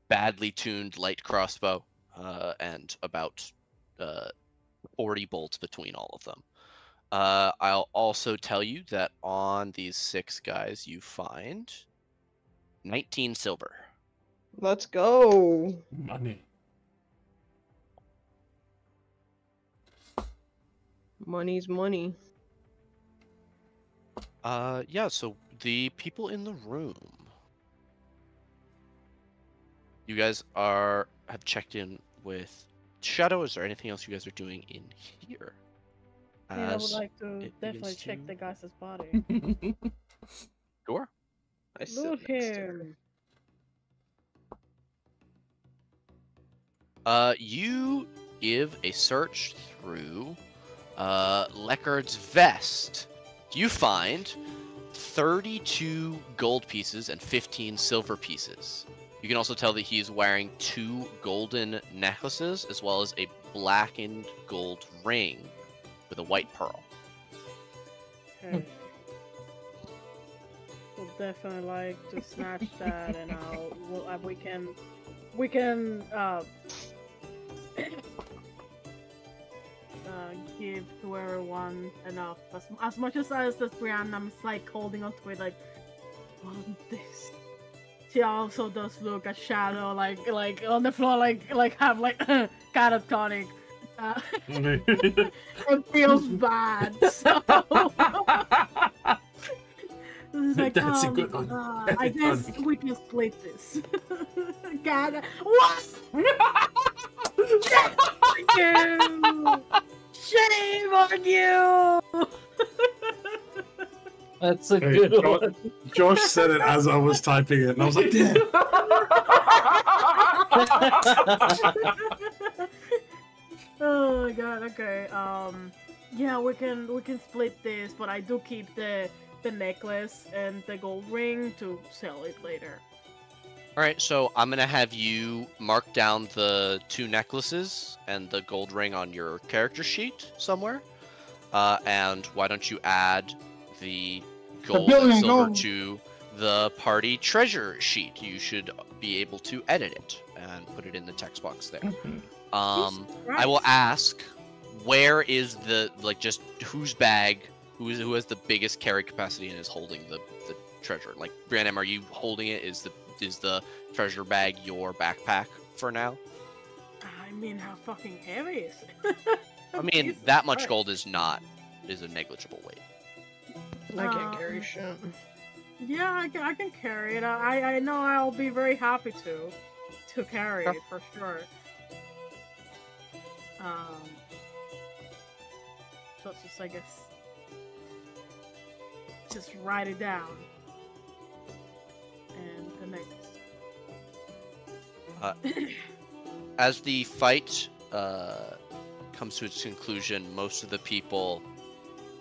badly tuned light crossbow, and about 40 bolts between all of them. I'll also tell you that on these 6 guys you find 19 silver. Let's go. Money. Money's money. Yeah, so the people in the room. You guys have checked in with Shadow. Is there anything else you guys are doing in here? Yeah, I would like to it definitely begins check to- the guy's body. Sure. I sit Loot next to her. him. You give a search through Leckard's vest. You find 32 gold pieces and 15 silver pieces. You can also tell that he is wearing 2 golden necklaces as well as a blackened gold ring with a white pearl. Okay. We'll definitely like to snatch that, and we can give to everyone enough. As much as Brianna, I'm like holding on to it, like, want this. She also does look at Shadow, like on the floor, like have like catatonic. It feels bad. So it's like, That's a good one. I guess we can split this. God, what? You! Shame on you! That's a Hey, good Josh, one. Josh said it as I was typing it, and I was like, damn. Oh my god, okay. Yeah, we can split this, but I do keep the necklace and the gold ring to sell it later. All right, so I'm gonna have you mark down the 2 necklaces and the gold ring on your character sheet somewhere. And why don't you add the gold and billion silver gold. to the party treasure sheet? You should be able to edit it and put it in the text box there. I will ask, where is the just whose bag? Who has the biggest carry capacity and is holding the treasure? Like, Brandon, are you holding it? Is the treasure bag your backpack for now? I mean, how fucking heavy is it? I mean, Jesus that much Christ. gold is a negligible weight. I can't carry shit. Yeah, I can carry it. I know I'll be very happy to carry it for sure. So it's just, I guess, just write it down. And the next. As the fight comes to its conclusion, most of the people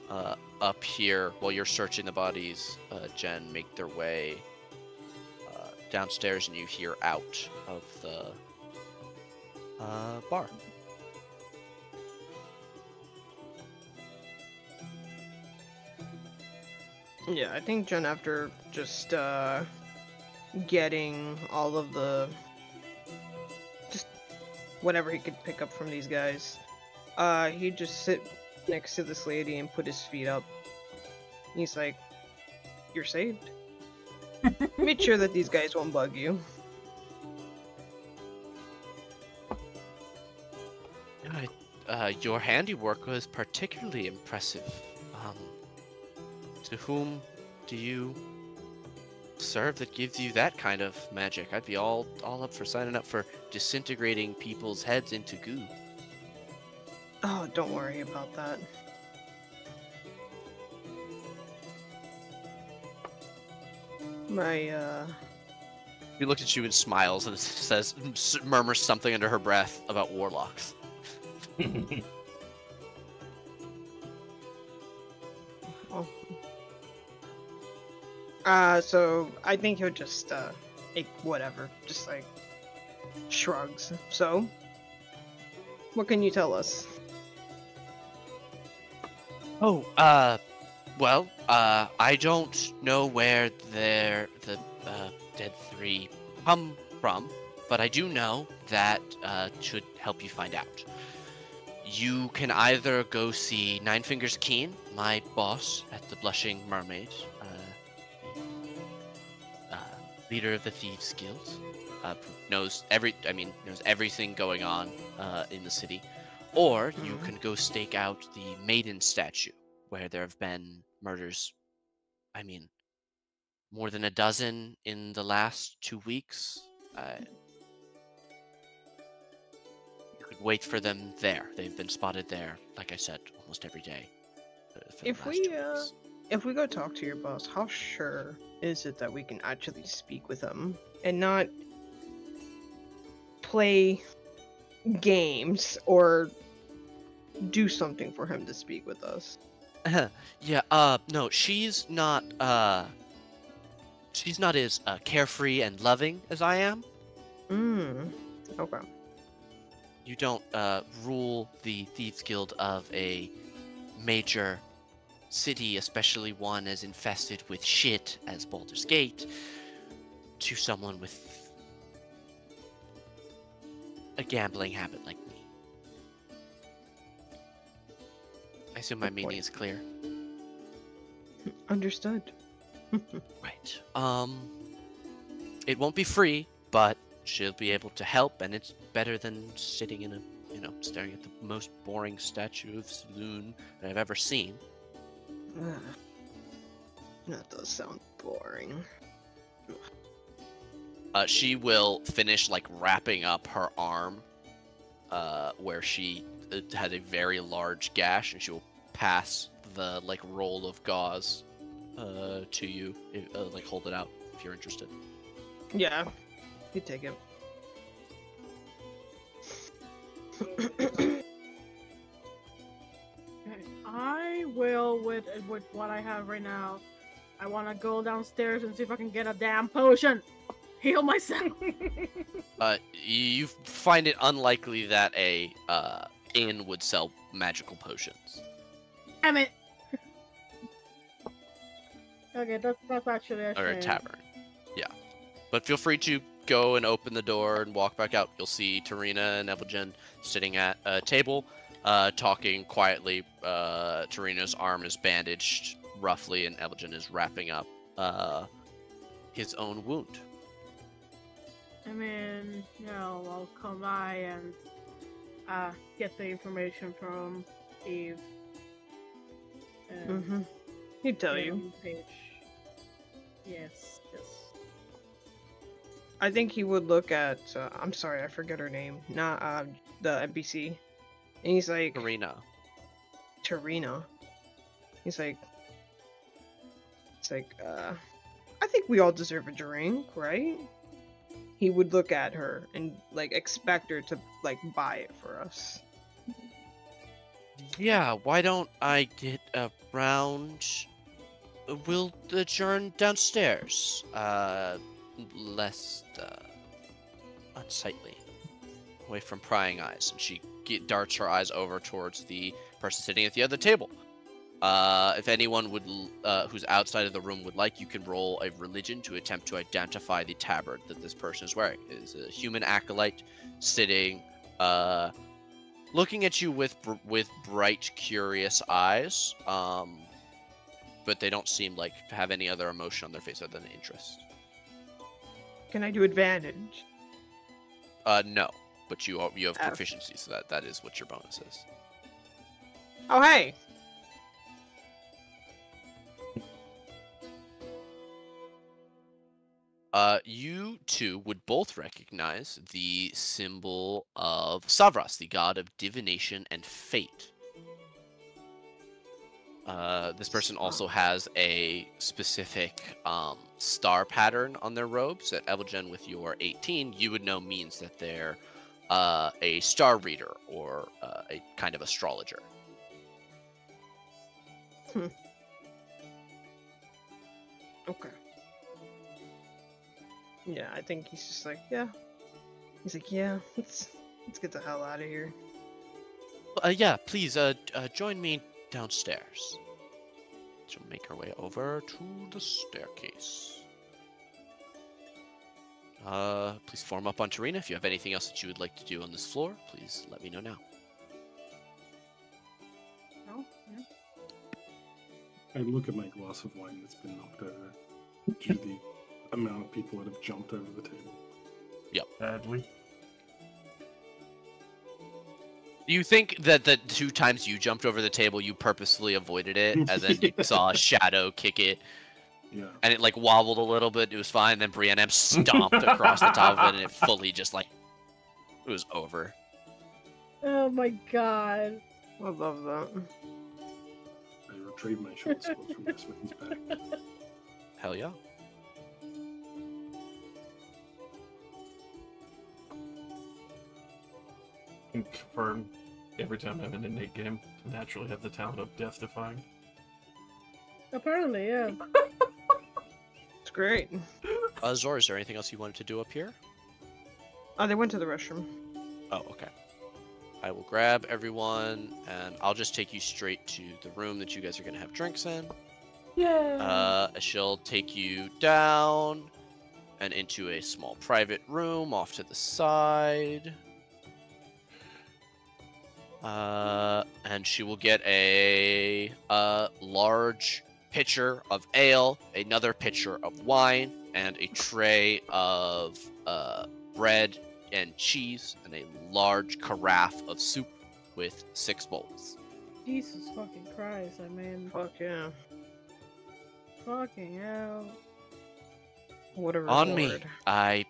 up here, while you're searching the bodies, Jen, make their way downstairs, and you hear out of the bar. Yeah, I think Jen, after just getting all of the just whatever he could pick up from these guys, he'd just sit next to this lady and put his feet up. He's like, "You're saved. Make sure that these guys won't bug you." Your handiwork was particularly impressive. To whom do you serve that gives you that kind of magic? I'd be all up for signing up for disintegrating people's heads into goo. Oh, don't worry about that. He looks at you and smiles and says, murmurs something under her breath about warlocks. So I think he'll just, whatever, just like, shrugs. So, what can you tell us? Oh, well, I don't know where the dead 3 come from, but I do know that should help you find out. You can either go see Nine Fingers Keen, my boss at the Blushing Mermaid, leader of the Thieves Guild, knows everything going on in the city, or you can go stake out the Maiden statue, where there have been murders. I mean, more than a dozen in the last 2 weeks. You could wait for them there. They've been spotted there, like I said, almost every day. For the If last we, 2 weeks. If we go talk to your boss, how sure is it that we can actually speak with him and not play games or do something for him to speak with us? Yeah, no, she's not as carefree and loving as I am. Okay. You don't rule the Thieves Guild of a major city, especially one as infested with shit as Baldur's Gate, to someone with a gambling habit like me. I assume my meaning is clear. Understood. Right. It won't be free, but she'll be able to help, and it's better than sitting in staring at the most boring statue of Saloon that I've ever seen. That does sound boring. She will finish, wrapping up her arm, where she had a very large gash, and she will pass the like roll of gauze to you. Like hold it out if you're interested. Yeah, you take it. I will with what I have right now. I want to go downstairs and see if I can get a damn potion. Heal myself. You find it unlikely that a inn would sell magical potions. Damn it. Okay, that's actually a shame. Or a tavern. Yeah. But feel free to go and open the door and walk back out. You'll see Tarina and Evelyn sitting at a table, talking quietly. Tarina's arm is bandaged roughly, and Evelyn is wrapping up his own wound. I mean, I'll come by and get the information from Eve. And He'd tell you. Paige. Yes. I think he would look at. I'm sorry, I forget her name. Not the NPC. And he's like. Tarina. He's like. It's like. I think we all deserve a drink, right? He would look at her and like expect her to like buy it for us. Yeah, why don't I get around? We'll adjourn downstairs. Less unsightly, away from prying eyes. And she darts her eyes over towards the person sitting at the other table. If anyone would, who's outside of the room would like, you can roll a religion to attempt to identify the tabard that this person is wearing. It is a human acolyte sitting, looking at you with bright, curious eyes. But they don't seem like to have any other emotion on their face other than interest. Can I do advantage? No, but you have proficiency, so that is what your bonus is. Oh, hey! You two would both recognize the symbol of Savras, the god of divination and fate. This person also has a specific star pattern on their robes that Evelyn, with your 18, you would know means that they're a star reader or a kind of astrologer. Okay. Yeah, I think he's just like, yeah. He's like, yeah, let's get the hell out of here. Yeah, please join me downstairs. She'll make her way over to the staircase. Please form up on Tarina. If you have anything else that you would like to do on this floor, please let me know now. Oh, yeah. I look at my glass of wine that's been knocked over due to the amount of people that have jumped over the table. Yep. Badly. You think that the 2 times you jumped over the table, you purposely avoided it, and then you saw a shadow kick it, Yeah. and it like wobbled a little bit, it was fine, and then Brienne stomped across the top of it, and it fully just like, it was over. Oh my god. I love that. I retrieve my short sword from my smith's bag. Hell yeah. Can confirm every time I'm in a Nate game, I naturally have the talent of death defying. Apparently, yeah. It's great. Zor, is there anything else you wanted to do up here? Oh, they went to the restroom. Oh, okay. I will grab everyone, and I'll just take you straight to the room that you guys are going to have drinks in. Yeah. She'll take you down and into a small private room off to the side. And she will get a large pitcher of ale, another pitcher of wine, and a tray of bread and cheese, and a large carafe of soup with 6 bowls. Jesus fucking Christ, I mean, Fuck yeah. fucking hell. What a reward. On me, I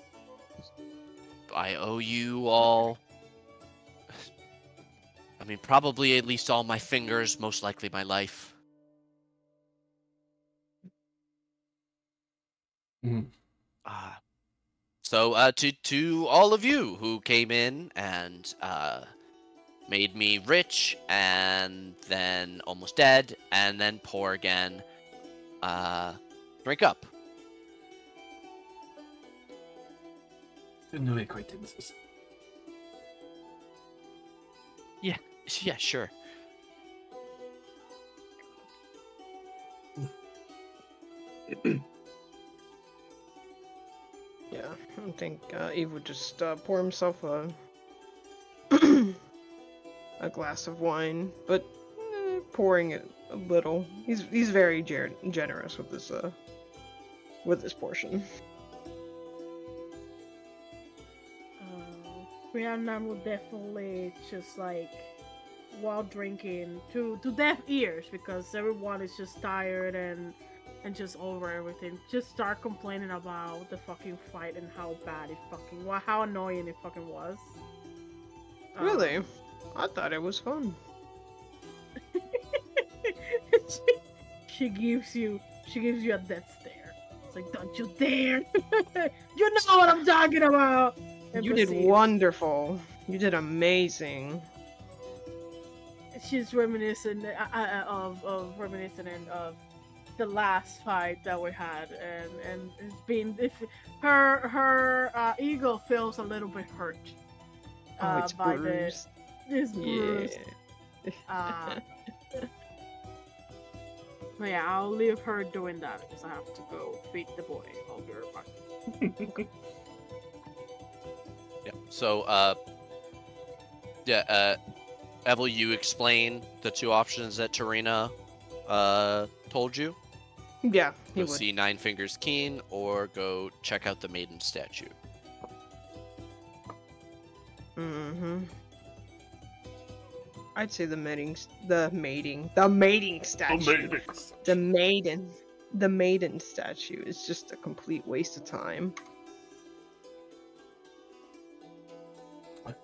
owe you all I mean, probably at least all my fingers, most likely my life. Mhm. So to all of you who came in and made me rich and then almost dead and then poor again, drink up. New acquaintances. Yeah, sure. Yeah, I think Eve would just pour himself a a glass of wine, but pouring it a little. He's very generous with this portion. Brianna would definitely just like, while drinking, to deaf ears, because everyone is just tired and just over everything, just start complaining about the fucking fight and how bad how annoying it fucking was. Really? I thought it was fun. she gives you a death stare. It's like, don't you dare! You know what I'm talking about. And You did proceeds. wonderful. You did amazing. She's reminiscent of the last fight that we had, and her ego feels a little bit hurt. It's bruised. It's bruised. Yeah. But yeah, I'll leave her doing that because I have to go feed the boy. I'll be right back. Yeah. So Evel, you explain the two options that Tarina told you. Yeah, he Go would. see Nine Fingers Keen or go check out the maiden statue. Mm-hmm. I'd say the mating statue. The maiden statue is just a complete waste of time.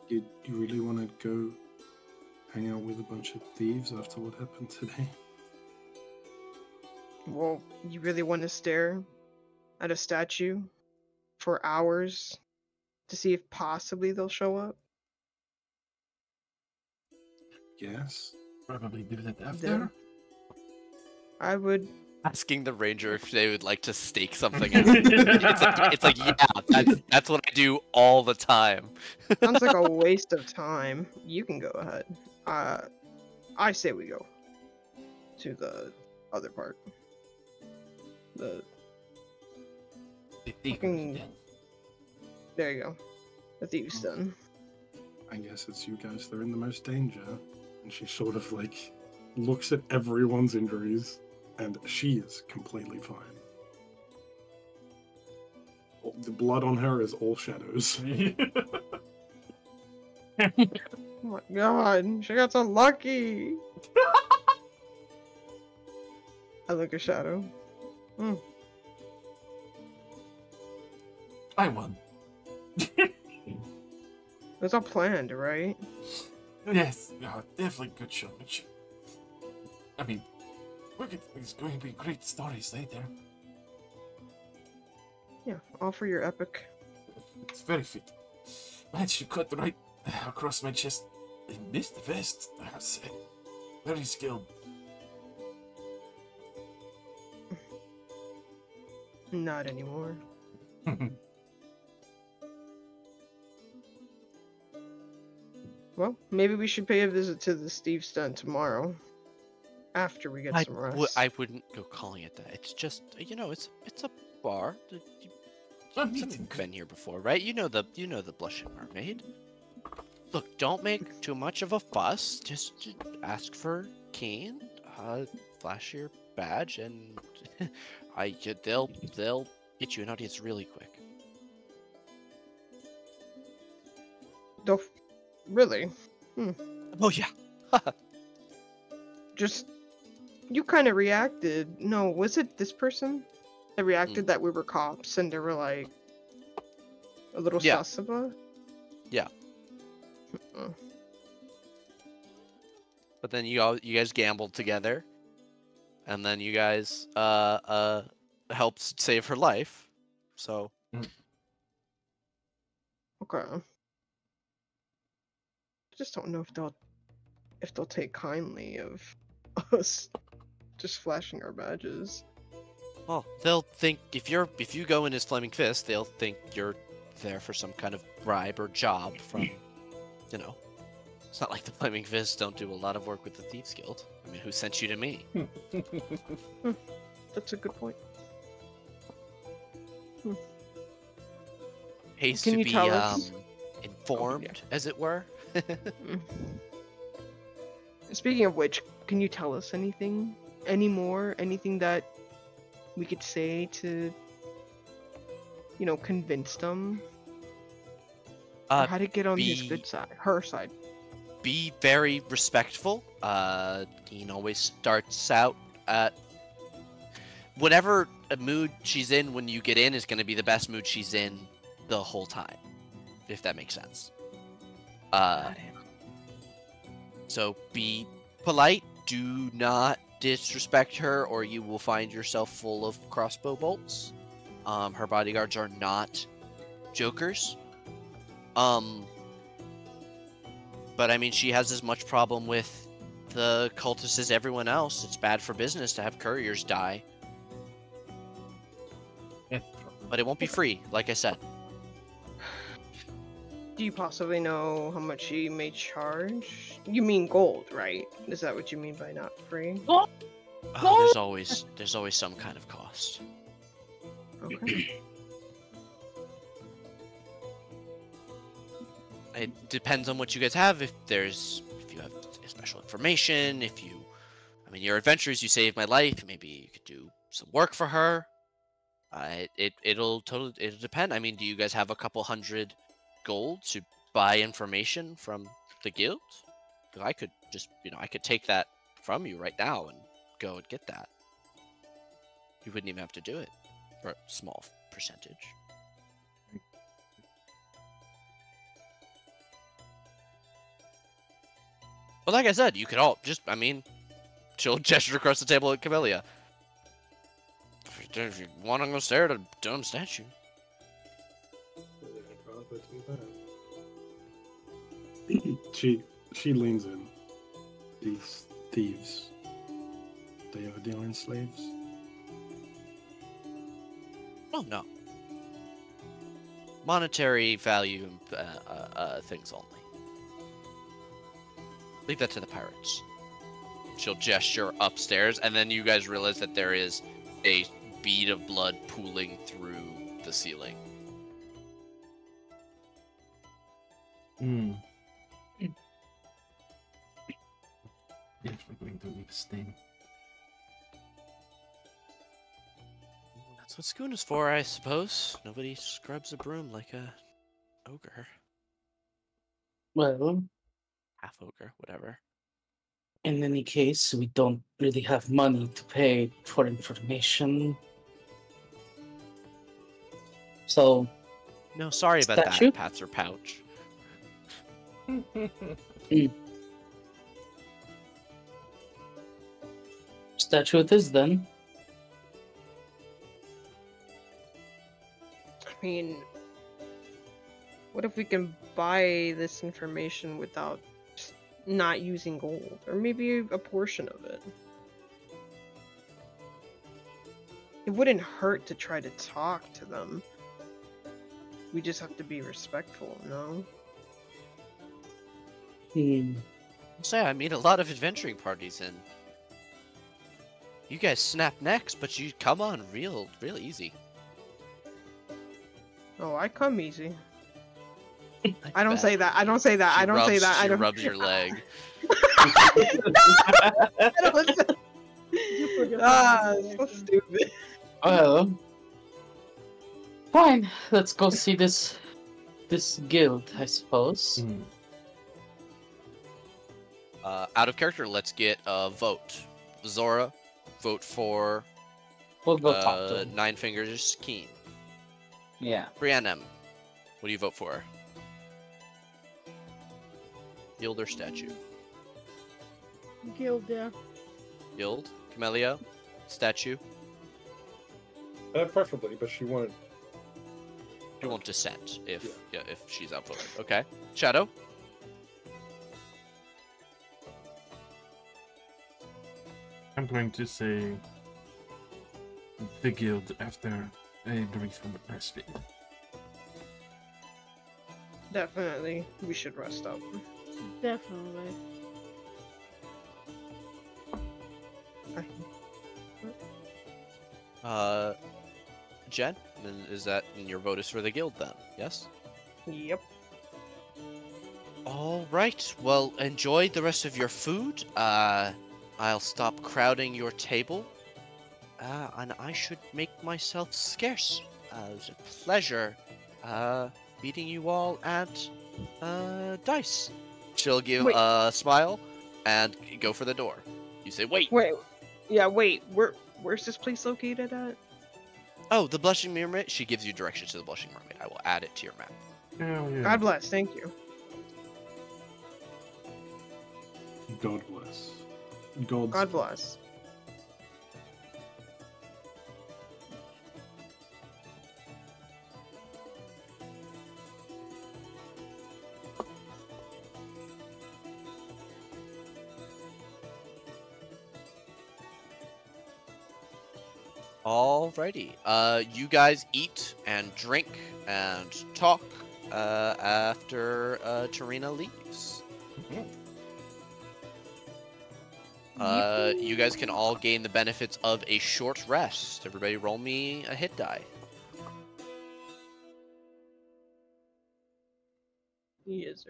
You really want to go hang out with a bunch of thieves after what happened today? Well, you really want to stare at a statue for hours to see if possibly they'll show up? Yes. Probably do that after. I would. Asking the ranger if they would like to stake something out. it's like yeah, that's what I do all the time. Sounds like a waste of time. You can go ahead. I say we go to the other part. The fucking... There you go. The thieves' den. I guess it's you guys that are in the most danger. And she sort of like looks at everyone's injuries, and she is completely fine. The blood on her is all shadows. Oh my god, she got so lucky! I look at Shadow. I won. It was all planned, right? Yes, no, definitely good show. Good show. I mean, it's going to be great stories later. Yeah, all for your epic. It's very fit. Man, she cut right across my chest and missed the vest, I must say. Very skilled. Not anymore. Well, maybe we should pay a visit to the Steve's den tomorrow. After we get some rest. I wouldn't go calling it that. It's just, you know, it's a bar. You've been here before, right? You know the Blushing Mermaid. Look, don't make too much of a fuss. Just ask for Keen. Flash your badge, and they'll get you an audience really quick. Really? Oh yeah. Just, you kind of reacted. No, was it this person that reacted that we were cops and they were like a little sus of us? Yeah. but then you guys gambled together, and then you guys helped save her life. So Okay. I just don't know if they'll take kindly of us just flashing our badges. well, they'll think if you go in as Flaming Fist, they'll think you're there for some kind of bribe or job from, you know. It's not like the Flaming Fists don't do a lot of work with the Thieves Guild. I mean, who sent you to me? That's a good point. Pays Can to you be tell us- informed, as it were. Speaking of which, can you tell us anything? Anything that we could say to, convince them? Or how to get on his good side, her side. Be very respectful. Keen always starts out at whatever mood she's in when you get in is going to be the best mood she's in the whole time, if that makes sense. So be polite. Do not disrespect her, or you will find yourself full of crossbow bolts. Her bodyguards are not jokers. But I mean, she has as much problem with the cultists as everyone else. It's bad for business to have couriers die. Yeah. But it won't be free, like I said. Do you possibly know how much she may charge? You mean gold, right? Is that what you mean by not free? Oh, there's always some kind of cost. Okay. It depends on what you guys have. If you have special information, I mean, you're adventurers. You saved my life. Maybe you could do some work for her. It'll depend. I mean, do you guys have a couple hundred gold to buy information from the guild? 'Cause I could just, I could take that from you right now and go and get that. You wouldn't even have to do it for a small percentage. Well, like I said, you could all just, she'll gesture across the table at Camellia. If you want to go stare at a dumb statue. She leans in. These thieves, they ever deal in slaves? Oh, no. Monetary value things only. Leave that to the pirates. She'll gesture upstairs, and then you guys realize that there is a bead of blood pooling through the ceiling. Yes, we're going to leave a stain. That's what Schoon is for, I suppose. Nobody scrubs a broom like a ogre. Well, Half ogre, whatever. in any case, we don't really have money to pay for information. So, No, sorry about Statue? that, pats her pouch. statue it is then. I mean, what if we can buy this information without just not using gold? Or maybe a portion of it? It wouldn't hurt to try to talk to them. We just have to be respectful, no? I'll say I meet a lot of adventuring parties, and you guys snap necks, but you come on real easy. Oh, I come easy. I I don't bet. say that. I don't say that. I don't say that. I She don't. rubs your leg. I don't say- You forget Ah, the so stupid. Well, fine. Let's go see this guild, I suppose. Out of character, let's get a vote. Zora, vote for We'll go talk to him. Nine Fingers Keen. Yeah. Briannem, what do you vote for? Guild or statue? Guild, yeah. Guild, Camellia, statue. Preferably, but she wanted. She won't dissent if if she's outvoted. Okay. Shadow. I'm going to say the guild after a brief respite. Definitely, we should rest up. Definitely. Jen, then is that your vote is for the guild then? Yes. Yep. All right. Well, enjoy the rest of your food. I'll stop crowding your table. And I should make myself scarce. It was a pleasure meeting you all at Dice. She'll give Wait. a smile and go for the door. You say, wait. Wait. Yeah. Wait. Where's this place located at? Oh, the Blushing Mermaid. She gives you directions to the Blushing Mermaid. I will add it to your map. Hell yeah. God bless. Thank you. God bless. God's God bless. Alrighty. You guys eat and drink and talk after Tarina leaves. You guys can all gain the benefits of a short rest. Everybody roll me a hit die. Yes.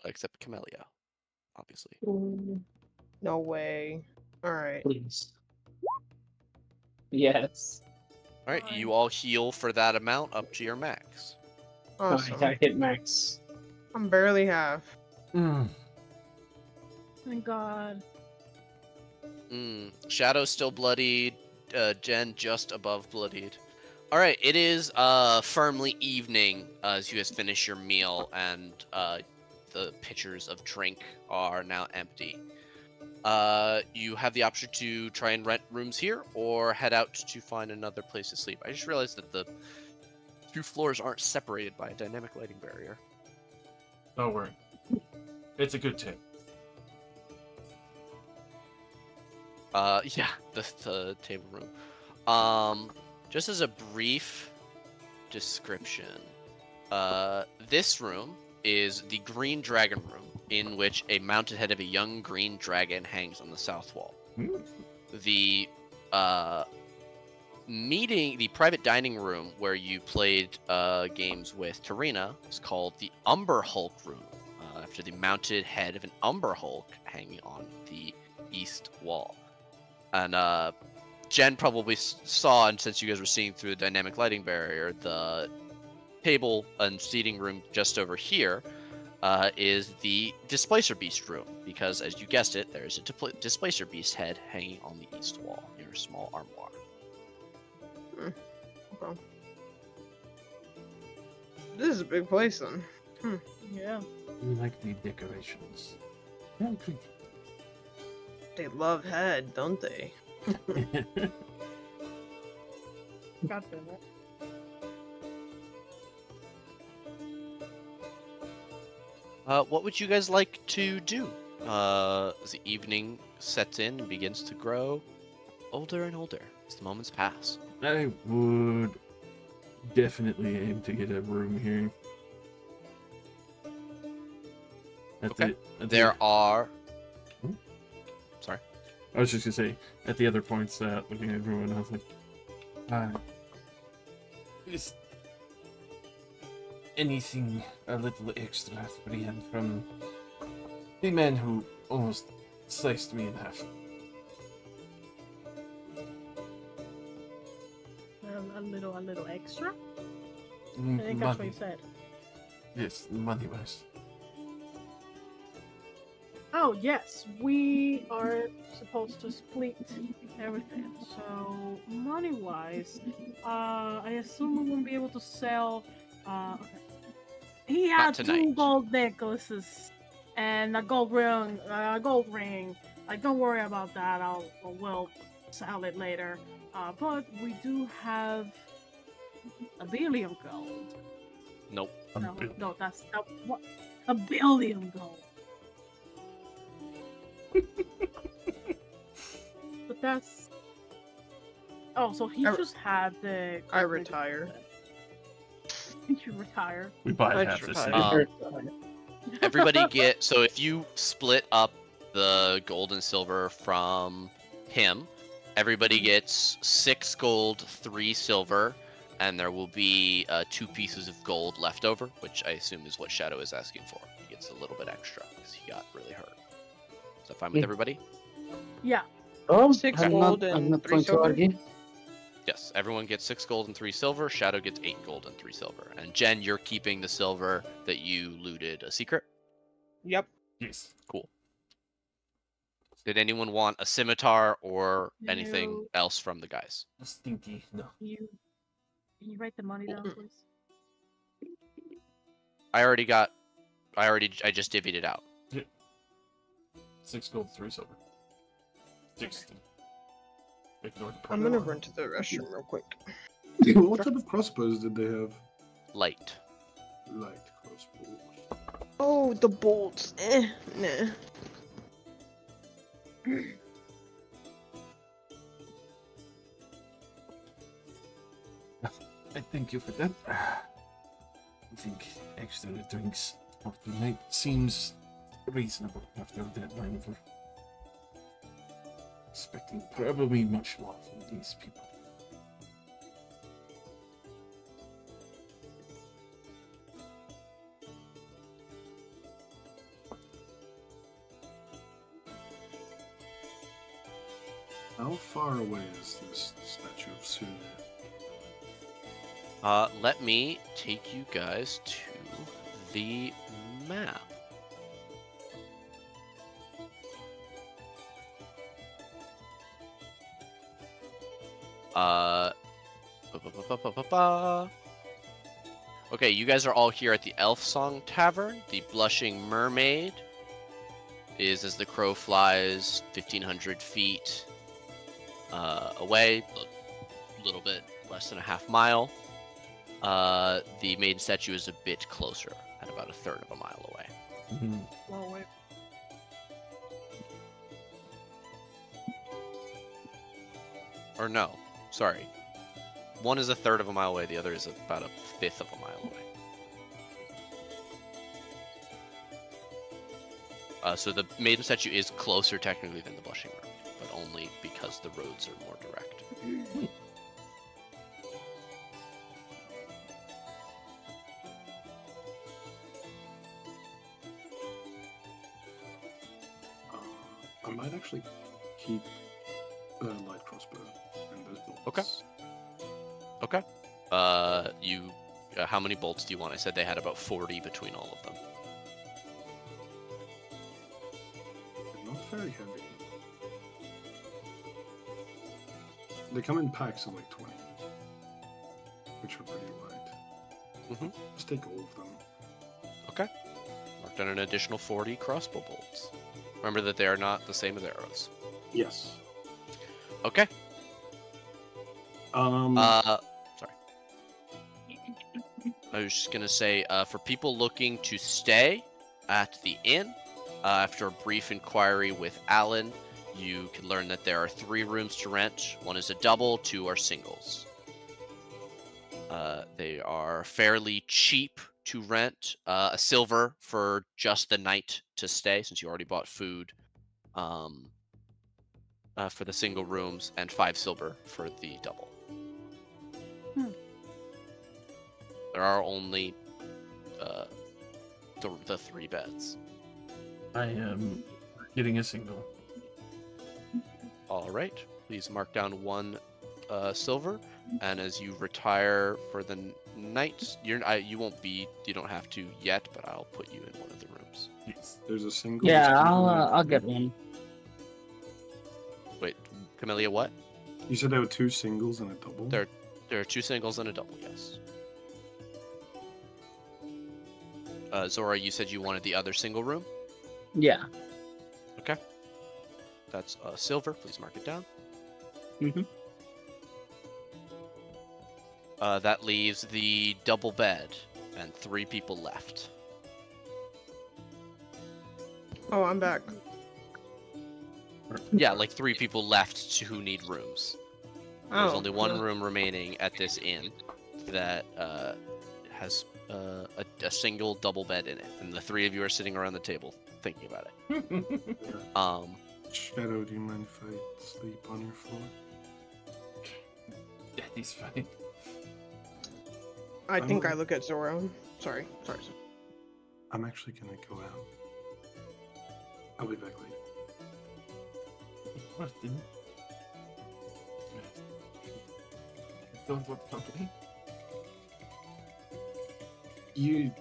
Except Camellia, obviously. No way. All right. Please. Yes. Alright, you all heal for that amount up to your max. Awesome. I hit max. I'm barely half. Thank God. Shadow's still bloodied. Jen just above bloodied. Alright, it is firmly evening as you guys finish your meal and the pitchers of drink are now empty. You have the option to try and rent rooms here or head out to find another place to sleep. I just realized that the two floors aren't separated by a dynamic lighting barrier. Don't worry. It's a good tip. Yeah, the table room. Just as a brief description, this room is the Green Dragon Room, in which a mounted head of a young green dragon hangs on the south wall. The private dining room where you played games with Tarina is called the Umber Hulk Room, after the mounted head of an Umber Hulk hanging on the east wall. And Jen probably saw, and since you guys were seeing through the dynamic lighting barrier, the table and seating room just over here is the Displacer Beast room, because as you guessed it, there's a Displacer Beast head hanging on the east wall near a small armoire. Okay. This is a big place then. Yeah. You like the decorations. Very pretty. They love head, don't they? Got that. What would you guys like to do? As the evening sets in and begins to grow older and older as the moments pass. I would definitely aim to get a room here. Okay. There are... Hmm? Sorry. I was just gonna say, at the other points, looking at everyone, I was like, is anything a little extra to bring in from the man who almost sliced me in half? A little extra? I think that's what you said. Yes, money-wise. Oh, yes. We are supposed to split everything. So, money-wise, I assume we won't be able to sell... okay. He had Not tonight. 2 gold necklaces. and a gold ring. Like, don't worry about that. We'll sell it later. But we do have a billion gold. Nope. No, that's what? A billion gold. But that's. Oh, so he just had the. I retire. You retire. We buy I half just the retired. city. Everybody get, so if you split up the gold and silver from him, everybody gets 6 gold, 3 silver, and there will be 2 pieces of gold left over, which I assume is what Shadow is asking for. He gets a little bit extra because he got really hurt. Is that fine with Yeah. everybody? Yeah. Oh, 6 I'm gold not, I'm and not 3 going to silver? argue. Yes, everyone gets 6 gold and 3 silver. Shadow gets 8 gold and 3 silver. And Jen, you're keeping the silver that you looted a secret? Yep. Yes. Cool. Did anyone want a scimitar or anything No. else from the guys? Stinky. No. Can you write the money down, please? I just divvied it out. 6 gold, 3 silver. 16. Ignore the I'm gonna purple. run to the restroom real quick. What type of crossbows did they have? Light. Light crossbows. Oh, the bolts. Nah. I thank you for that. I think extra drinks for tonight seems reasonable after that maneuver. Expecting probably much more from these people. How far away is this statue of Sune? Let me take you guys to the map. Okay, you guys are all here at the Elf Song Tavern. The Blushing Mermaid is, as the crow flies, 1,500 feet away, a little bit less than a half mile. The maiden statue is a bit closer, at about a third of a mile away. Oh, wait. Or no, sorry. One is a third of a mile away, the other is about a fifth of a mile away. So the maiden statue is closer technically than the Blushing Mermaid, but only because the roads are more direct. I might actually keep a light crossbow and those bolts. Okay. Okay. How many bolts do you want? I said they had about 40 between all of them. They're not very heavy. They come in packs of like 20, which are pretty light. Mhm. Just take all of them. Okay. Mark down an additional 40 crossbow bolts. Remember that they are not the same as arrows. Yes. Okay. Sorry. I was just gonna say, for people looking to stay at the inn, after a brief inquiry with Alan, you can learn that there are 3 rooms to rent. 1 is a double, 2 are singles. They are fairly cheap to rent. A silver for just the night to stay, since you already bought food. For the single rooms, and 5 silver for the double. There are only the 3 beds. I am getting a single. All right, please mark down 1 silver, and as you retire for the night, you don't have to yet, but I'll put you in one of the rooms. Yes. There's a single. Yeah, I'll get one. Wait, Camellia, what? You said there were 2 singles and a double? There are 2 singles and a double, yes. Zora, you said you wanted the other single room? Yeah. Okay. That's silver. Please mark it down. Mm-hmm. That leaves the double bed and 3 people left. Oh, I'm back. Yeah, like 3 people left who need rooms. There's Oh, only one yeah. room remaining at this inn that has a single double bed in it, and the 3 of you are sitting around the table thinking about it. Shadow, do you mind if I sleep on your floor? Yeah, he's fine. I think I look at Zoro. Sorry. I'm actually gonna go out. I'll be back later. What didn't? Don't want company. You,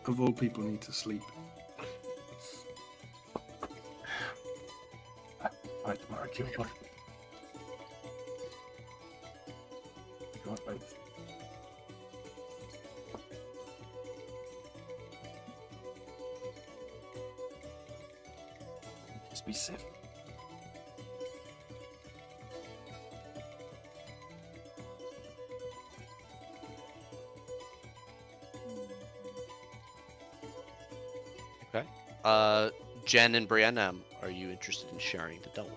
of all people, need to sleep. Alright, tomorrow, kill one. Go on, wait. Just be safe. Jen and Brianna, are you interested in sharing the double?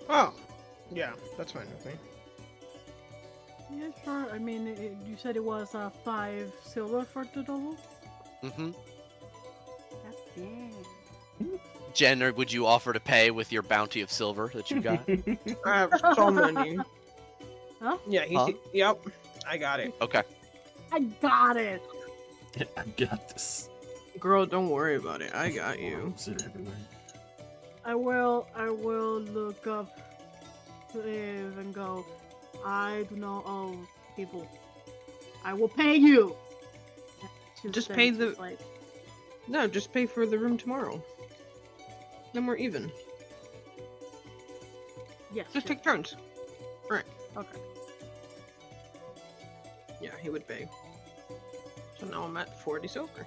Oh, yeah, that's fine with me. Yeah, sure. I mean, you said it was 5 silver for the double? Mm-hmm. God damn. Jen, would you offer to pay with your bounty of silver that you got? I have so many. Huh? Yeah, yep, I got it. Okay. I got it! Yeah, I got this. Girl, don't worry about it. I got you. Sit everywhere. I will look up to Eve and go, I do not owe people. I will pay you! Just pay the- just like, No, just pay for the room tomorrow. Then we're even. yes. Just sure. take turns. Okay. Yeah, he would pay. So now I'm at 40 silver.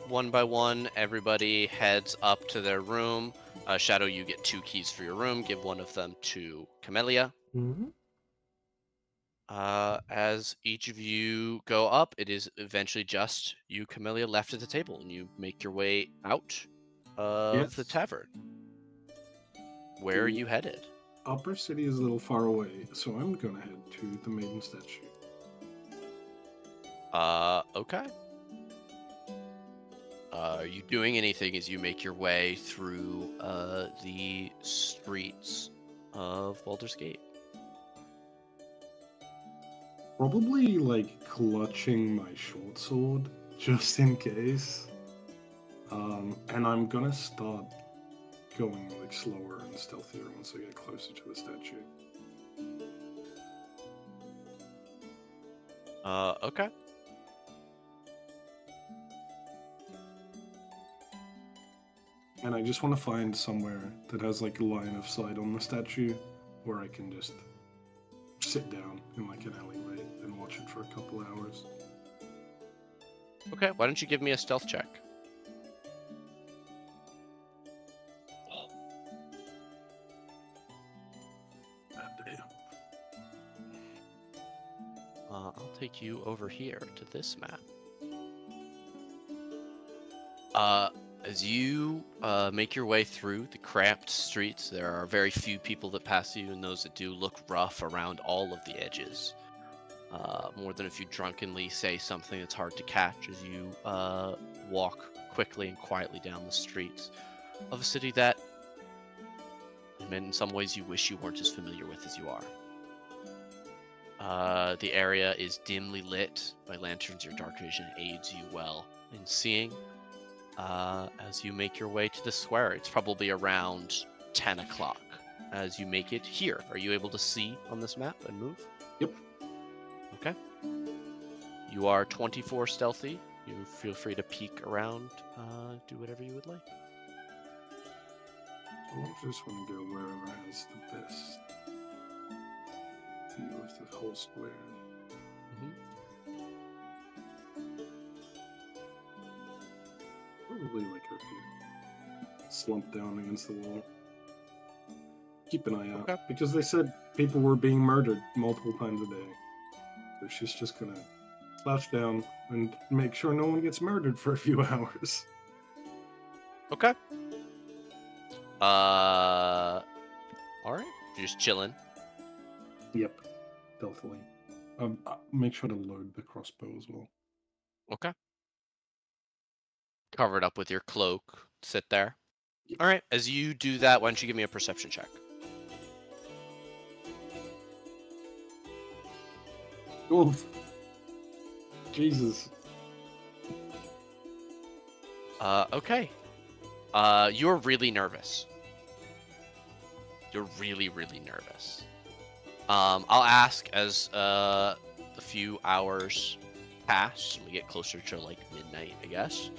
One by one, everybody heads up to their room. Shadow, you get 2 keys for your room. Give one of them to Camellia. Mm-hmm. As each of you go up, it is eventually just you, Camellia, left at the table, and you make your way out of the Yes. tavern. Where are you headed? Upper City is a little far away, so I'm gonna head to the Maiden statue. Okay. Are you doing anything as you make your way through the streets of Baldur's Gate? Probably like clutching my short sword, just in case. And I'm gonna start going like slower and stealthier once I get closer to the statue. Okay. And I just want to find somewhere that has like a line of sight on the statue where I can just sit down in like an alleyway and watch it for a couple hours. Okay, why don't you give me a stealth check? God damn. I'll take you over here to this map. As you make your way through the cramped streets, there are very few people that pass you, and those that do look rough around all of the edges. More than if you drunkenly say something that's hard to catch as you walk quickly and quietly down the streets of a city that, in some ways, you wish you weren't as familiar with as you are. The area is dimly lit by lanterns. Your dark vision aids you well in seeing. As you make your way to the square, it's probably around 10 o'clock. As you make it here, are you able to see on this map and move? Yep. Okay. You are 24 stealthy. You feel free to peek around, do whatever you would like. I just want to go wherever has the best view of the whole square. if you slump down against the wall. Keep an eye out. Okay. Because they said people were being murdered multiple times a day. So she's just gonna slouch down and make sure no one gets murdered for a few hours. Okay. All right. You're just chilling. Yep. Stealthily. Make sure to load the crossbow as well. Okay. Covered up with your cloak. Sit there. All right. As you do that, why don't you give me a perception check? Oof. Jesus. Okay. You're really nervous. You're really, really nervous. I'll ask as a few hours pass, and we get closer to like midnight, I guess.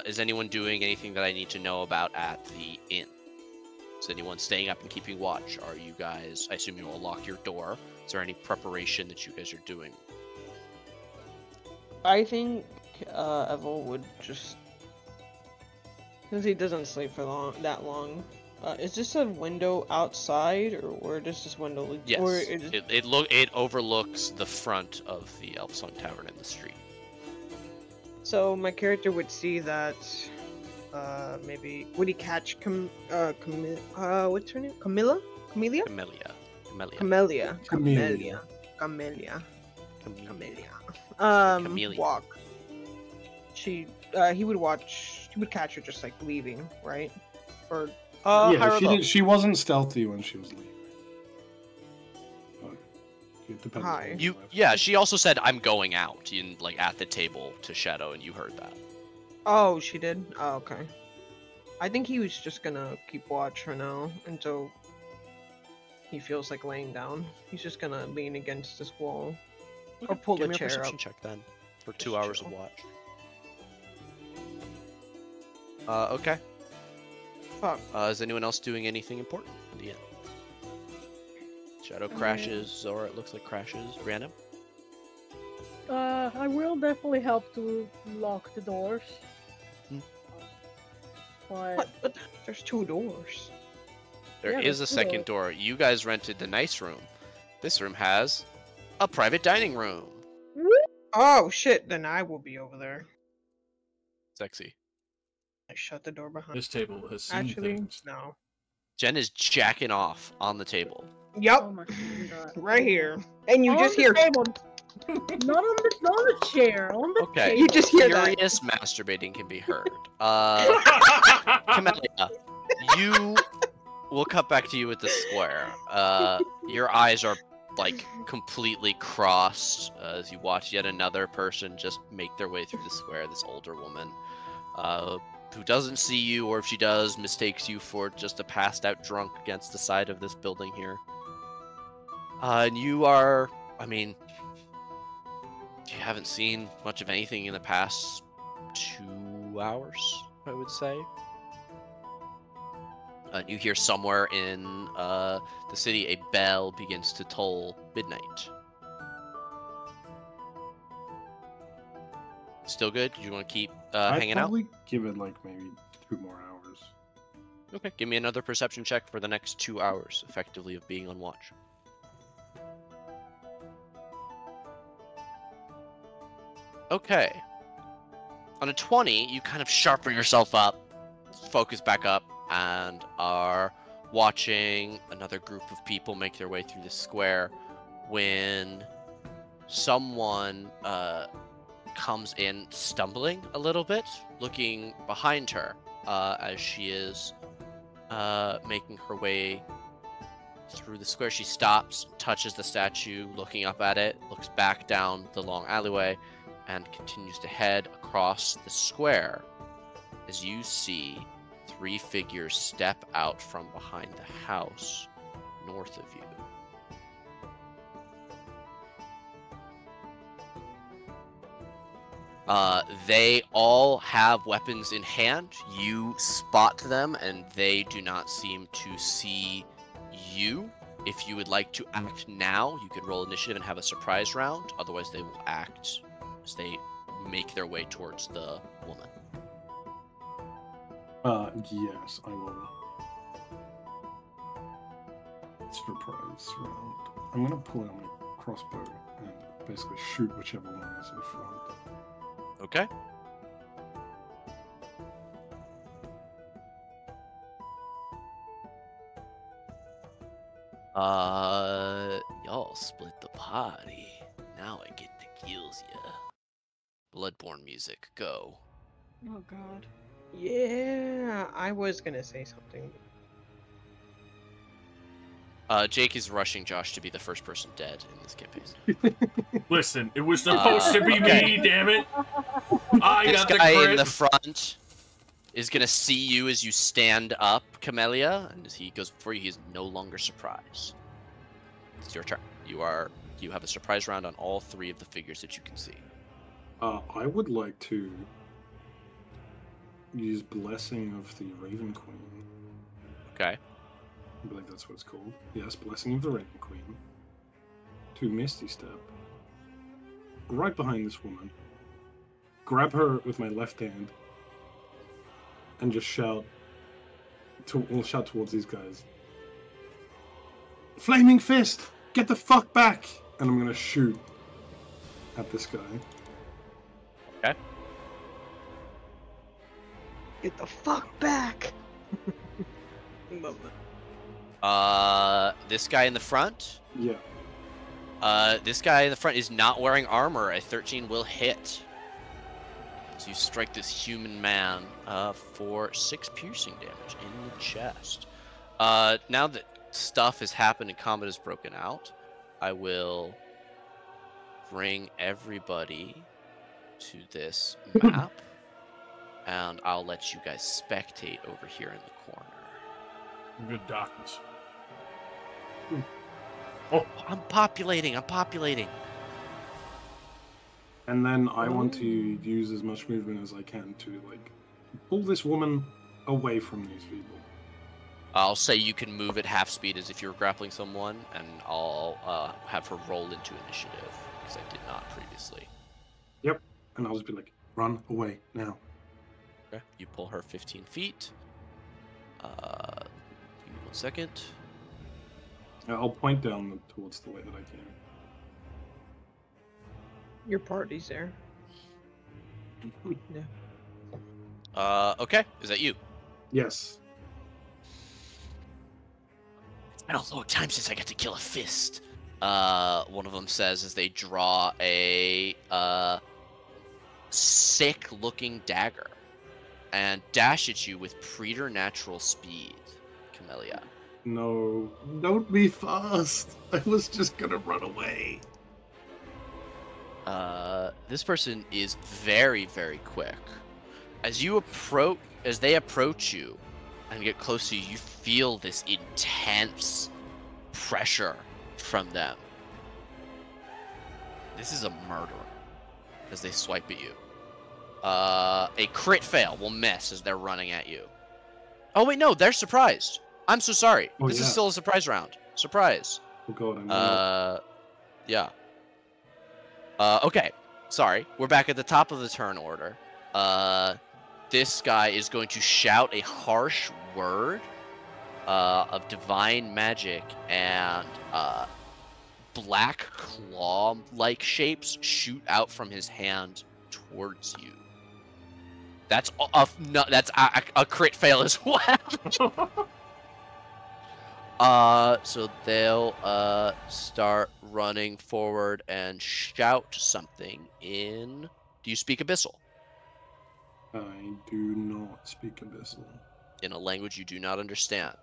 Is anyone doing anything that I need to know about at the inn? Is anyone staying up and keeping watch? Are you guys, I assume you will lock your door. Is there any preparation that you guys are doing? I think Evel would just, since he doesn't sleep for that long. Is this a window outside, or where does this window look? Yes, Or it overlooks the front of the Elf Song Tavern in the street. So my character would see that. Maybe would he catch what's her name? Camilla? Camellia? Camellia. Camellia. Camellia. Camellia. Camellia. Walk. He would catch her just like leaving, right? Or Yeah, high or low? she wasn't stealthy when she was leaving. But it depends on Hi. You, yeah, she also said, "I'm going out," in like at the table to Shadow, and you heard that. oh, she did. Oh, okay. I think he was just gonna keep watch for now until he feels like laying down. He's just gonna lean against this wall or pull Give the me a chair perception up. check then for Just 2 hours of chill. watch. Okay. Fuck. Is anyone else doing anything important in the end? Shadow crashes. Zora, it looks like crashes. Random. I will definitely help to lock the doors. But What? There's 2 doors. There Yeah, is a there's two second door. You guys rented the nice room. This room has a private dining room. Oh shit! Then I will be over there. Sexy. I shut the door behind. This table has seen Actually, things. no. Jen is jacking off on the table. Yup, oh my god. right here, and you On just the hear. table. Not on the chair. On the Okay. table. You just hear that. Furious masturbating can be heard. Camellia, you. We'll cut back to you at the square. Your eyes are like completely crossed as you watch yet another person just make their way through the square. This older woman, who doesn't see you, or if she does, mistakes you for just a passed out drunk against the side of this building here. And you are, I mean, you haven't seen much of anything in the past 2 hours, I would say. You hear somewhere in the city a bell begins to toll midnight. Still good? Do you want to keep hanging I'd out? probably give it like maybe 2 more hours. Okay, give me another perception check for the next 2 hours, effectively, of being on watch. Okay. On a 20, you kind of sharpen yourself up, focus back up, and are watching another group of people make their way through the square when someone comes in stumbling a little bit, looking behind her as she is making her way through the square. She stops, touches the statue, looking up at it, looks back down the long alleyway, and continues to head across the square as you see 3 figures step out from behind the house north of you. They all have weapons in hand. You spot them, and they do not seem to see you. If you would like to act now, you could roll initiative and have a surprise round. Otherwise, they will act as they make their way towards the woman. Yes, I will. Surprise round. I'm gonna pull out my crossbow and basically shoot whichever one is in front. Okay. Y'all split the party. Now I get the kills ya. Bloodborne music, go. Oh god. Yeah, I was gonna say something. Jake is rushing Josh to be the first person dead in this campaign. Listen, it was supposed to be okay. me, damn it. I This got the guy crit. in the front is gonna see you as you stand up, Camellia, and as he goes before you, he is no longer surprised. It's your turn. You have a surprise round on all 3 of the figures that you can see. I would like to use Blessing of the Raven Queen. Okay. I believe that's what it's called. Yes, Blessing of the Raven Queen. To Misty Step. Right behind this woman. Grab her with my left hand. And just shout. Shout towards these guys. Flaming Fist! Get the fuck back! And I'm gonna shoot at this guy. Okay. Get the fuck back! Love that. This guy in the front? Yeah. This guy in the front is not wearing armor. A 13 will hit. So you strike this human man for 6 piercing damage in the chest. Now that stuff has happened and combat has broken out, I will bring everybody to this map, and I'll let you guys spectate over here in the corner. Good darkness. Oh, I'm populating. And then I want to use as much movement as I can to, like, pull this woman away from these people. I'll say you can move at half speed as if you're grappling someone, and I'll have her roll into initiative, because I did not previously. Yep. And I'll just be like, run away now. Okay. You pull her 15 feet. Give me 1 second. I'll point down towards the way that I can. Your party's there. Yeah. Okay. Is that you? Yes. It's been a long time since I got to kill a fist. One of them says as they draw a sick-looking dagger and dash at you with preternatural speed, Camellia. No, don't be fast. I was just gonna run away. This person is very, very quick. As they approach you and get close to you, you feel this intense pressure from them. This is a murderer as they swipe at you. A crit fail will miss as they're running at you. Oh wait, no, they're surprised. I'm so sorry. Oh, this yeah. is still a surprise round. Surprise. Oh god, Yeah. Okay. Sorry. We're back at the top of the turn order. This guy is going to shout a harsh word of divine magic, and black claw-like shapes shoot out from his hand towards you. That's a crit fail as well. So they'll start running forward and shout something in. Do you speak Abyssal? I do not speak Abyssal. In a language you do not understand.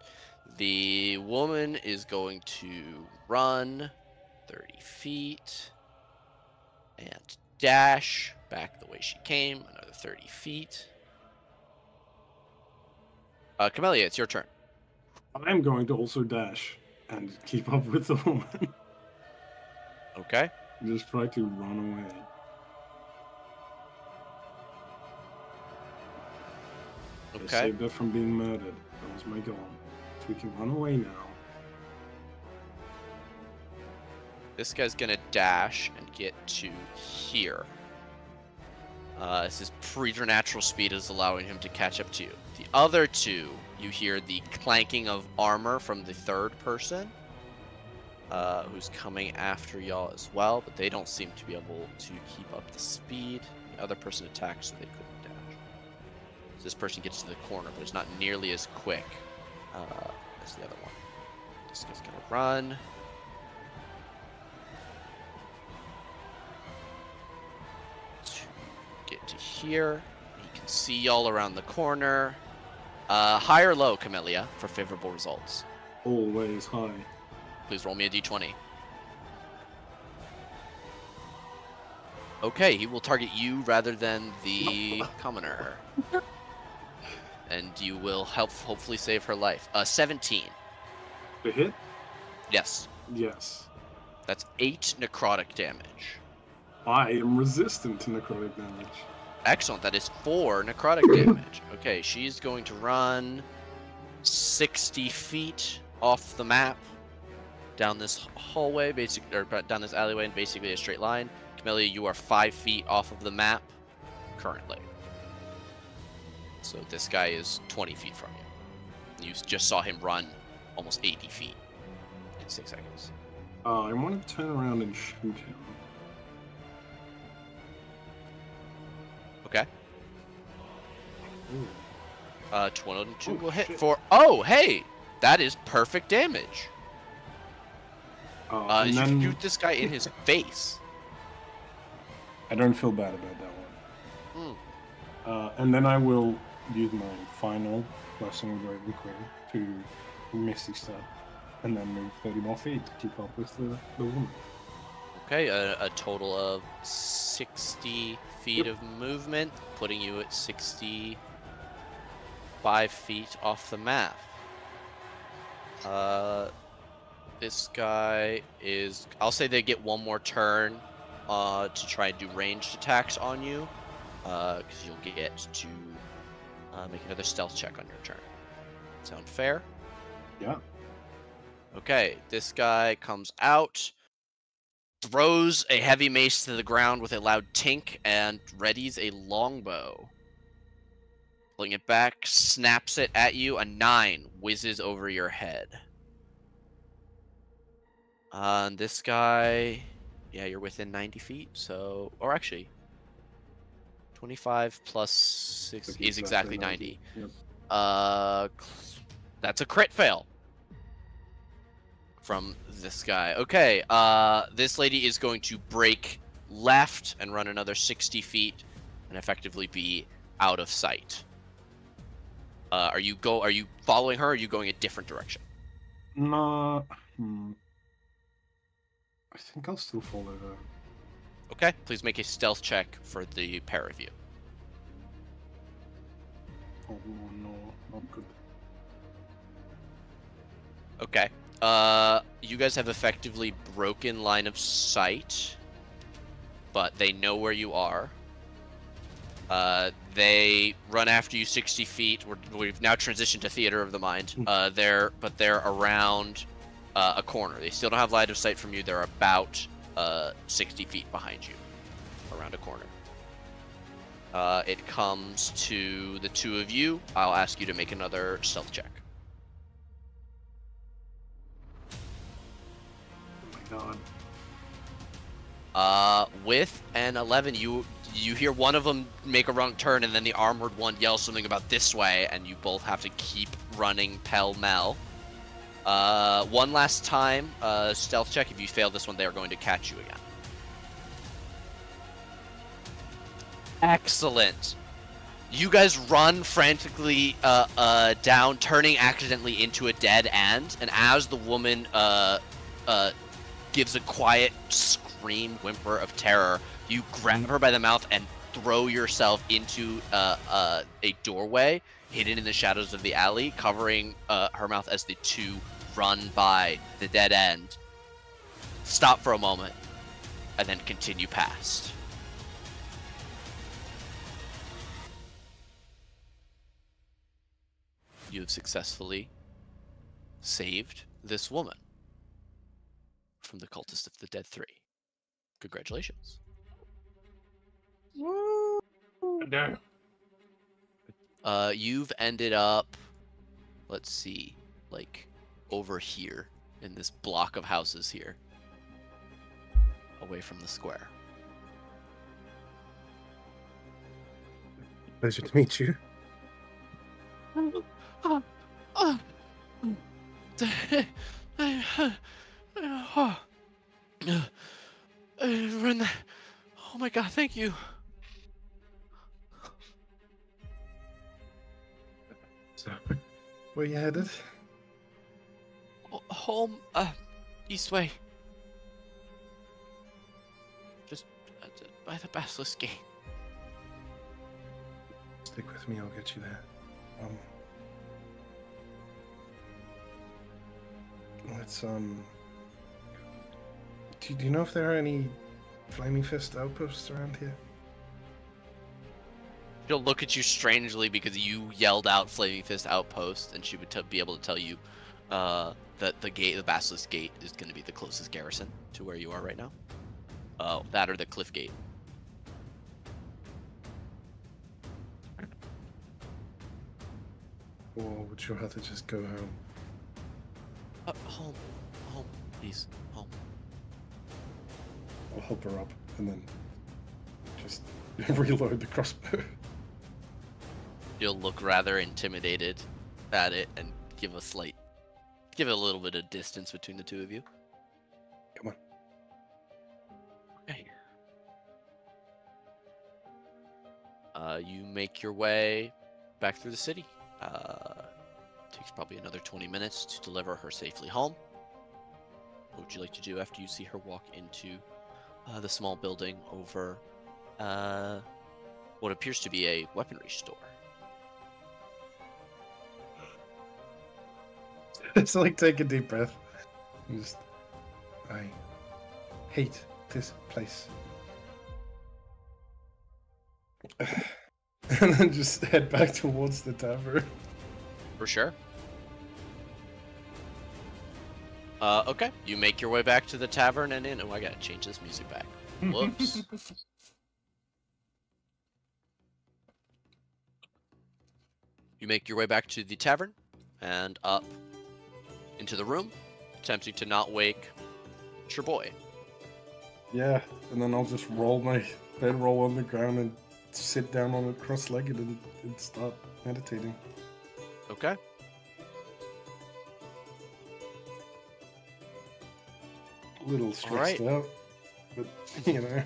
The woman is going to run 30 feet and dash back the way she came, another 30 feet. Camellia, it's your turn. I'm going to also dash and keep up with the woman. Okay. Just try to run away. I Okay. saved her from being murdered. That was my goal. If we can run away now. This guy's gonna dash and get to here. His preternatural speed is allowing him to catch up to you. The other two, you hear the clanking of armor from the third person, who's coming after y'all as well, but they don't seem to be able to keep up the speed. The other person attacks, so they couldn't dash. So this person gets to the corner, but it's not nearly as quick as the other one. This guy's gonna run. To get to here. He can see y'all around the corner. High or low, Camellia, for favorable results? Always high. Please roll me a d20. Okay, he will target you rather than the commoner. And you will hopefully save her life. 17. The hit? Yes. Yes. That's 8 necrotic damage. I am resistant to necrotic damage. Excellent. That is 4 necrotic damage. Okay, she's going to run 60 feet off the map down this hallway, or down this alleyway in basically a straight line. Camellia, you are 5 feet off of the map currently. So this guy is 20 feet from you. You just saw him run almost 80 feet in 6 seconds. I want to turn around and shoot him. Okay. Ooh. 22 Oh, will hit shit. for... Oh, hey! That is perfect damage. And You then shoot this guy in his face. I don't feel bad about that one. Mm. And then I will use my final Blessing of Raven Queen to Misty Step, and then move 30 more feet to keep up with the woman. Okay, a total of 60 feet Yep. of movement, putting you at 65 feet off the map. This guy is... I'll say they get one more turn to try and do ranged attacks on you, because you'll get to make another stealth check on your turn. Sound fair? Yeah. Okay, this guy comes out, throws a heavy mace to the ground with a loud tink, and readies a longbow. Pulling it back, snaps it at you, a 9 whizzes over your head. And this guy, yeah, you're within 90 feet, so, or actually, 25 plus 6 Like is exactly 90. Yep. That's a crit fail from this guy. Okay, this lady is going to break left and run another 60 feet and effectively be out of sight. Are you following her, or are you going a different direction? No. I think I'll still follow her. Okay, please make a stealth check for the pair of you. Oh no, not good. Okay. You guys have effectively broken line of sight, but they know where you are. They run after you 60 feet. We've now transitioned to theater of the mind. They're around a corner. They still don't have line of sight from you. They're about 60 feet behind you, around a corner. It comes to the two of you. I'll ask you to make another stealth check. Oh my god. With an 11, you hear one of them make a wrong turn, and then the armored one yells something about this way, and you both have to keep running pell-mell. One last time, stealth check. If you fail this one, they are going to catch you again. Excellent. You guys run frantically down, turning accidentally into a dead end, and as the woman gives a quiet scream, whimper of terror, you grab her by the mouth and throw yourself into a doorway hidden in the shadows of the alley, covering her mouth as the two run by the dead end. Stop for a moment, and then continue past. You have successfully saved this woman from the Cultist of the Dead 3. Congratulations. Woo! No. You've ended up, let's see, like over here in this block of houses here, away from the square. Pleasure to meet you. Oh my god, thank you. So, where you headed? Home, east way. Just by the Basilisk Gate. Stick with me, I'll get you there. Let's, do you know if there are any Flaming Fist outposts around here? She'll look at you strangely because you yelled out Flaming Fist Outpost, and she would be able to tell you that the Basilisk Gate, is going to be the closest garrison to where you are right now. That or the Cliff Gate. Or would you rather just go home? Home, please, home. I'll help her up and then just reload the crossbow. You'll look rather intimidated at it and give it a little bit of distance between the two of you. Come on. Okay. You make your way back through the city. Takes probably another 20 minutes to deliver her safely home. What would you like to do after you see her walk into the small building over what appears to be a weaponry store? It's like take a deep breath. I hate this place. And then just head back towards the tavern. For sure. Okay. You make your way back to the tavern and in. Oh, I gotta change this music back. Whoops. You make your way back to the tavern and up into the room, attempting to not wake your boy. Yeah, and then I'll just roll my bedroll on the ground and sit down on it cross-legged and start meditating. Okay. A little stressed out, but you know.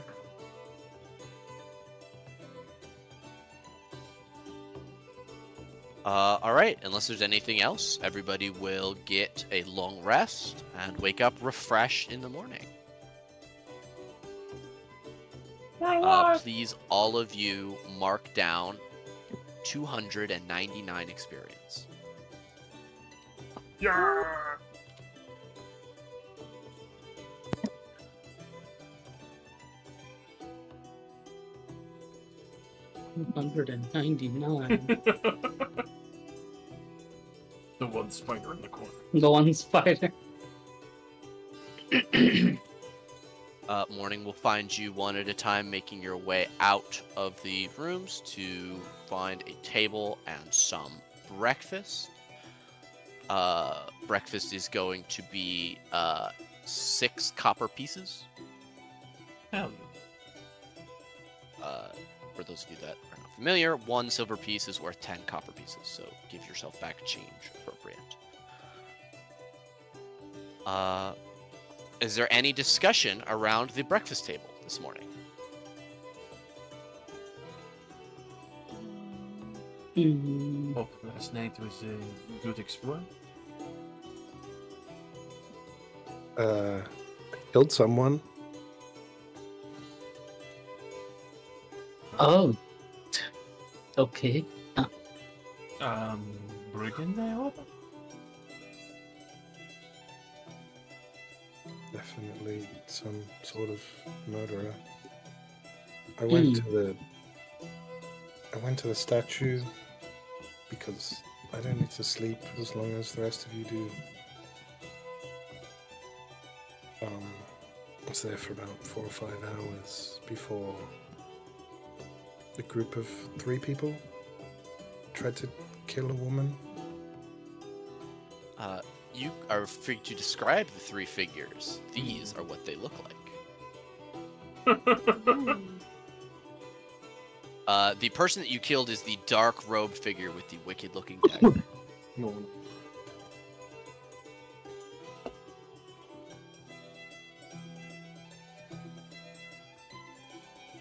Alright, unless there's anything else, everybody will get a long rest and wake up refreshed in the morning. Please, all of you, mark down 299 experience. Yeah. 199. The one spider in the corner. The one spider. Morning will find you one at a time making your way out of the rooms to find a table and some breakfast. Breakfast is going to be 6 copper pieces. Hell For those of you that are not familiar, 1 silver piece is worth 10 copper pieces, so give yourself back change appropriate. Is there any discussion around the breakfast table this morning? Oh, last night was a good explore. Killed someone. Oh. Okay. Brigand, I hope? Definitely some sort of murderer. I went to the statue because I don't need to sleep as long as the rest of you do. I was there for about 4 or 5 hours before a group of 3 people tried to kill a woman. You are free to describe the 3 figures. These are what they look like. The person that you killed is the dark robed figure with the wicked looking dagger. No.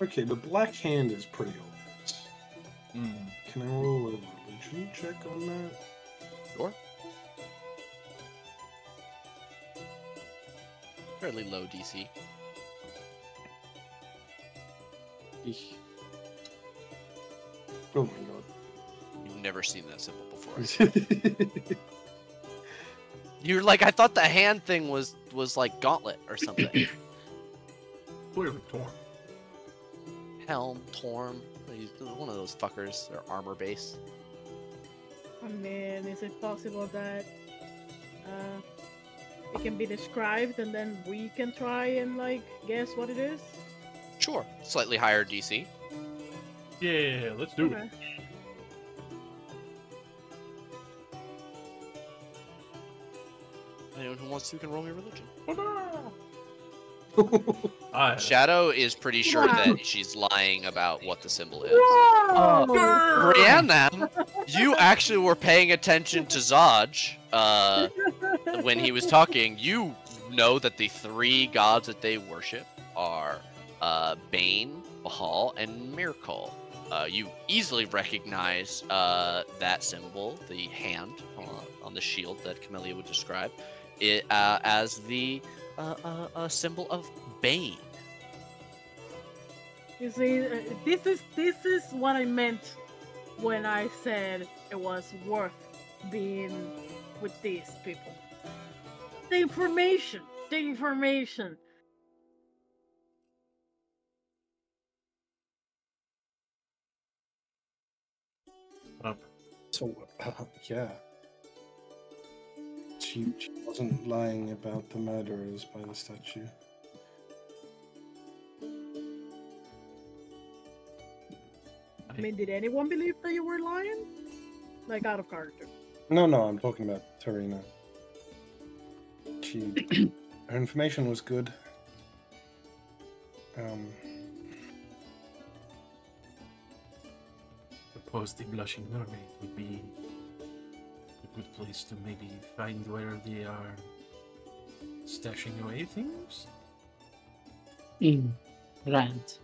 Okay, the black hand is pretty obvious. Mm. Can I roll a religion check on that? Sure. Fairly low DC. Eesh. Oh my god. You've never seen that symbol before. You're like, I thought the hand thing was like gauntlet or something. Clearly torn. Helm, Torm, he's one of those fuckers. They're armor based. I mean, is it possible that it can be described and then we can try and like guess what it is? Sure, slightly higher DC. Yeah, let's do it. Anyone who wants to can roll me religion. Shadow is pretty sure that she's lying about what the symbol is. Brianna, you actually were paying attention to Zaj when he was talking. You know that the 3 gods that they worship are Bane, Bahal, and Miracle. You easily recognize that symbol, the hand on the shield that Camellia would describe, it as the a symbol of Bane. You see, this is what I meant when I said it was worth being with these people. The information. So, yeah. She wasn't lying about the murderers by the statue. I mean, did anyone believe that you were lying? Like, out of character. No, I'm talking about Tarina. Her information was good. Suppose the blushing mermaid would be a good place to maybe find where they are stashing away things? Right.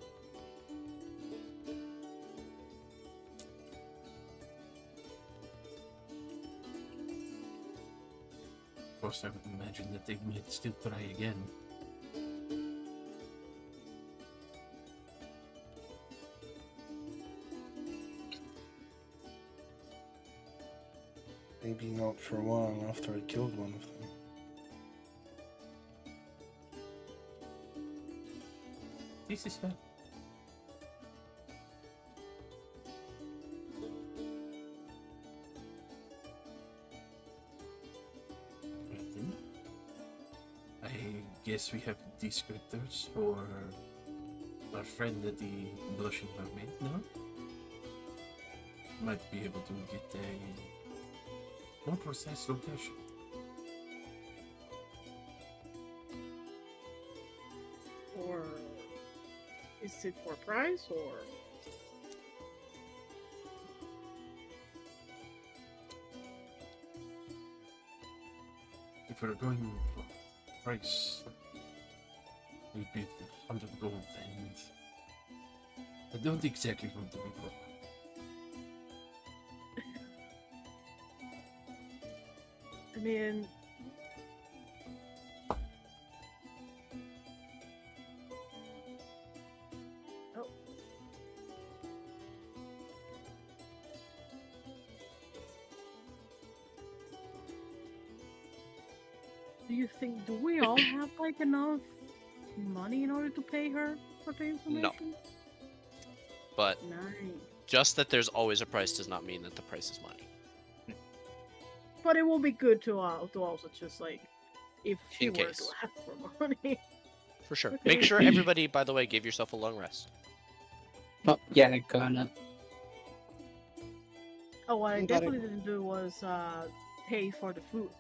Of course, I would imagine that they might still try again. Maybe not for a while after I killed one of them. This is fair. I guess we have descriptors for our friend at the Blushing Mermaid now. Might be able to get a more precise location. Or is it for price or? If we're going for price, it would be 100 gold, and I don't exactly want to be broke. I mean, oh. Do we all have like enough money in order to pay her for the information? No. But Nice. just that there's always a price does not mean that the price is money. But it will be good to also just like, if she In were case. to ask for money. For sure. Okay. Make sure everybody, by the way, give yourself a long rest. Oh, yeah, gonna. Oh, what I Got it. definitely didn't do was pay for the food.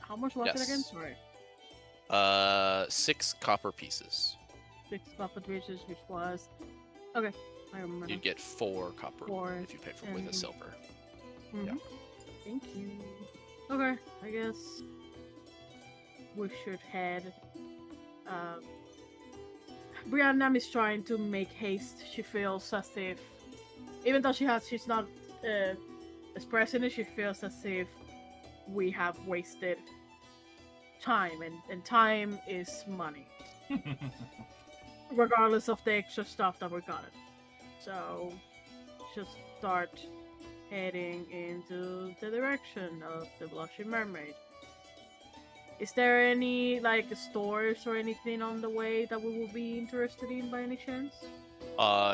How much was it again? Yes. Sorry. 6 copper pieces. 6 copper pieces, which was okay. I remember. You'd get 4 copper 4 if you pay for with a and- silver. Mhm. Thank you. Okay, I guess we should head. Brianna is trying to make haste. She feels as if, even though she's not expressing it, she feels as if we have wasted time, and time is money, regardless of the extra stuff that we got. So, just start heading into the direction of the Blushing Mermaid. Is there any stores or anything on the way that we will be interested in by any chance?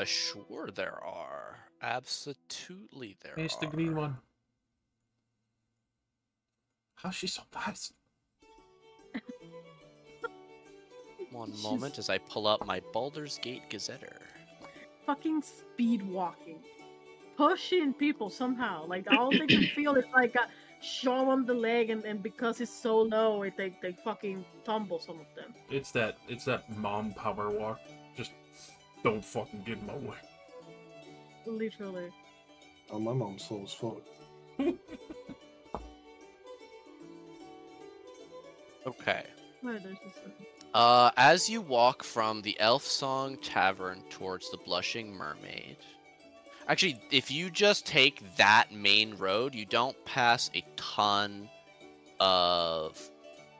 Sure there are. Absolutely there Here's are. the green one. How's she so fast? One moment as I pull up my Baldur's Gate Gazetter. Fucking speed walking, pushing people somehow. Like all they can feel is like a shove on the leg, and because it's so low, they fucking tumble some of them. It's that mom power walk. Just don't fucking get in my way. Literally. Oh, my mom's slow as fuck. Okay. Where there's this one. As you walk from the Elf Song Tavern towards the Blushing Mermaid, actually, if you just take that main road, you don't pass a ton of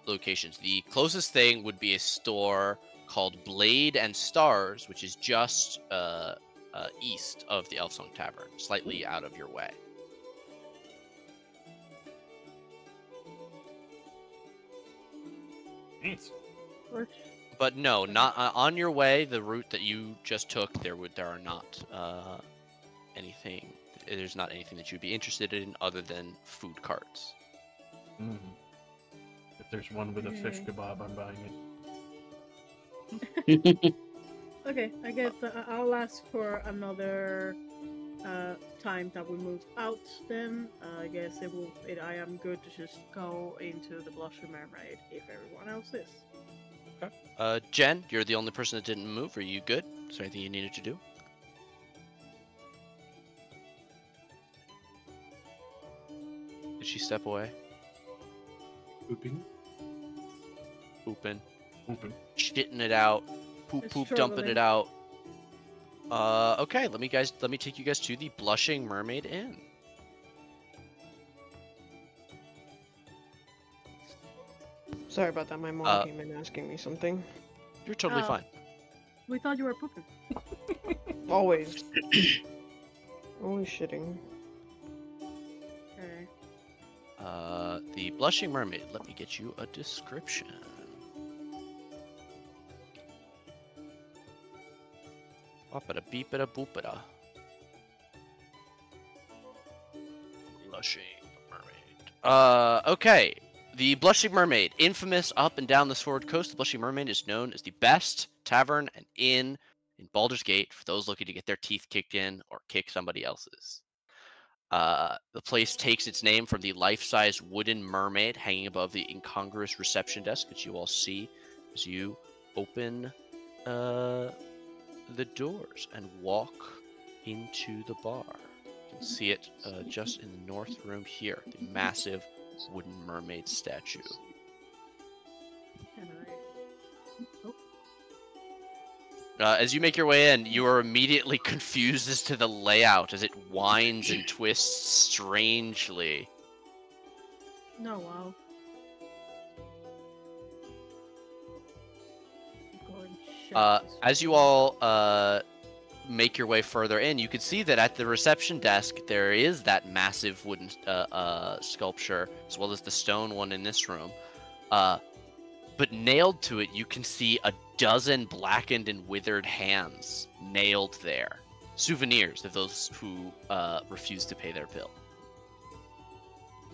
locations. The closest thing would be a store called Blade and Stars, which is just east of the Elf Song Tavern, slightly out of your way. Thanks. But no, not on your way. The route that you just took, there are not anything. There's not anything that you'd be interested in other than food carts. Mm. If there's one with a fish kebab, I'm buying it. Okay, I guess I'll ask for another time that we move out. Then I guess I am good to just go into the Blushing Mermaid if everyone else is. Jen, you're the only person that didn't move. Are you good? Is there anything you needed to do? Did she step away? Pooping. Pooping. Open. Shitting it out. Poop, It's poop, dumping it struggling. out. Okay, let me take you guys to the Blushing Mermaid Inn. Sorry about that. My mom came in asking me something. You're totally Oh. fine. We thought you were pooping. Always. Always shitting. Okay. The Blushing Mermaid. Let me get you a description. Boppada beepada boopada. Blushing Mermaid. Okay. The Blushing Mermaid, infamous up and down the Sword Coast, the Blushing Mermaid is known as the best tavern and inn in Baldur's Gate for those looking to get their teeth kicked in or kick somebody else's. The place takes its name from the life-size wooden mermaid hanging above the incongruous reception desk that you all see as you open the doors and walk into the bar. You can see it just in the north room here, the massive wooden mermaid statue. Can I? As you make your way in, you are immediately confused as to the layout as it winds and twists strangely. No, wow. Go and check this As you one. all make your way further in, you can see that at the reception desk there is that massive wooden sculpture, as well as the stone one in this room. But nailed to it, you can see a dozen blackened and withered hands nailed there. Souvenirs of those who refused to pay their bill.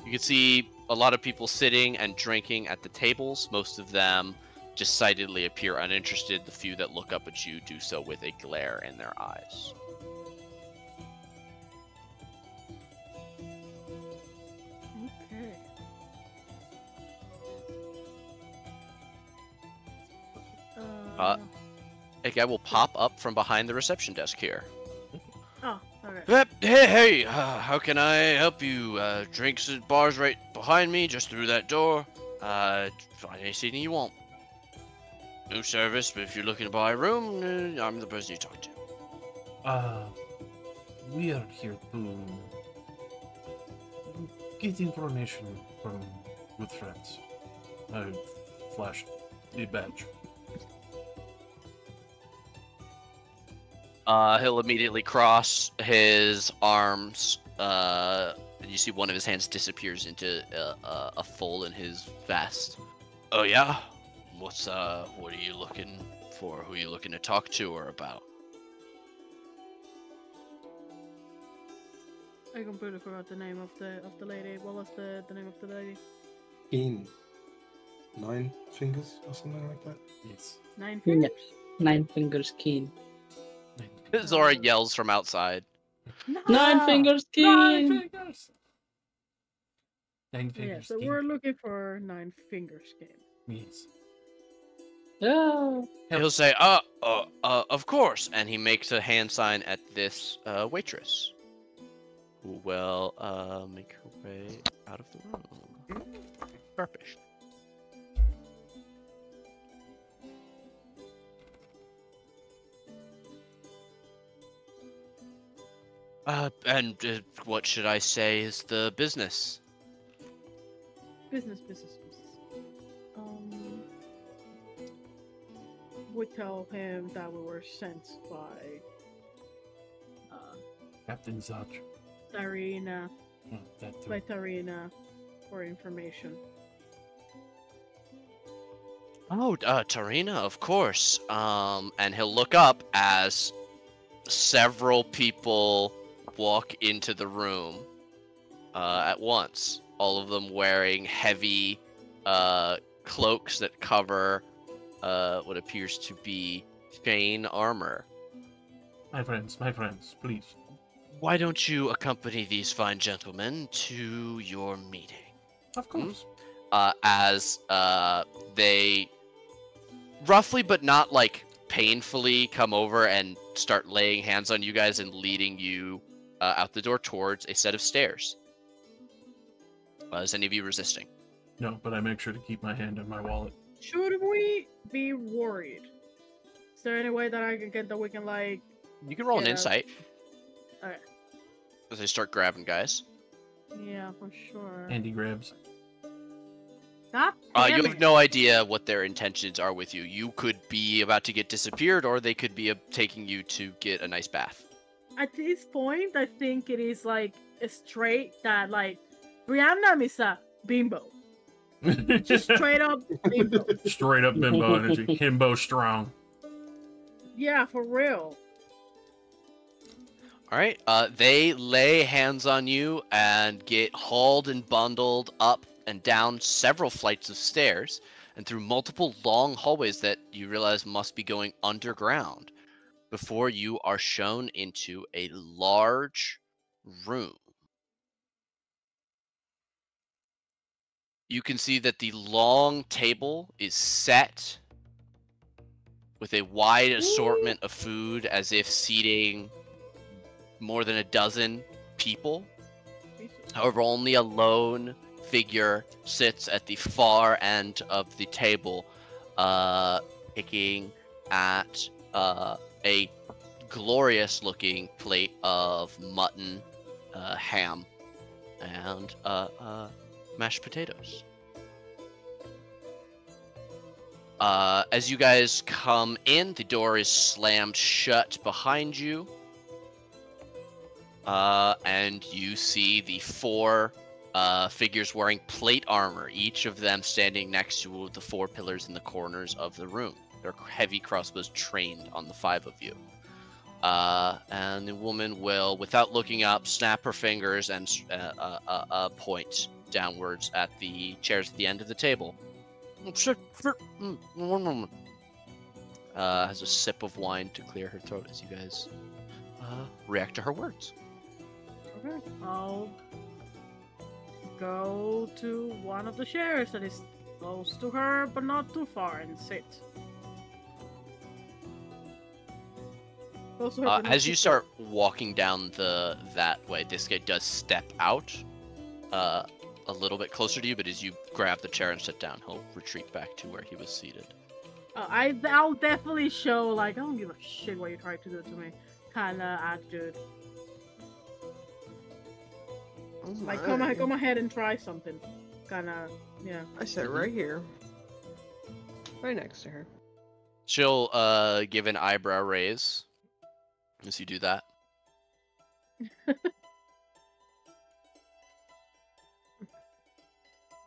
You can see a lot of people sitting and drinking at the tables. Most of them decidedly appear uninterested. The few that look up at you do so with a glare in their eyes. Uh, A guy will pop up from behind the reception desk here. Oh, okay. Hey, how can I help you? Drinks and bars right behind me, just through that door. Find anything you want. No service, but if you're looking to buy a room, I'm the person you talk to. We are here to get information from good friends. I flashed the badge. He'll immediately cross his arms. You see one of his hands disappears into a fold in his vest. Oh yeah? What are you looking for? Who are you looking to talk to or about? I completely forgot the name of the lady. What was the name of the lady? Keen. 9 fingers or something like that. Yes. 9 fingers? 9 fingers keen. Zora yells from outside. 9 fingers keen! 9 fingers! 9 fingers. Yeah, so keen. we're looking for 9 fingers game. Yes. Yeah. He'll say, of course, and he makes a hand sign at this waitress, who will make her way out of the room. Sharpish. And what should I say is the business? Business. We tell him that we were sent by Captain Zach. Tarina, Oh, that too. by Tarina for information. Oh, Tarina, of course. And he'll look up as several people walk into the room at once. All of them wearing heavy cloaks that cover what appears to be chain armor. My friends, please. Why don't you accompany these fine gentlemen to your meeting? Of course. As they roughly but not like painfully come over and start laying hands on you guys and leading you out the door towards a set of stairs. Is any of you resisting? No, but I make sure to keep my hand in my wallet. Should we be worried? Is there any way that I can get that we can like? You can roll an Yeah. insight. Okay. As they start grabbing guys. Yeah, for sure. Andy grabs. God You damn have it. no idea what their intentions are with you. You could be about to get disappeared, or they could be taking you to get a nice bath. At this point, I think it is like straight that like Brianna is a bimbo. Just straight up bimbo. Straight up bimbo energy. Himbo strong. Yeah, for real. All right. They lay hands on you and get hauled and bundled up and down several flights of stairs and through multiple long hallways that you realize must be going underground before you are shown into a large room. You can see that the long table is set with a wide assortment of food, as if seating more than a dozen people. However, only a lone figure sits at the far end of the table, picking at a glorious-looking plate of mutton, ham, and mashed potatoes. As you guys come in, the door is slammed shut behind you. And you see the 4 figures wearing plate armor, each of them standing next to the 4 pillars in the corners of the room. Their heavy crossbows trained on the 5 of you. And the woman will, without looking up, snap her fingers and point downwards at the chairs at the end of the table. One moment. Has a sip of wine to clear her throat as you guys react to her words. Okay. I'll go to one of the chairs that is close to her, but not too far, and sit. Also hope As you start walking down that way, this guy does step out a little bit closer to you, but as you grab the chair and sit down, he'll retreat back to where he was seated. I'll definitely show, like, I don't give a shit what you try to do to me kind of attitude. Oh Like, my. come ahead and try something. Kind of, yeah. I said right here. Right next to her. She'll give an eyebrow raise as you do that.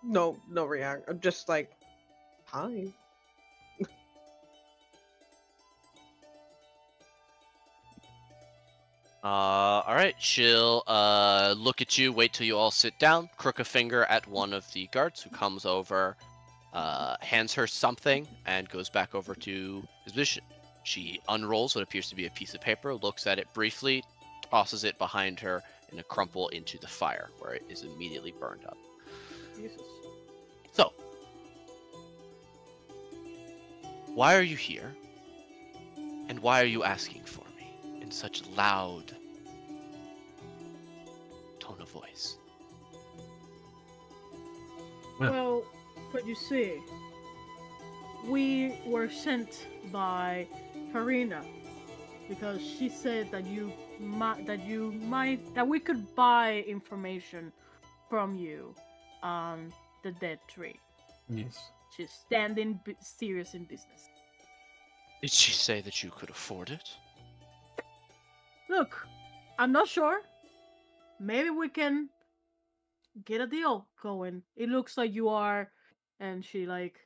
No react. I'm just like, hi. All right. She'll look at you, wait till you all sit down, crook a finger at one of the guards who comes over, hands her something, and goes back over to his position. She unrolls what appears to be a piece of paper, looks at it briefly, tosses it behind her in a crumple into the fire, where it is immediately burned up. Jesus. So, why are you here? And why are you asking for me in such loud tone of voice? Well, but you see, we were sent by Farina because she said that that we could buy information from you on the dead tree. Yes. She's standing serious in business. Did she say that you could afford it? Look, I'm not sure. Maybe we can get a deal going. It looks like you are, and she like,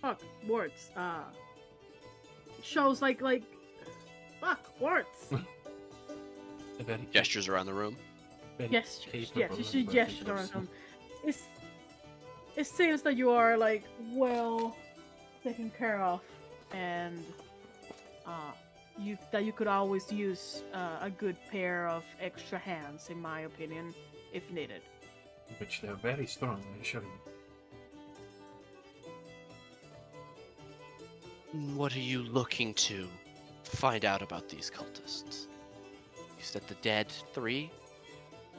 fuck words. Shows like, fuck words. Gestures around the room. Yes, she gestures around him. It seems that you are like well taken care of, and you could always use a good pair of extra hands, in my opinion, if needed. Which they're very strong, I assure you. What are you looking to find out about these cultists? You said the dead 3?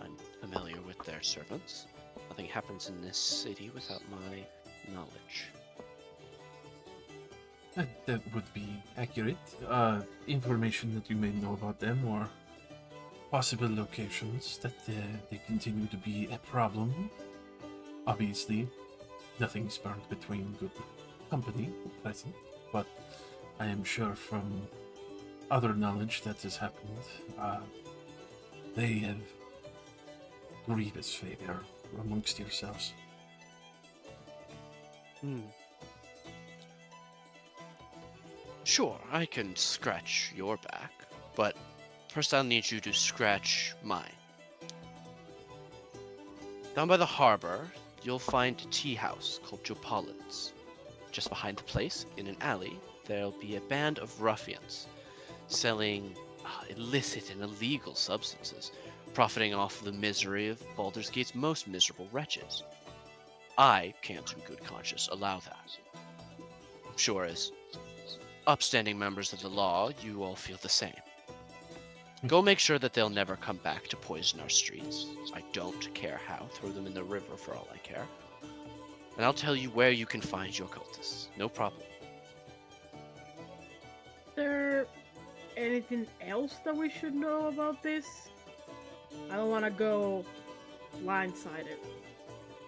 I'm familiar with their servants. Nothing happens in this city without my knowledge. That would be accurate. Information that you may know about them, or possible locations that they continue to be a problem. Obviously, nothing's burned between good company at present, but I am sure from other knowledge that has happened, they have grievous failure amongst yourselves. Sure, I can scratch your back, but first I'll need you to scratch mine. Down by the harbor, you'll find a tea house called Jopolin's. Just behind the place, in an alley, there'll be a band of ruffians selling illicit and illegal substances, profiting off the misery of Baldur's Gate's most miserable wretches. I can't in good conscience allow that. I'm sure as upstanding members of the law, you all feel the same. Go make sure that they'll never come back to poison our streets. I don't care how. Throw them in the river for all I care. And I'll tell you where you can find your cultists. No problem. Is there anything else that we should know about this? I don't want to go blindsided.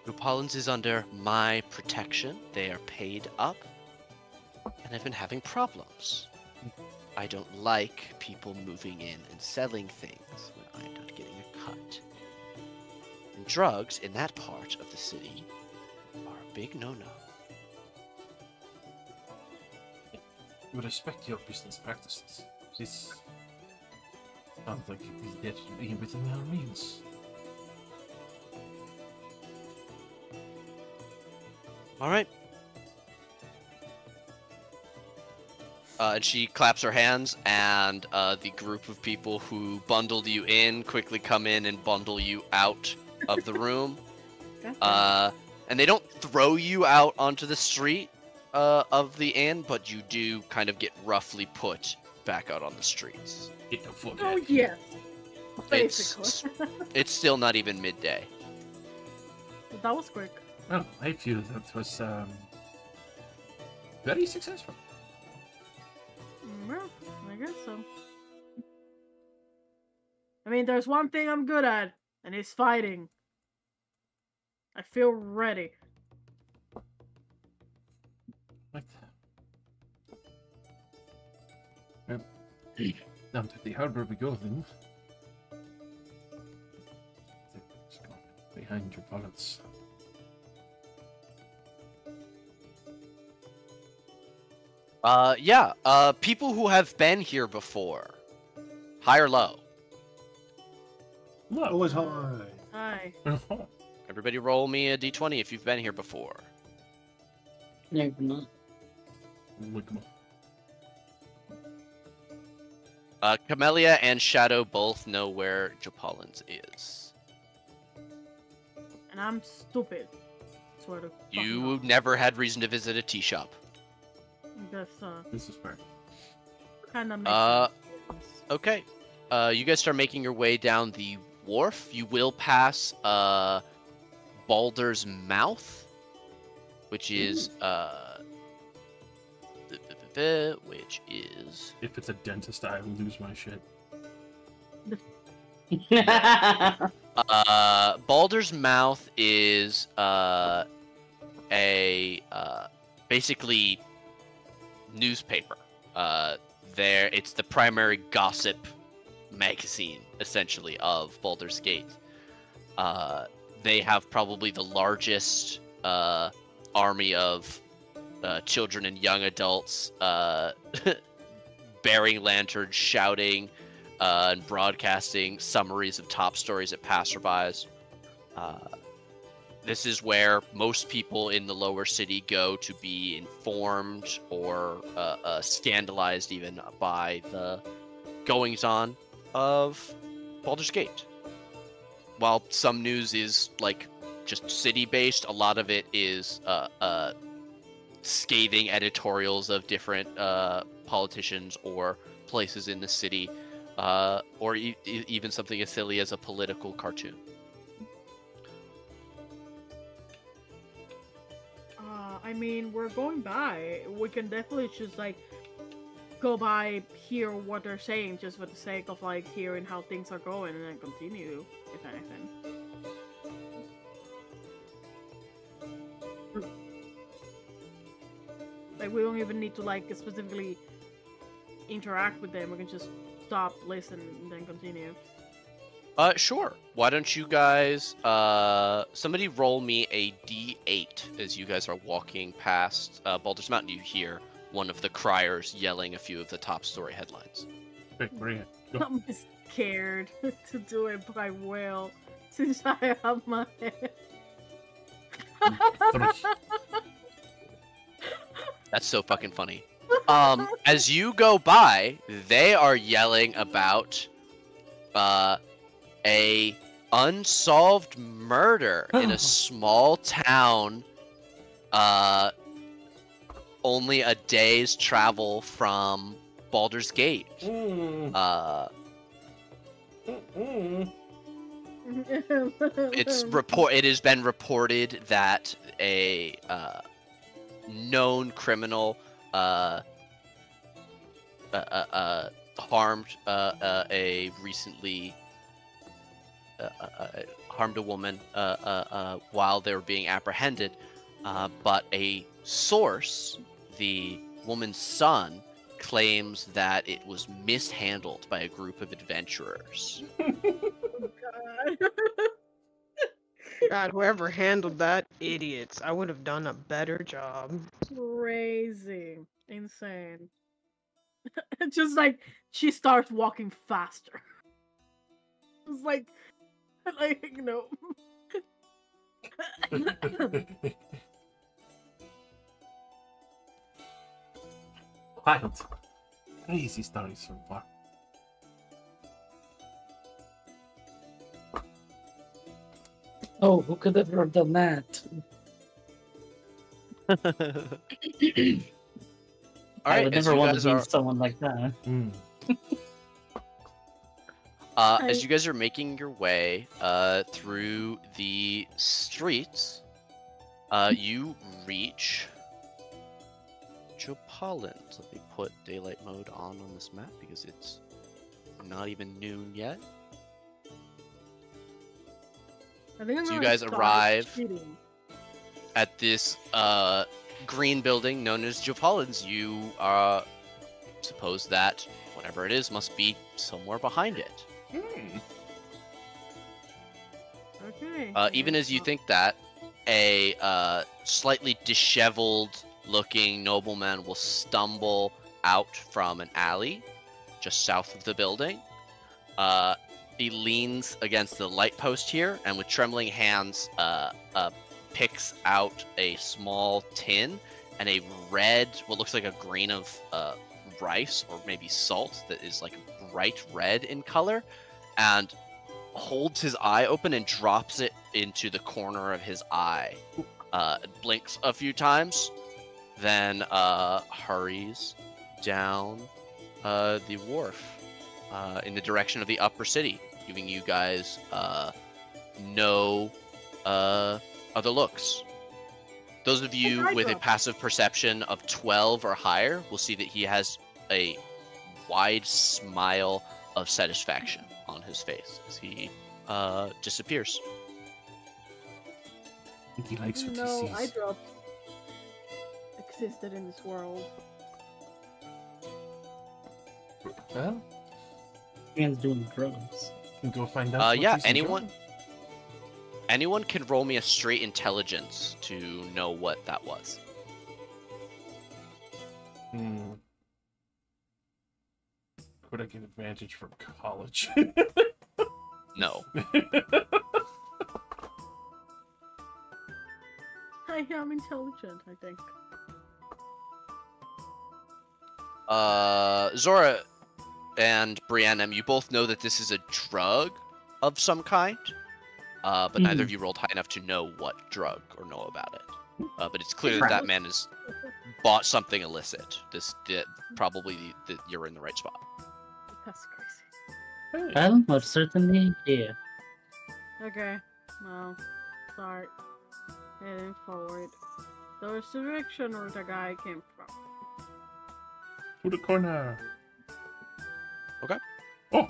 Jopolin's is under my protection. They are paid up. And I've been having problems. I don't like people moving in and selling things when I'm not getting a cut. And drugs in that part of the city are a big no-no. We respect your business practices. This sounds like it is definitely within our means. Alright. And she claps her hands, and the group of people who bundled you in quickly come in and bundle you out of the room. And they don't throw you out onto the street. of the inn, but you do kind of get roughly put back out on the streets. Get the fuck Oh out. yeah. It's Basically. it's still not even midday. That was quick. Well, I feel that was very successful. Well, I guess so. I mean, there's one thing I'm good at, and it's fighting. I feel ready. Right. Well, down to the harbor we go then. Let's go behind your bullets. Yeah. People who have been here before, high or low. Look. Always high. Hi. Everybody, roll me a d20 if you've been here before. No, not. Camellia and Shadow both know where Jopalins is. And I'm stupid. Swear to You never had reason to visit a tea shop. That's This is fair. kind of makes sense. Okay. You guys start making your way down the wharf. You will pass Baldur's Mouth, which is If it's a dentist, I will lose my shit. Baldur's Mouth is basically newspaper. It's the primary gossip magazine, essentially, of Baldur's Gate. They have probably the largest army of children and young adults bearing lanterns, shouting, and broadcasting summaries of top stories at passerbys. This is where most people in the lower city go to be informed or scandalized even by the goings-on of Baldur's Gate. While some news is like just city-based, a lot of it is scathing editorials of different politicians or places in the city, or even something as silly as a political cartoon. I mean, we're going by. We can definitely just like go by, hear what they're saying, just for the sake of like hearing how things are going, and then continue, if anything. Like, we don't even need to like specifically interact with them. We can just stop, listen, and then continue. Sure. Why don't you guys, somebody roll me a d8 as you guys are walking past Baldur's Mountain. You hear one of the criers yelling a few of the top story headlines. Quick, bring it. Go. I'm scared to do it, but I will, since I have my head. That's so fucking funny. As you go by, they are yelling about a unsolved murder in a small town only a day's travel from Baldur's Gate. It has been reported that a known criminal harmed harmed a woman while they were being apprehended, but a source, the woman's son, claims that it was mishandled by a group of adventurers. God, whoever handled that, idiots. I would have done a better job. Crazy. Insane. Just like, she starts walking faster. It's like, you know. Wild. Crazy stories so far. Oh, who could have done that? All I right, would as never you want guys to be are someone like that. as you guys are making your way through the streets, you reach Jopoland. Let me put daylight mode on this map because it's not even noon yet. I think I'm So you gonna guys start arrive cheating. at this green building known as Jopoland's. You suppose that whatever it is must be somewhere behind it. Okay. Even as you think that, a slightly disheveled looking nobleman will stumble out from an alley just south of the building. He leans against the light post here and with trembling hands picks out a small tin and a red, what looks like a grain of rice or maybe salt that is like bright red in color, and holds his eye open and drops it into the corner of his eye. Blinks a few times, then hurries down the wharf in the direction of the upper city, giving you guys no other looks. Those of you with a passive perception of 12 or higher will see that he has a wide smile of satisfaction on his face as he disappears. I think he likes what No, he I sees. dropped existed in this world. Well, Man's doing drugs. we can go find out. what Yeah, he's anyone enjoying. anyone can roll me a straight intelligence to know what that was. Could I get advantage from college? No. I am intelligent, I think. Zora and Brianna, you both know that this is a drug of some kind, but neither of you rolled high enough to know what drug or know about it. But it's clear that that man has bought something illicit. Probably you're in the right spot. That's crazy. Well, most certainly here. Okay, well, start heading forward. There's the direction where the guy came from. To the corner. Okay. Oh.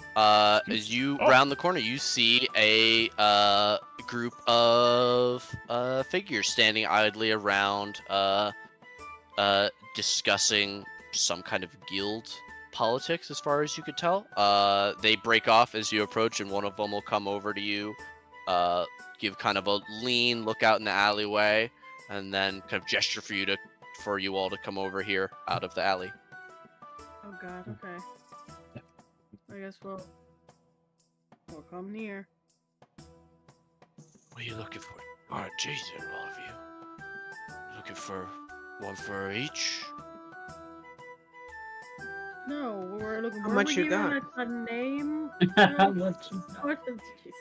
As you round the corner, you see a group of figures standing idly around, discussing some kind of guild politics, as far as you could tell. They break off as you approach, and one of them will come over to you, give kind of a lean look out in the alleyway, and then kind of gesture for you all to come over here out of the alley. Oh god, okay. I guess we'll come near. What are you looking for? Alright, Jesus, all of you. Looking for one for each? No, we're looking. How were much we you giving got? A name? How much you got? What? Jesus.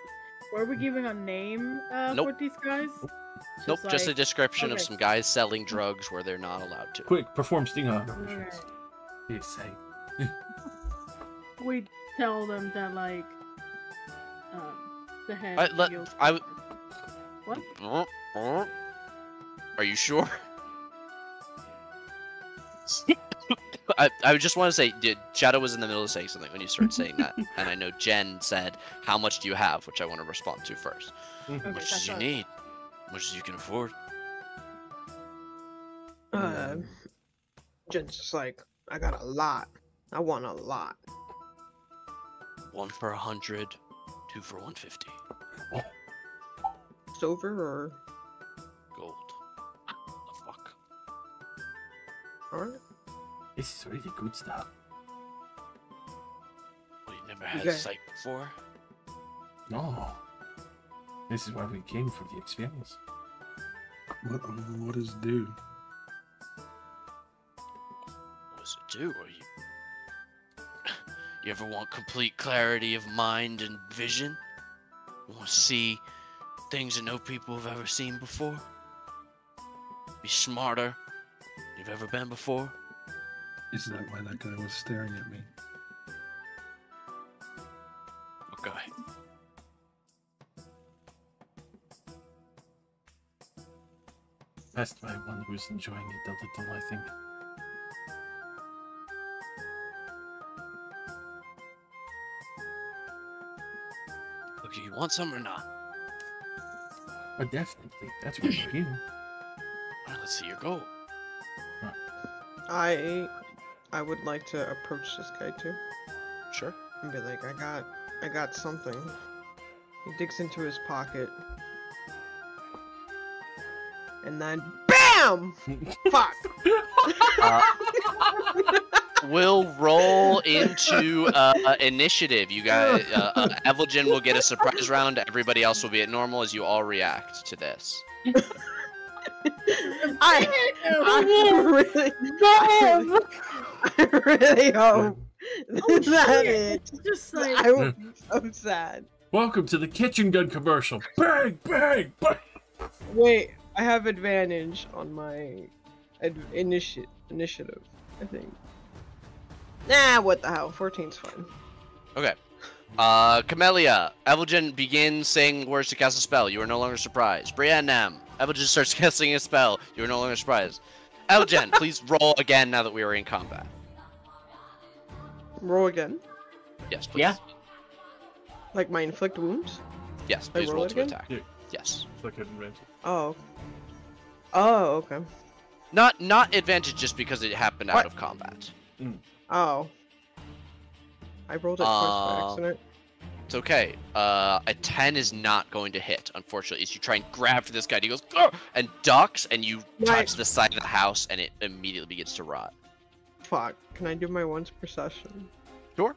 Were we giving a name Nope. for these guys? Nope, just a like- description of okay. some guys selling drugs where they're not allowed to. Quick, perform sting Alright. operations. Yes, We tell them that like the head. I- let- guild I- member. What? Are you sure? I just want to say, Shadow was in the middle of saying something when you started saying that, and I know Jen said, "How much do you have?" which I want to respond to first. Okay, How much that's do you all. need? How much as you can afford? Jen's just like, I got a lot. I want a lot. One for 100, two for 150. Silver or Gold. The fuck? alright? This is really good stuff. Well, you never had Okay. sight before? No. This is why we came for the experience. What is due? What does it do? Are you... You ever want complete clarity of mind and vision? You want to see things that no people have ever seen before? Be smarter than you've ever been before. Is that why that guy was staring at me? Okay. Passed by one who's enjoying it a little, I think. Look, do you want some or not? Oh, definitely. That's good for you. Alright, let's see your goal. I would like to approach this guy too Sure. and be like, I got something. He digs into his pocket. And then BAM! Fuck! We'll roll into initiative. You guys, Evelyn will get a surprise round. Everybody else will be at normal as you all react to this. I really hope that it. Just like I would be so sad. Welcome to the kitchen gun commercial. Bang, bang, bang. Wait, I have advantage on my initiative, I think. Nah, what the hell? 14's fine. Okay. Camellia, Evelyn begins saying words to cast a spell. You are no longer surprised. Brienne, Evelyn starts casting a spell. You are no longer surprised. Evelyn, please roll again now that we are in combat. Roll again. Yes, please. Yeah. Like my inflict wounds? Yes, I please roll roll it to again? attack. Yeah. Yes. Look at range. Oh. Oh, okay. Not advantage just because it happened out What? of combat. Oh. I rolled it twice by accident. It's okay. A 10 is not going to hit, unfortunately. As you try and grab for this guy, he goes "Ugh!" and ducks, and you touch the side of the house, and it immediately begins to rot. Fuck. Can I do my once per session? Sure.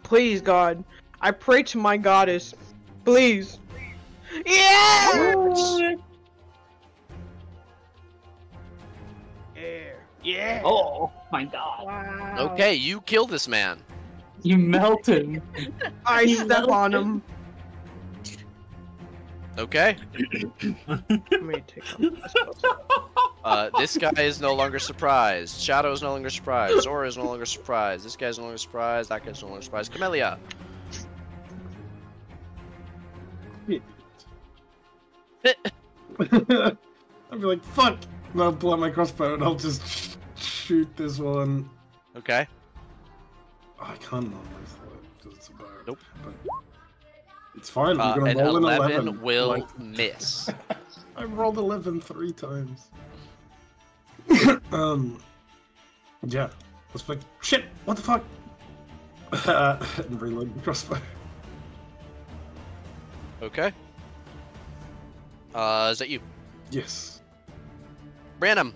Please, God. I pray to my goddess. Please. Yeah! Yeah. Oh my god. wow. Okay, you kill this man. You melt him. I You step melted. on him. Okay. Let me take off this. This guy is no longer surprised. Shadow is no longer surprised. Zora is no longer surprised. This guy's no longer surprised. That guy's no longer surprised. Camellia. I'd be like, fuck! And I'll pull out my crossbow and I'll just shoot this one. Okay. Oh, I can't non-lethal it because it's a bow. Nope. But it's fine. I'm An gonna roll an 11 will Like, miss. I rolled 11 3 times. Yeah. Let's like, shit! What the fuck? And reload the crossbow. Okay. Is that you? Yes. Branham.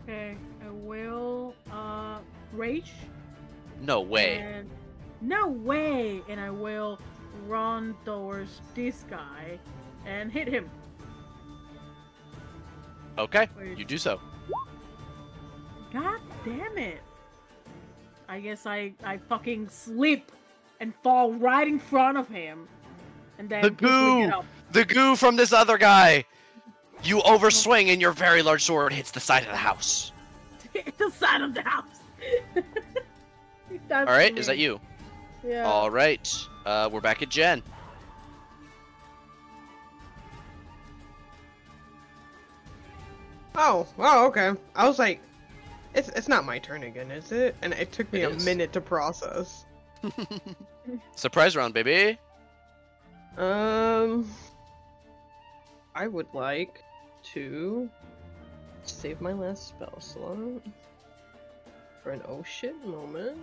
Okay, I will rage. No way. And no way! And I will run towards this guy and hit him. Okay, Wait. you do so. God damn it! I guess I fucking slip and fall right in front of him, and then The quickly goo! get up. The goo from this other guy! You overswing and your very large sword hits the side of the house. the side of the house. That's Alright, is that me. you? Yeah. Alright, we're back at Jen. Oh, okay. I was like, it's not my turn again, is it? And it took me It a is. minute to process. Surprise round, baby. I would like to save my last spell slot for an oh shit moment.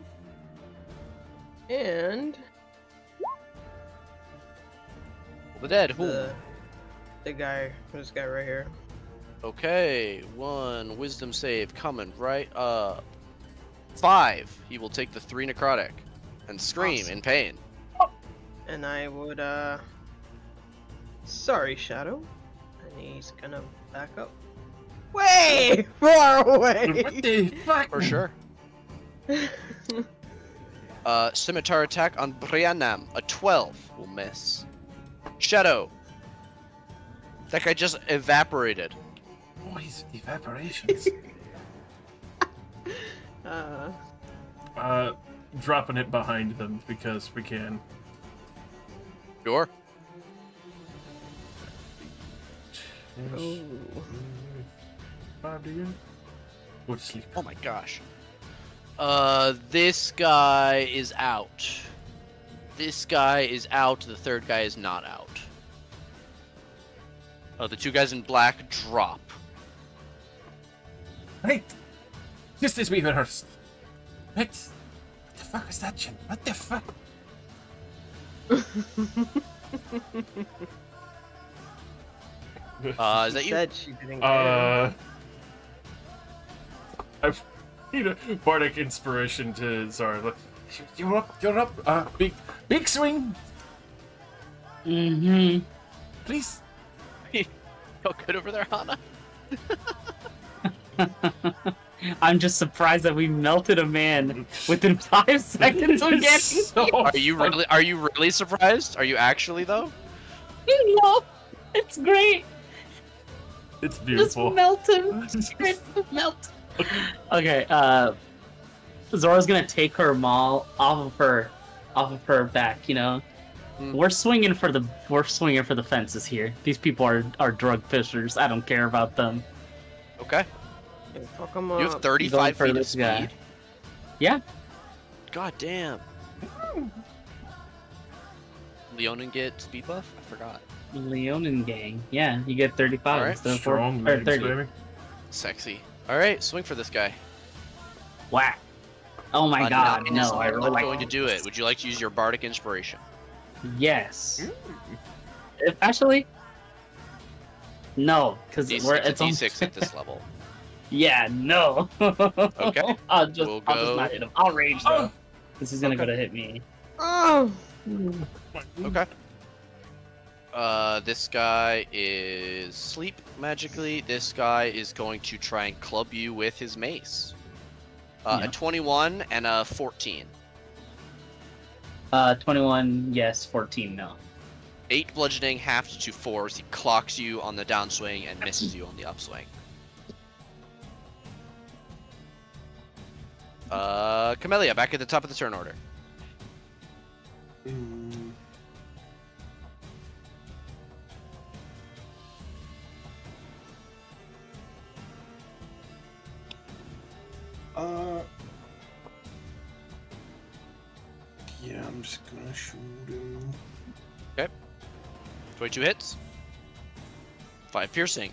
And The dead, who? the guy, this guy right here. Okay, 1 wisdom save coming right up. 5, he will take the 3 necrotic and scream Awesome. in pain. And I would, sorry, Shadow. And he's gonna back up. Way far away! What the fuck? For sure. Scimitar attack on Briannam. A 12 will miss. Shadow, That guy just evaporated. Boys, evaporations. Dropping it behind them because we can. Sure. Oh. 5 to you. Go to sleep. Oh my gosh. This guy is out. This guy is out. The third guy is not out. Oh, the 2 guys in black drop. Wait! Just as we rehearsed. Wait! What the fuck is that, Jin? What the fuck? Is that you? Said she didn't care. I've bardic inspiration to Zara. You're up. Big swing. Mm-hmm. Please. Go good over there, Hana. I'm just surprised that we melted a man within 5 seconds of getting. So Are you really surprised? Are you actually though? No, it's great. It's beautiful. Just melt him. Straight melt. Okay, Zora's gonna take her maul off of her back. You know, we're swinging for the fences here. These people are drug fishers. I don't care about them. Okay. Yeah, fuck 'em up. You have 35 feet of speed. Yeah. God damn. Leonin get speed buff? I forgot. Leonin gang. Yeah, you get 35 Alright. instead of Strong 30. legs, baby. Sexy. Alright, swing for this guy. Whack. Oh my god, Nine is no, I not roll like going to do it. Would you like to use your bardic inspiration? Yes. Actually, no, because It's it's a on D6 at this level. Yeah, no. Okay. I'll just We'll not go- hit him. I'll rage though. Oh. This is gonna go to hit me. Oh! Okay. This guy is sleep magically. This guy is going to try and club you with his mace. Yeah. A 21 and a 14. 21, yes. 14, no. 8 bludgeoning, halved to 4 as he clocks you on the downswing and misses you on the upswing. Camellia, back at the top of the turn order. Yeah, I'm just gonna shoot him. 22 hits. 5 piercing.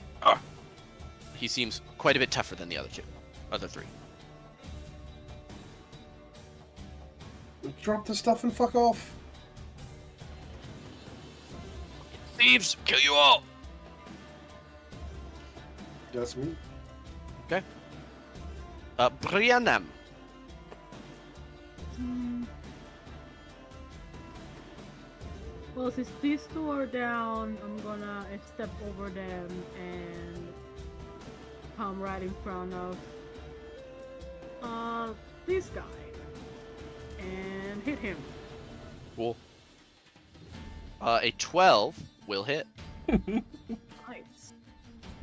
He seems quite a bit tougher than the other 3. Drop the stuff and fuck off. Thieves, kill you all. That's me. Briannem. Well, since these 2 are down, I'm gonna step over them and come right in front of this guy and hit him. Cool. A 12 will hit Nice.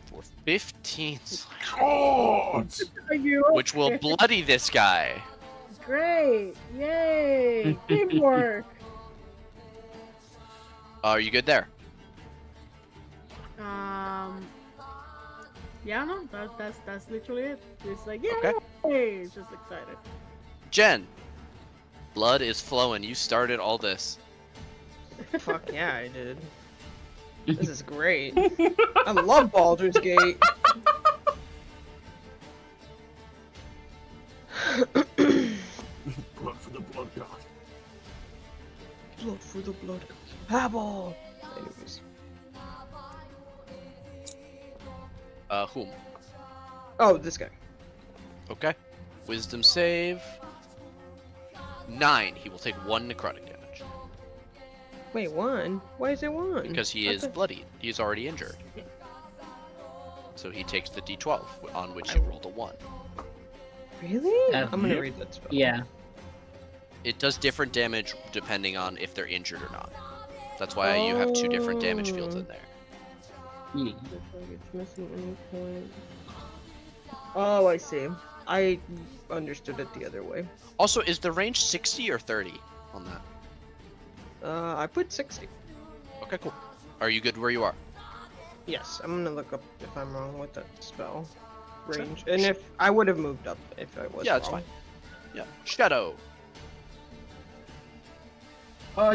for 15 God! Are you which will okay? bloody this guy. Great! Yay! Teamwork! Are you good there? Yeah, no, that's literally it. It's like, yay! Okay. It's just excited. Jen, blood is flowing. You started all this. Fuck yeah, I did. This is great. I love Baldur's Gate. Blood for the blood god. Blood for the blood. Babble! Anyways. Whom? Oh, this guy. Okay. Wisdom save. 9. He will take 1 necrotic damage. Wait, 1? Why is it 1? Because he is bloodied. He is already injured. So he takes the d12, on which you rolled a 1. Really? Uh, I'm gonna yeah. read that spell. Yeah. It does different damage depending on if they're injured or not. That's why you have 2 different damage fields in there. Looks like it's missing any point. Oh, I see. I understood it the other way. Also, is the range 60 or 30 on that? I put 60. Okay, cool. Are you good where you are? Yes, I'm gonna look up if I'm wrong with that spell range. And if I would have moved up if I was Yeah, wrong. it's fine. Yeah. Shadow.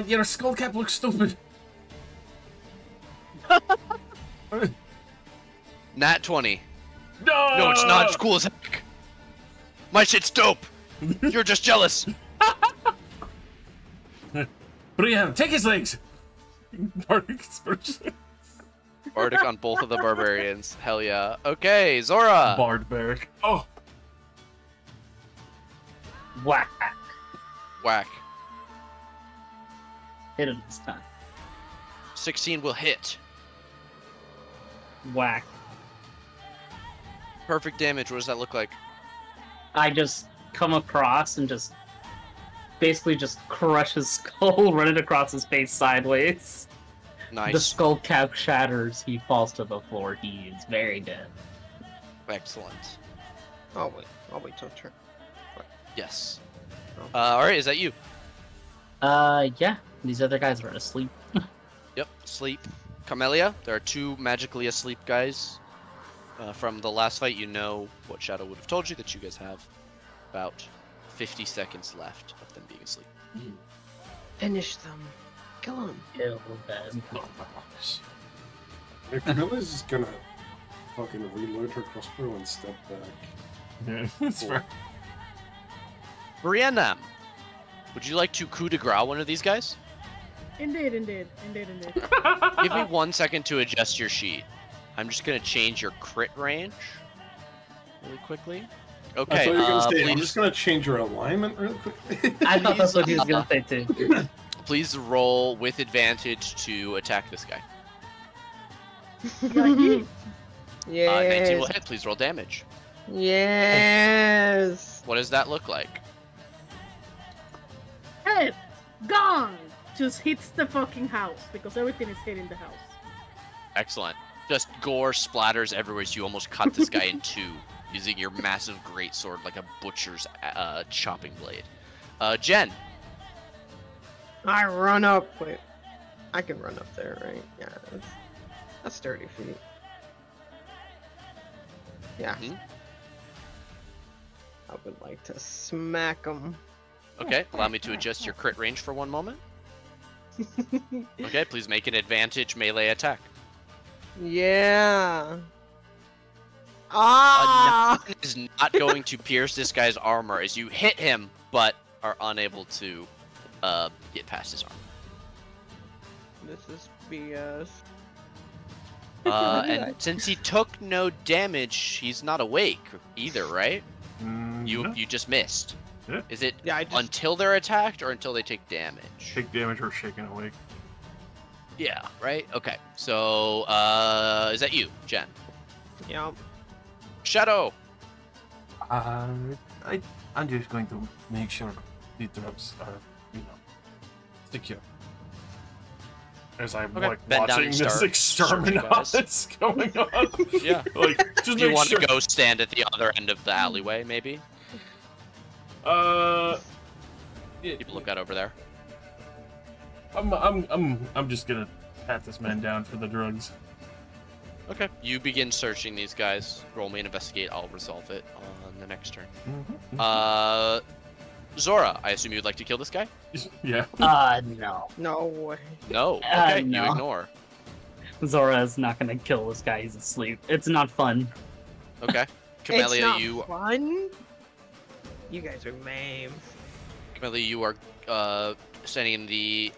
Your skull cap looks stupid. Nat 20. No! No, it's not. It's cool as heck. My shit's dope. You're just jealous. Brian, take his legs! Bardic expression. Bardic on both of the barbarians. Hell yeah. Okay, Zora. Barbaric. Oh! Whack. Whack. Hit him this time. 16 will hit. Whack. Perfect damage. What does that look like? I just come across and just basically just crush his skull, run it across his face sideways. Nice. The skull cap shatters. He falls to the floor. He is very dead. Excellent. I'll wait till turn. Yes. Oh. Alright, is that you? Yeah. These other guys are asleep. Yep, sleep. Camellia, there are 2 magically asleep guys. From the last fight, you know what Shadow would have told you, that you guys have about 50 seconds left of them being asleep. Finish them. Kill them. Kill them. Camilla's just gonna fucking reload her crossbow and step back. Yeah, that's Cool. fair. Brianna, would you like to coup de grace one of these guys? Indeed. Give me 1 second to adjust your sheet. I'm just gonna change your crit range really quickly. Okay, I thought you were gonna say, I'm please, just gonna change your alignment real quickly. I thought that's what he was gonna say too. please roll with advantage to attack this guy. Yes. 19 will hit. Please roll damage. Yes. What does that look like? Hey, gone. Just hits the fucking house because everything is hitting the house. Excellent. Just gore splatters everywhere, so you almost cut this guy in 2 using your massive greatsword like a butcher's chopping blade. Jen. I run up. Wait, I can run up there, right? Yeah, that's 30 feet. Yeah. Mhm. I would like to smack him. Okay, allow me to adjust your crit range for 1 moment. Okay, please make an advantage melee attack. Yeah. Ah! Nothing is not going to pierce this guy's armor as you hit him, but are unable to get past his armor. This is BS. And since he took no damage, he's not awake either, right? No. You just missed. Yeah. Is it Yeah, I just. until they're attacked or until they take damage? Take damage or shaken awake. Yeah, right? Okay. So, is that you, Jen? Yeah. Shadow! I'm just going to make sure the drugs are, secure. As I'm Okay. like Bend down watching and this start exterminate searching, that's going on. Yeah. Like, just Do you make want sure. to go stand at the other end of the alleyway, maybe? Yeah, Keep a lookout over there. I'm just gonna pat this man down for the drugs. Okay. You begin searching these guys. Roll me an investigate. I'll resolve it on the next turn. Zora, I assume you'd like to kill this guy? Yeah. No. No way. No. Okay, no. you ignore. Zora is not gonna kill this guy. He's asleep. It's not fun. Okay. It's Camellia, not you fun. You guys are lame. Camellia, you are standing in the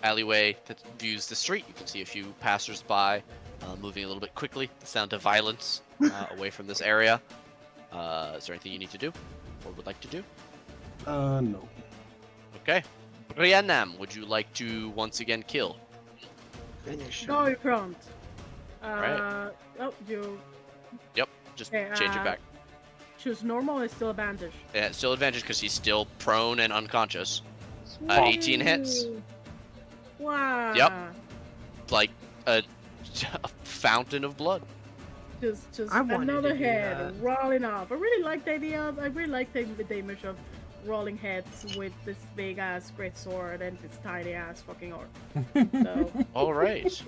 alleyway that views the street. You can see a few passersby moving a little bit quickly. The sound of violence away from this area. Is there anything you need to do or would like to do? No. Okay. Rhiannam, would you like to once again kill? Finish Go him. in front. Right. Oh, you Yep, just Okay, change it back. choose normal and still advantage. Yeah, still advantage because he's still prone and unconscious. 18 hits. Wow. Yep. Like a a fountain of blood. Just I wanted another to do head that. rolling off. I really like the idea. I really like the image of rolling heads with this big ass great sword and this tiny ass fucking orc. So All right.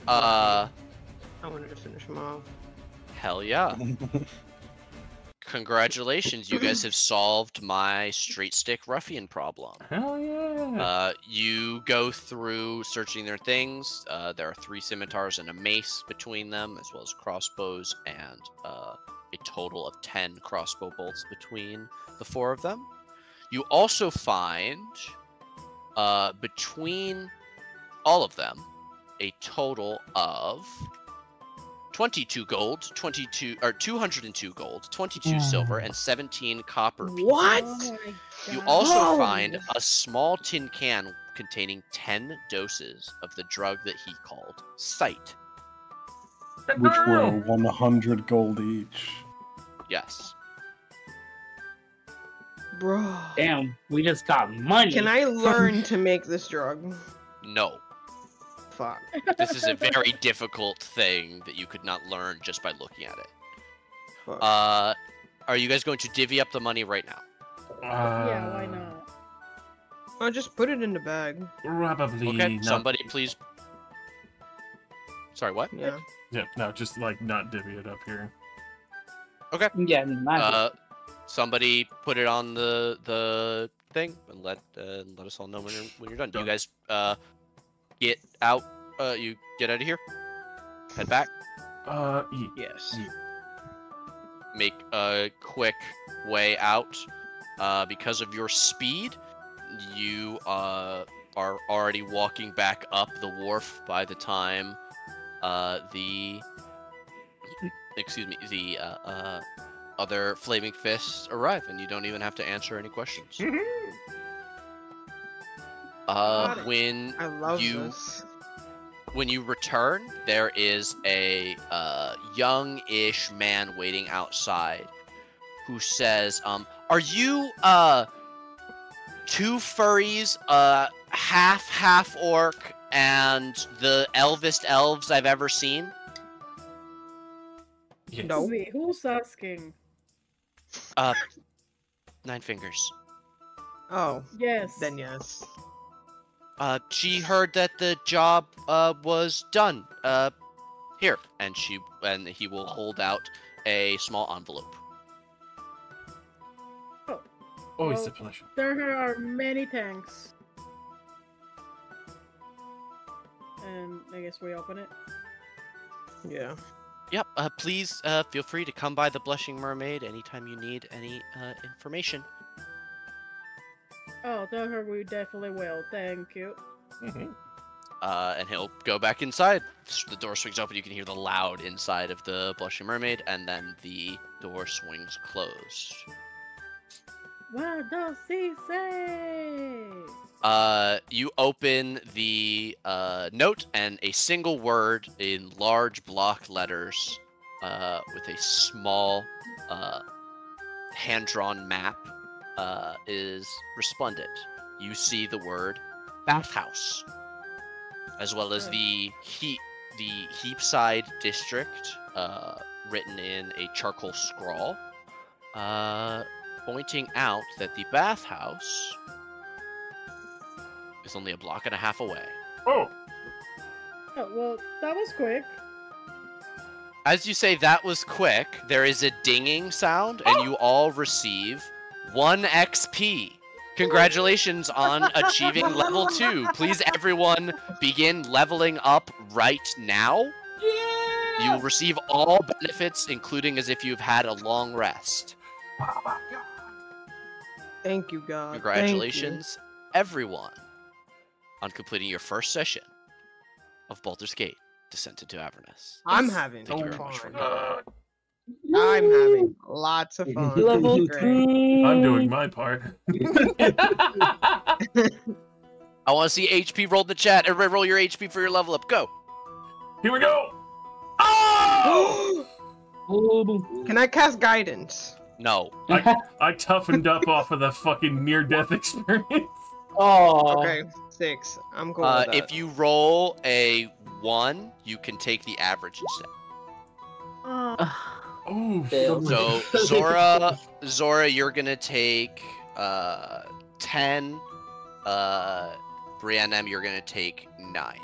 I wanted to finish him off. Hell yeah. Congratulations, you guys have solved my straight stick ruffian problem. Hell yeah. You go through searching their things. There are 3 scimitars and a mace between them, as well as crossbows, and a total of 10 crossbow bolts between the 4 of them. You also find, between all of them, a total of 22 gold, 202 gold, 22 silver, and 17 copper pieces. What? Oh my You God. also Oh. find a small tin can containing 10 doses of the drug that he called sight. Which were 100 gold each. Yes. Bro. Damn, we just got money. Can I learn to make this drug? No. Fuck. This is a very difficult thing that you could not learn just by looking at it. Fuck. Are you guys going to divvy up the money right now? Yeah, why not? I'll just put it in the bag. Probably Okay, not. somebody please. Sorry, what? Yeah. Yeah, no, just like not divvy it up here. Yeah, not Somebody put it on the thing and let us all know when you're done. You guys get out. You get out of here. Head back. Yeah. Yes. Make a quick way out. Because of your speed, you are already walking back up the wharf by the time the other flaming fists arrive, and you don't even have to answer any questions. When I love you this. when you return, there is a young-ish man waiting outside who says, "Are you 2 furries, half orc, and the elvest elves I've ever seen?" Yes. No. Wait, who's asking? 9 fingers. Oh, Yes. then yes. She heard that the job was done. Here, and he will hold out a small envelope. Always Well, a pleasure. There are many tanks. And I guess we open it. Yeah. Yep. Please feel free to come by the Blushing Mermaid anytime you need any information. Oh, tell her we definitely will. Thank you. And he'll go back inside. The door swings open. You can hear the loud inside of the Blushing Mermaid, and then the door swings closed. What does he say? You open the note, and a single word in large block letters with a small hand-drawn map is resplendent. You see the word bathhouse, as well as the Heapside district written in a charcoal scrawl, pointing out that the bathhouse is only a block and a half away. Oh! Oh, well, that was quick. As you say that was quick, there is a dinging sound, and you all receive 1 XP. Congratulations on achieving level 2. Please, everyone, begin leveling up right now. Yeah! You will receive all benefits, including as if you've had a long rest. Oh my god. Thank you, God. Congratulations, everyone, on completing your first session of Baldur's Gate: Descent into Avernus. I'm having Thank you very fun. much for I'm having lots of fun. Level Great. 2. I'm doing my part. I want to see HP roll in the chat. Everybody roll your HP for your level up. Go! Here we go! Oh! Can I cast guidance? No. I toughened up off of the fucking near-death experience. Oh. Okay, 6. I'm going with that. If you roll a 1, you can take the average instead. Oh, Failed. So Zora, you're gonna take 10. Brianna, you're gonna take 9.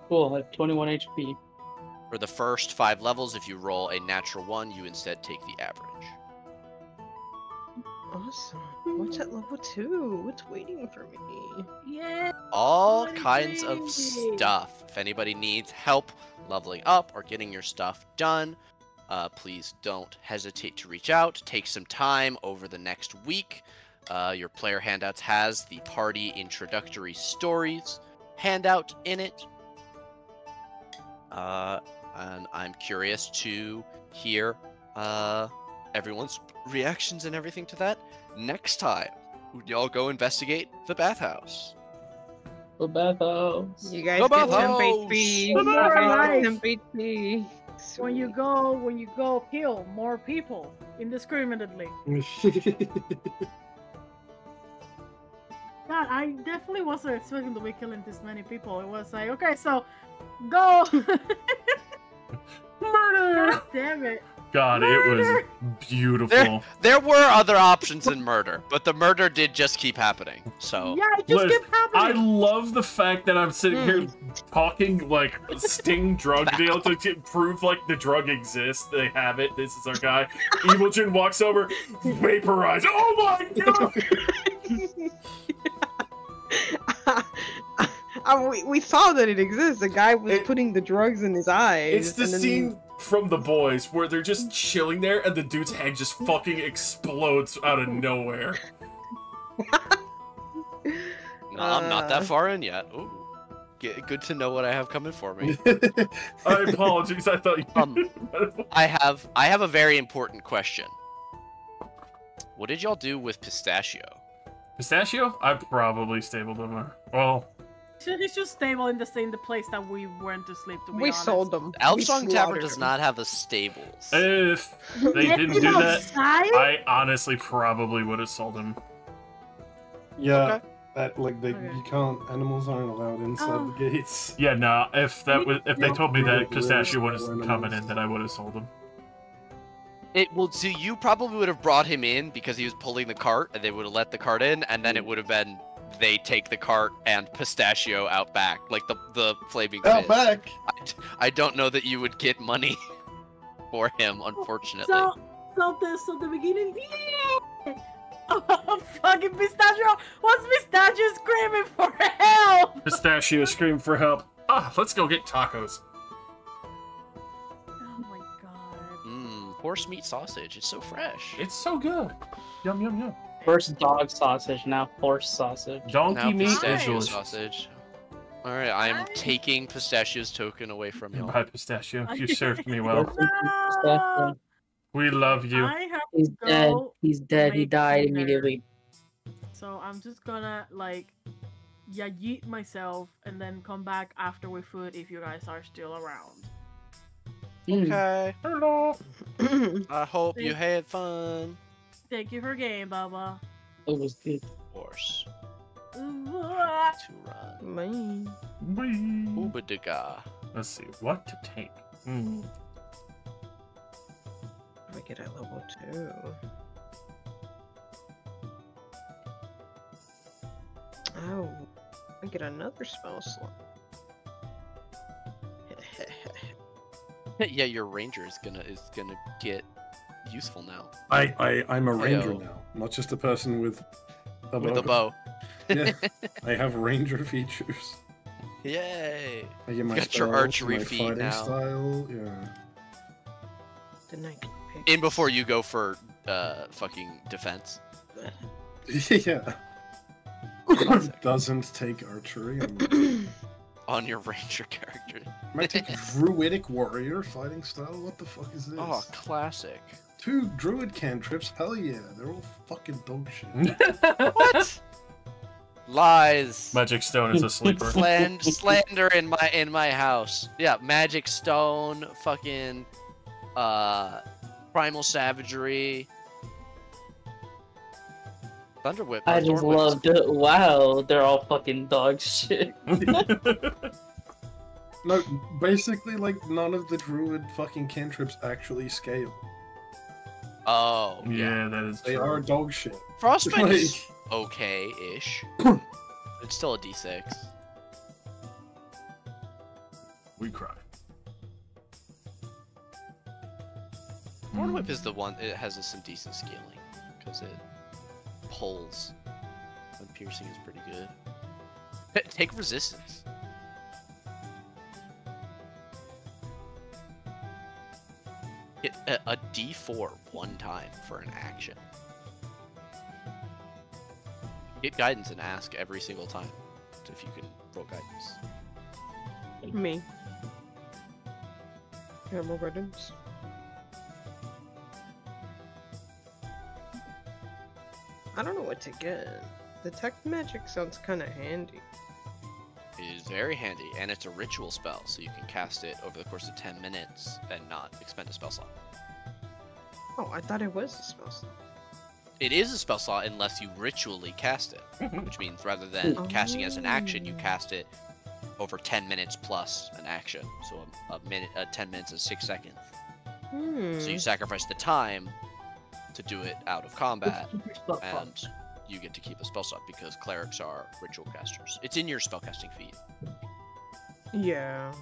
Cool, I have 21 HP. For the first 5 levels, if you roll a natural 1, you instead take the average. Awesome. What's at level 2? What's waiting for me? Yeah. All Mighty kinds of crazy. stuff. If anybody needs help leveling up or getting your stuff done, please don't hesitate to reach out. Take some time over the next week. Your player handouts has the party introductory stories handout in it. And I'm curious to hear everyone's reactions and everything to that next time. Would y'all go investigate the bathhouse? The bathhouse. You guys Go get temp Bathhouse! HP. Go You guys Bathhouse! get temp HP. When you go kill more people indiscriminately. God, I definitely wasn't expecting to be killing this many people. It was like, okay, so go. murder! God damn it. God, it was beautiful. There were other options than murder, but the murder did just keep happening. So Yeah, it just Liz, kept I happening. love the fact that I'm sitting here talking like Sting drug deal to prove like the drug exists. They have it. This is our guy. Evil Jin walks over, vaporize. Oh my god! we saw that it exists. The guy was putting the drugs in his eyes. It's the and then- scene from The Boys where they're just chilling there and the dude's head just fucking explodes out of nowhere. no, I'm not that far in yet. Ooh. Good to know what I have coming for me. I apologize. I thought you. I have a very important question. What did y'all do with Pistachio? Pistachio? I probably stabled him. Well, He's just stable in the place that we went to sleep, to be We honest. sold them. Elf We Song Tavern slaughtered does them. not have a stables. if they Get didn't him do that, outside? I honestly probably would have sold him. Yeah, Okay. that like they Okay. you can't. Animals aren't allowed inside Oh. the gates. Yeah, no. If they told me that Really Pistachio small wasn't coming in, then I would have sold him. So you probably would have brought him in because he was pulling the cart, and they would have let the cart in, and then it would have been they take the cart and Pistachio out back, like the flaming Out fish. back. I don't know that you would get money for him, unfortunately. So the beginning. Oh, fucking Pistachio! What's Pistachio screaming for help? Pistachio screamed for help. Ah, let's go get tacos. Oh my god. Horse meat sausage. It's so fresh. It's so good. Yum yum yum. First dog sausage, now horse sausage. Donkey Now meat is pistachio delicious. sausage. All right, I am Nice. taking Pistachio's token away from you. Bye, Pistachio. You served me well. No! We love you. I have He's to dead. go He's dead. He make died dinner. immediately. So I'm just gonna like yeet myself and then come back after with food if you guys are still around. Okay. Hello. I hope you had fun. Thank you for game, Baba. It was good. Horse Ooh, to run. Man. Whee. Oobadiga. Let's see what to take. Hmm. I get at level 2. Oh, I get another spell slot. Yeah, your ranger is gonna get useful now I'm a ranger Heyo. now, not just a person with a with the bow. Yeah, I have ranger features. Yay! I get my Got your spells, archery my feat fighting now. style. Yeah. Didn't I pick? In before you go for fucking defense. Yeah. Doesn't take archery. On your ranger character. Might take druidic warrior fighting style. What the fuck is this? Oh, classic. 2 druid cantrips. Hell yeah, they're all fucking dog shit. What? Lies. Magic Stone is a sleeper. Slander in my house. Yeah, magic stone, fucking primal savagery. Thunder Whip. I just Thorn Whip is loved it. Wow, they're all fucking dog shit. No, basically, like, none of the druid fucking cantrips actually scale. Oh, Yeah, that is They true. are dog shit. Frostbite is Like- okay-ish. It's still a D6. We cry. Thorn Whip is the one. It has some decent scaling because it pulls. And piercing is pretty good. Take resistance. Hit a D4 one time for an action. Get guidance and ask every single time if you can roll guidance. Me. Yeah, more guidance. I don't know what to get. Detect magic sounds kind of handy. It is very handy, and it's a ritual spell, so you can cast it over the course of 10 minutes and not expend a spell slot. Oh, I thought it was a spell slot. It is a spell slot unless you ritually cast it, which means rather than casting as an action, you cast it over 10 minutes plus an action. So a minute, 10 minutes is 6 seconds. So you sacrifice the time to do it out of combat, and you get to keep a spell slot because clerics are ritual casters. It's in your spellcasting feat. Yeah.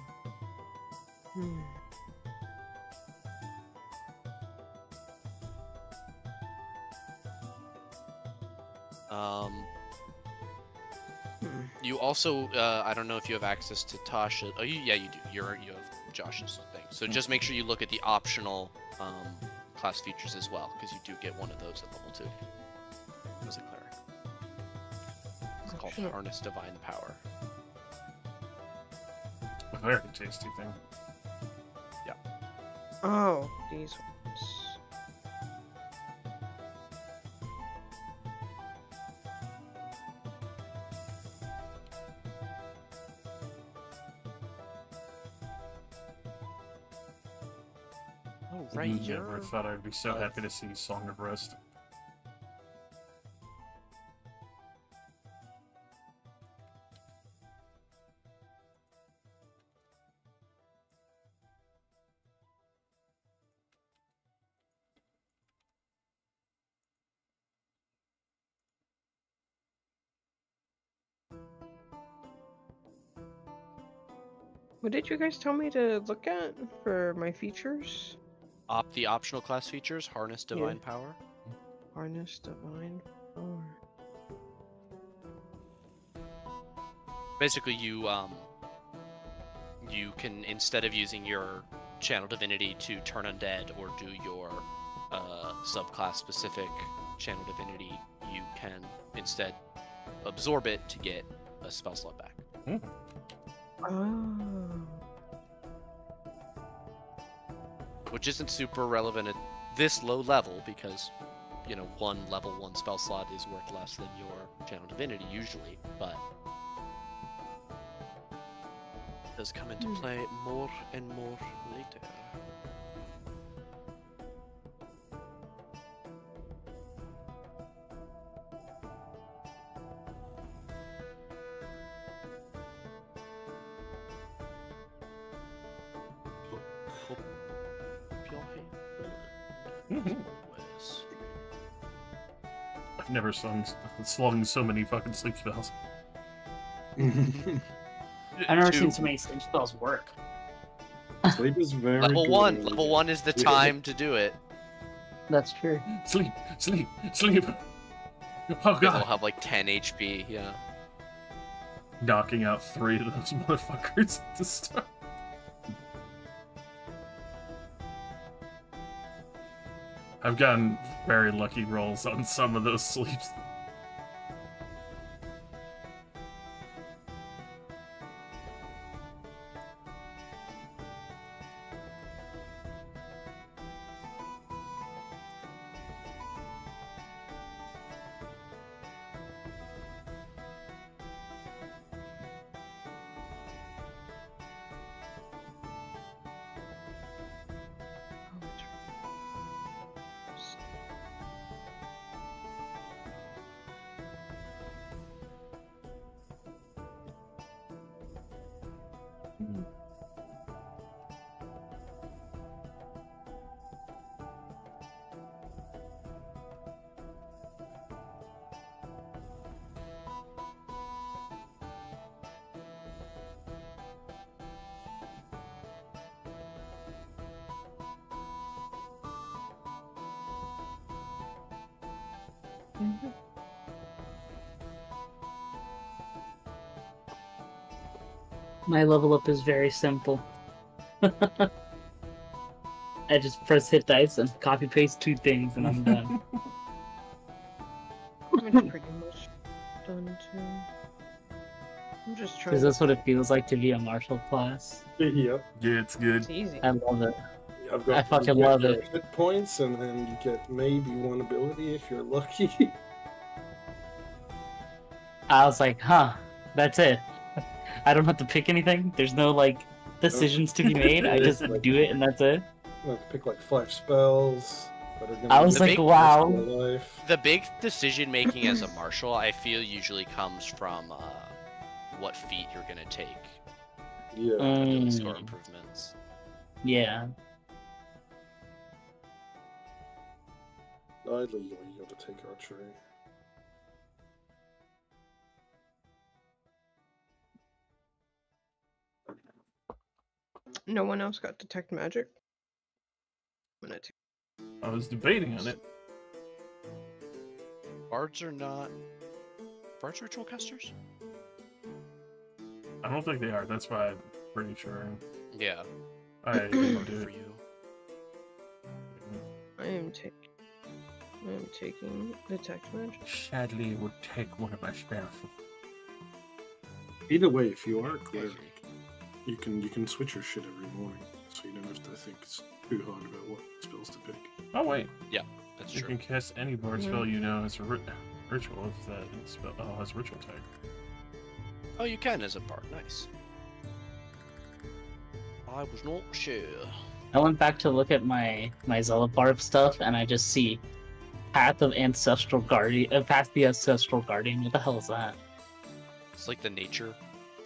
You also, I don't know if you have access to Tasha. Oh, yeah, you do. You have Josh's thing. So just make sure you look at the optional class features as well, because you do get one of those at level 2 as a cleric. It's called Harness Divine Power. A very tasty thing. Yeah. Oh, these ones. Oh, right. Never thought I'd be so happy to see Song of Rest. What did you guys tell me to look at for my features? The optional class features, Harness Divine Power. Harness Divine Power. Basically, you can, instead of using your Channel Divinity to turn undead or do your subclass specific Channel Divinity, you can instead absorb it to get a spell slot back. Oh. Which isn't super relevant at this low level because, you know, one level 1 spell slot is worth less than your Channel Divinity usually, but it does come into play more and more later. I've never slung so many fucking sleep spells. I've never seen so many sleep spells work. Sleep is very Level good. 1. Level 1 is the time to do it. That's true. Sleep, sleep, sleep. Oh They'll god. have like 10 HP, yeah. Knocking out 3 of those motherfuckers at the start. I've gotten very lucky rolls on some of those sleeps. Mhm. My level up is very simple. I just press hit dice and copy paste 2 things and I'm done. It's pretty much done too. I'm just trying Is to. this what it feels like to be a martial class? Yep. Yeah, it's good. It's easy. I love it. I've I got fucking you get love your it. hit points, and then you get maybe 1 ability if you're lucky. I was like, huh, that's it. I don't have to pick anything. There's no like decisions to be made. I just do it and that's it. You have to pick like 5 spells that are gonna I was be like, big- wow. life. The big decision making as a marshal, I feel, usually comes from what feat you're gonna take. Yeah. Ability score Mm, improvements. yeah. Ideally, you got to take archery. No one else got detect magic. I'm gonna take. I was debating on it. Bards are not. Bards ritual casters? I don't think they are. That's why I'm pretty sure Yeah. I Hard do for it. you. I am taking detect magic. Sadly, it would take one of my spells. Either way, if you are a cleric, you can switch your shit every morning, so you don't have to think too hard about what spells to pick. Oh wait, That's you true. can cast any bard spell you know as a ritual if that spell has ritual tag. Oh, you can as a bard. Nice. I was not sure. I went back to look at my Zelabarb stuff and I just see Path of Ancestral Guardian, Path of the Ancestral Guardian. What the hell is that? It's like the nature,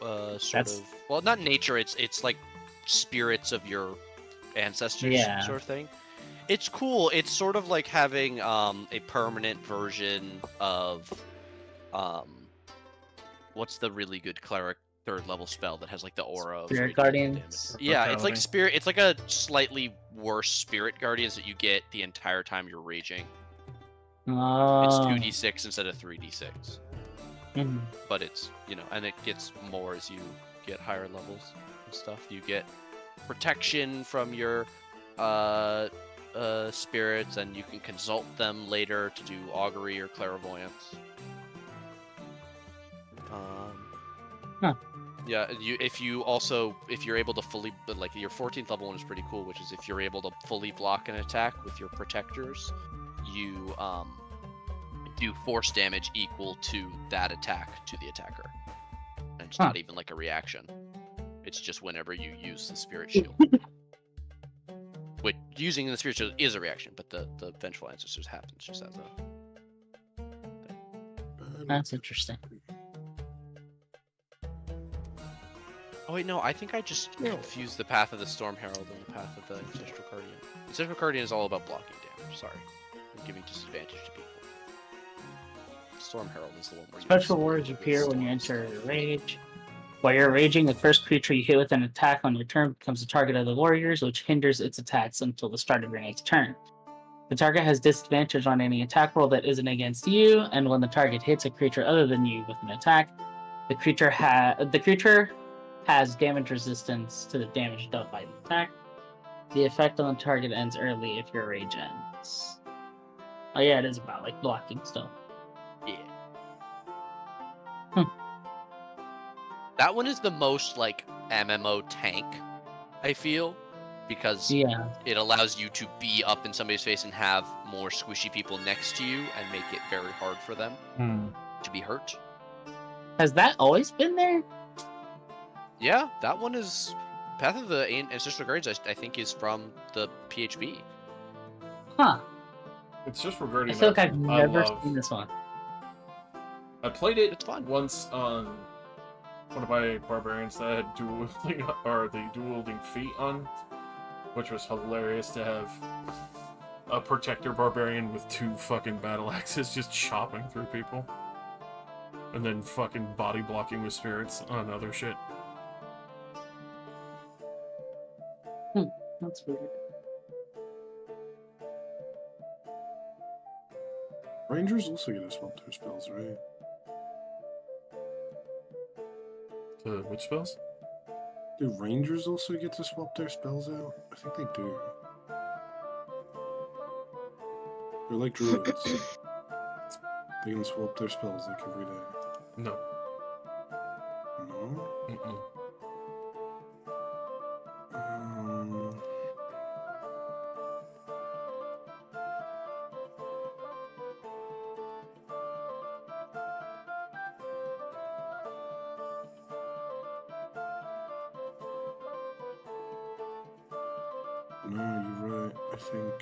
sort That's- of. Well, not nature. It's like spirits of your ancestors, Yeah. sort of thing. It's cool. It's sort of like having a permanent version of what's the really good cleric 3rd level spell that has like the aura of Spirit radiant Guardians? damage? Yeah, it's like Vitality. spirit. It's like a slightly worse spirit guardians that you get the entire time you're raging. It's Oh. 2d6 instead of 3d6. Mhm. But it's, and it gets more as you get higher levels and stuff. You get protection from your spirits, and you can consult them later to do augury or clairvoyance. Huh. Yeah, if you're able to fully, like, your 14th level one is pretty cool, which is if you're able to fully block an attack with your protectors, you do force damage equal to that attack to the attacker. And it's not even like a reaction. It's just whenever you use the spirit shield. Which using the spirit shield is a reaction, but the vengeful ancestors happens just as a. That's interesting. Oh wait, no, I think I just confused the path of the Storm Herald and the path of the Ancestral Guardian. Ancestral Guardian is all about blocking damage. Sorry, I'm giving disadvantage to people. Storm Herald is the one where Special words appear when you enter a rage. While you're raging, the first creature you hit with an attack on your turn becomes the target of the warriors, which hinders its attacks until the start of your next turn. The target has disadvantage on any attack roll that isn't against you, and when the target hits a creature other than you with an attack, the creature has damage resistance to the damage dealt by the attack. The effect on the target ends early if your rage ends. Oh yeah, it is about like blocking stuff. Yeah. Hmm. That one is the most like MMO tank, I feel, because Yeah. it allows you to be up in somebody's face and have more squishy people next to you and make it very hard for them to be hurt. Has that always been there? Yeah, that one is Path of the Ancestral Guardians. I think is from the PHB. Huh. It's just I regarding. feel like I've never love. seen this one. I played it It's fun. once on one of my barbarians that had dueling or the dueling feat on, which was hilarious to have a protector barbarian with 2 fucking battle axes just chopping through people, and then fucking body blocking with spirits on other shit. That's weird. Rangers also get to swap their spells, right? Which spells? Do Rangers also get to swap their spells out? I think they do. They're like druids. They can swap their spells like every day. No. No? Mm-mm. No, you're right. I think.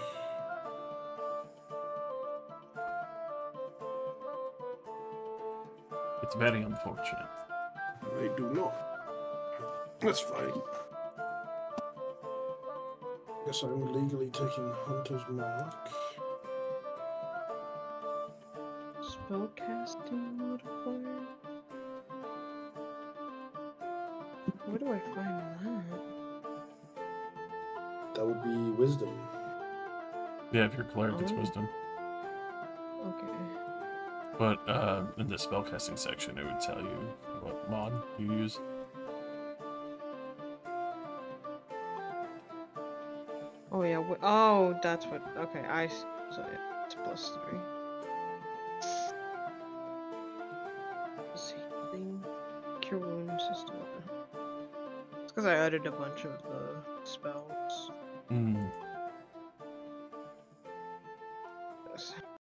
It's very unfortunate. They do not. That's fine. Guess I'm legally taking Hunter's Mark. Spellcasting modifier? Where do I find that? That would be wisdom. Yeah, if you're cleric, it's Oh. wisdom. Okay. But in the spellcasting section, it would tell you what mod you use. Oh yeah. Oh, that's what. Okay, so yeah, it's +3. Let's see. Healing, cure wounds, system. It's because I added a bunch of the spells. Mm.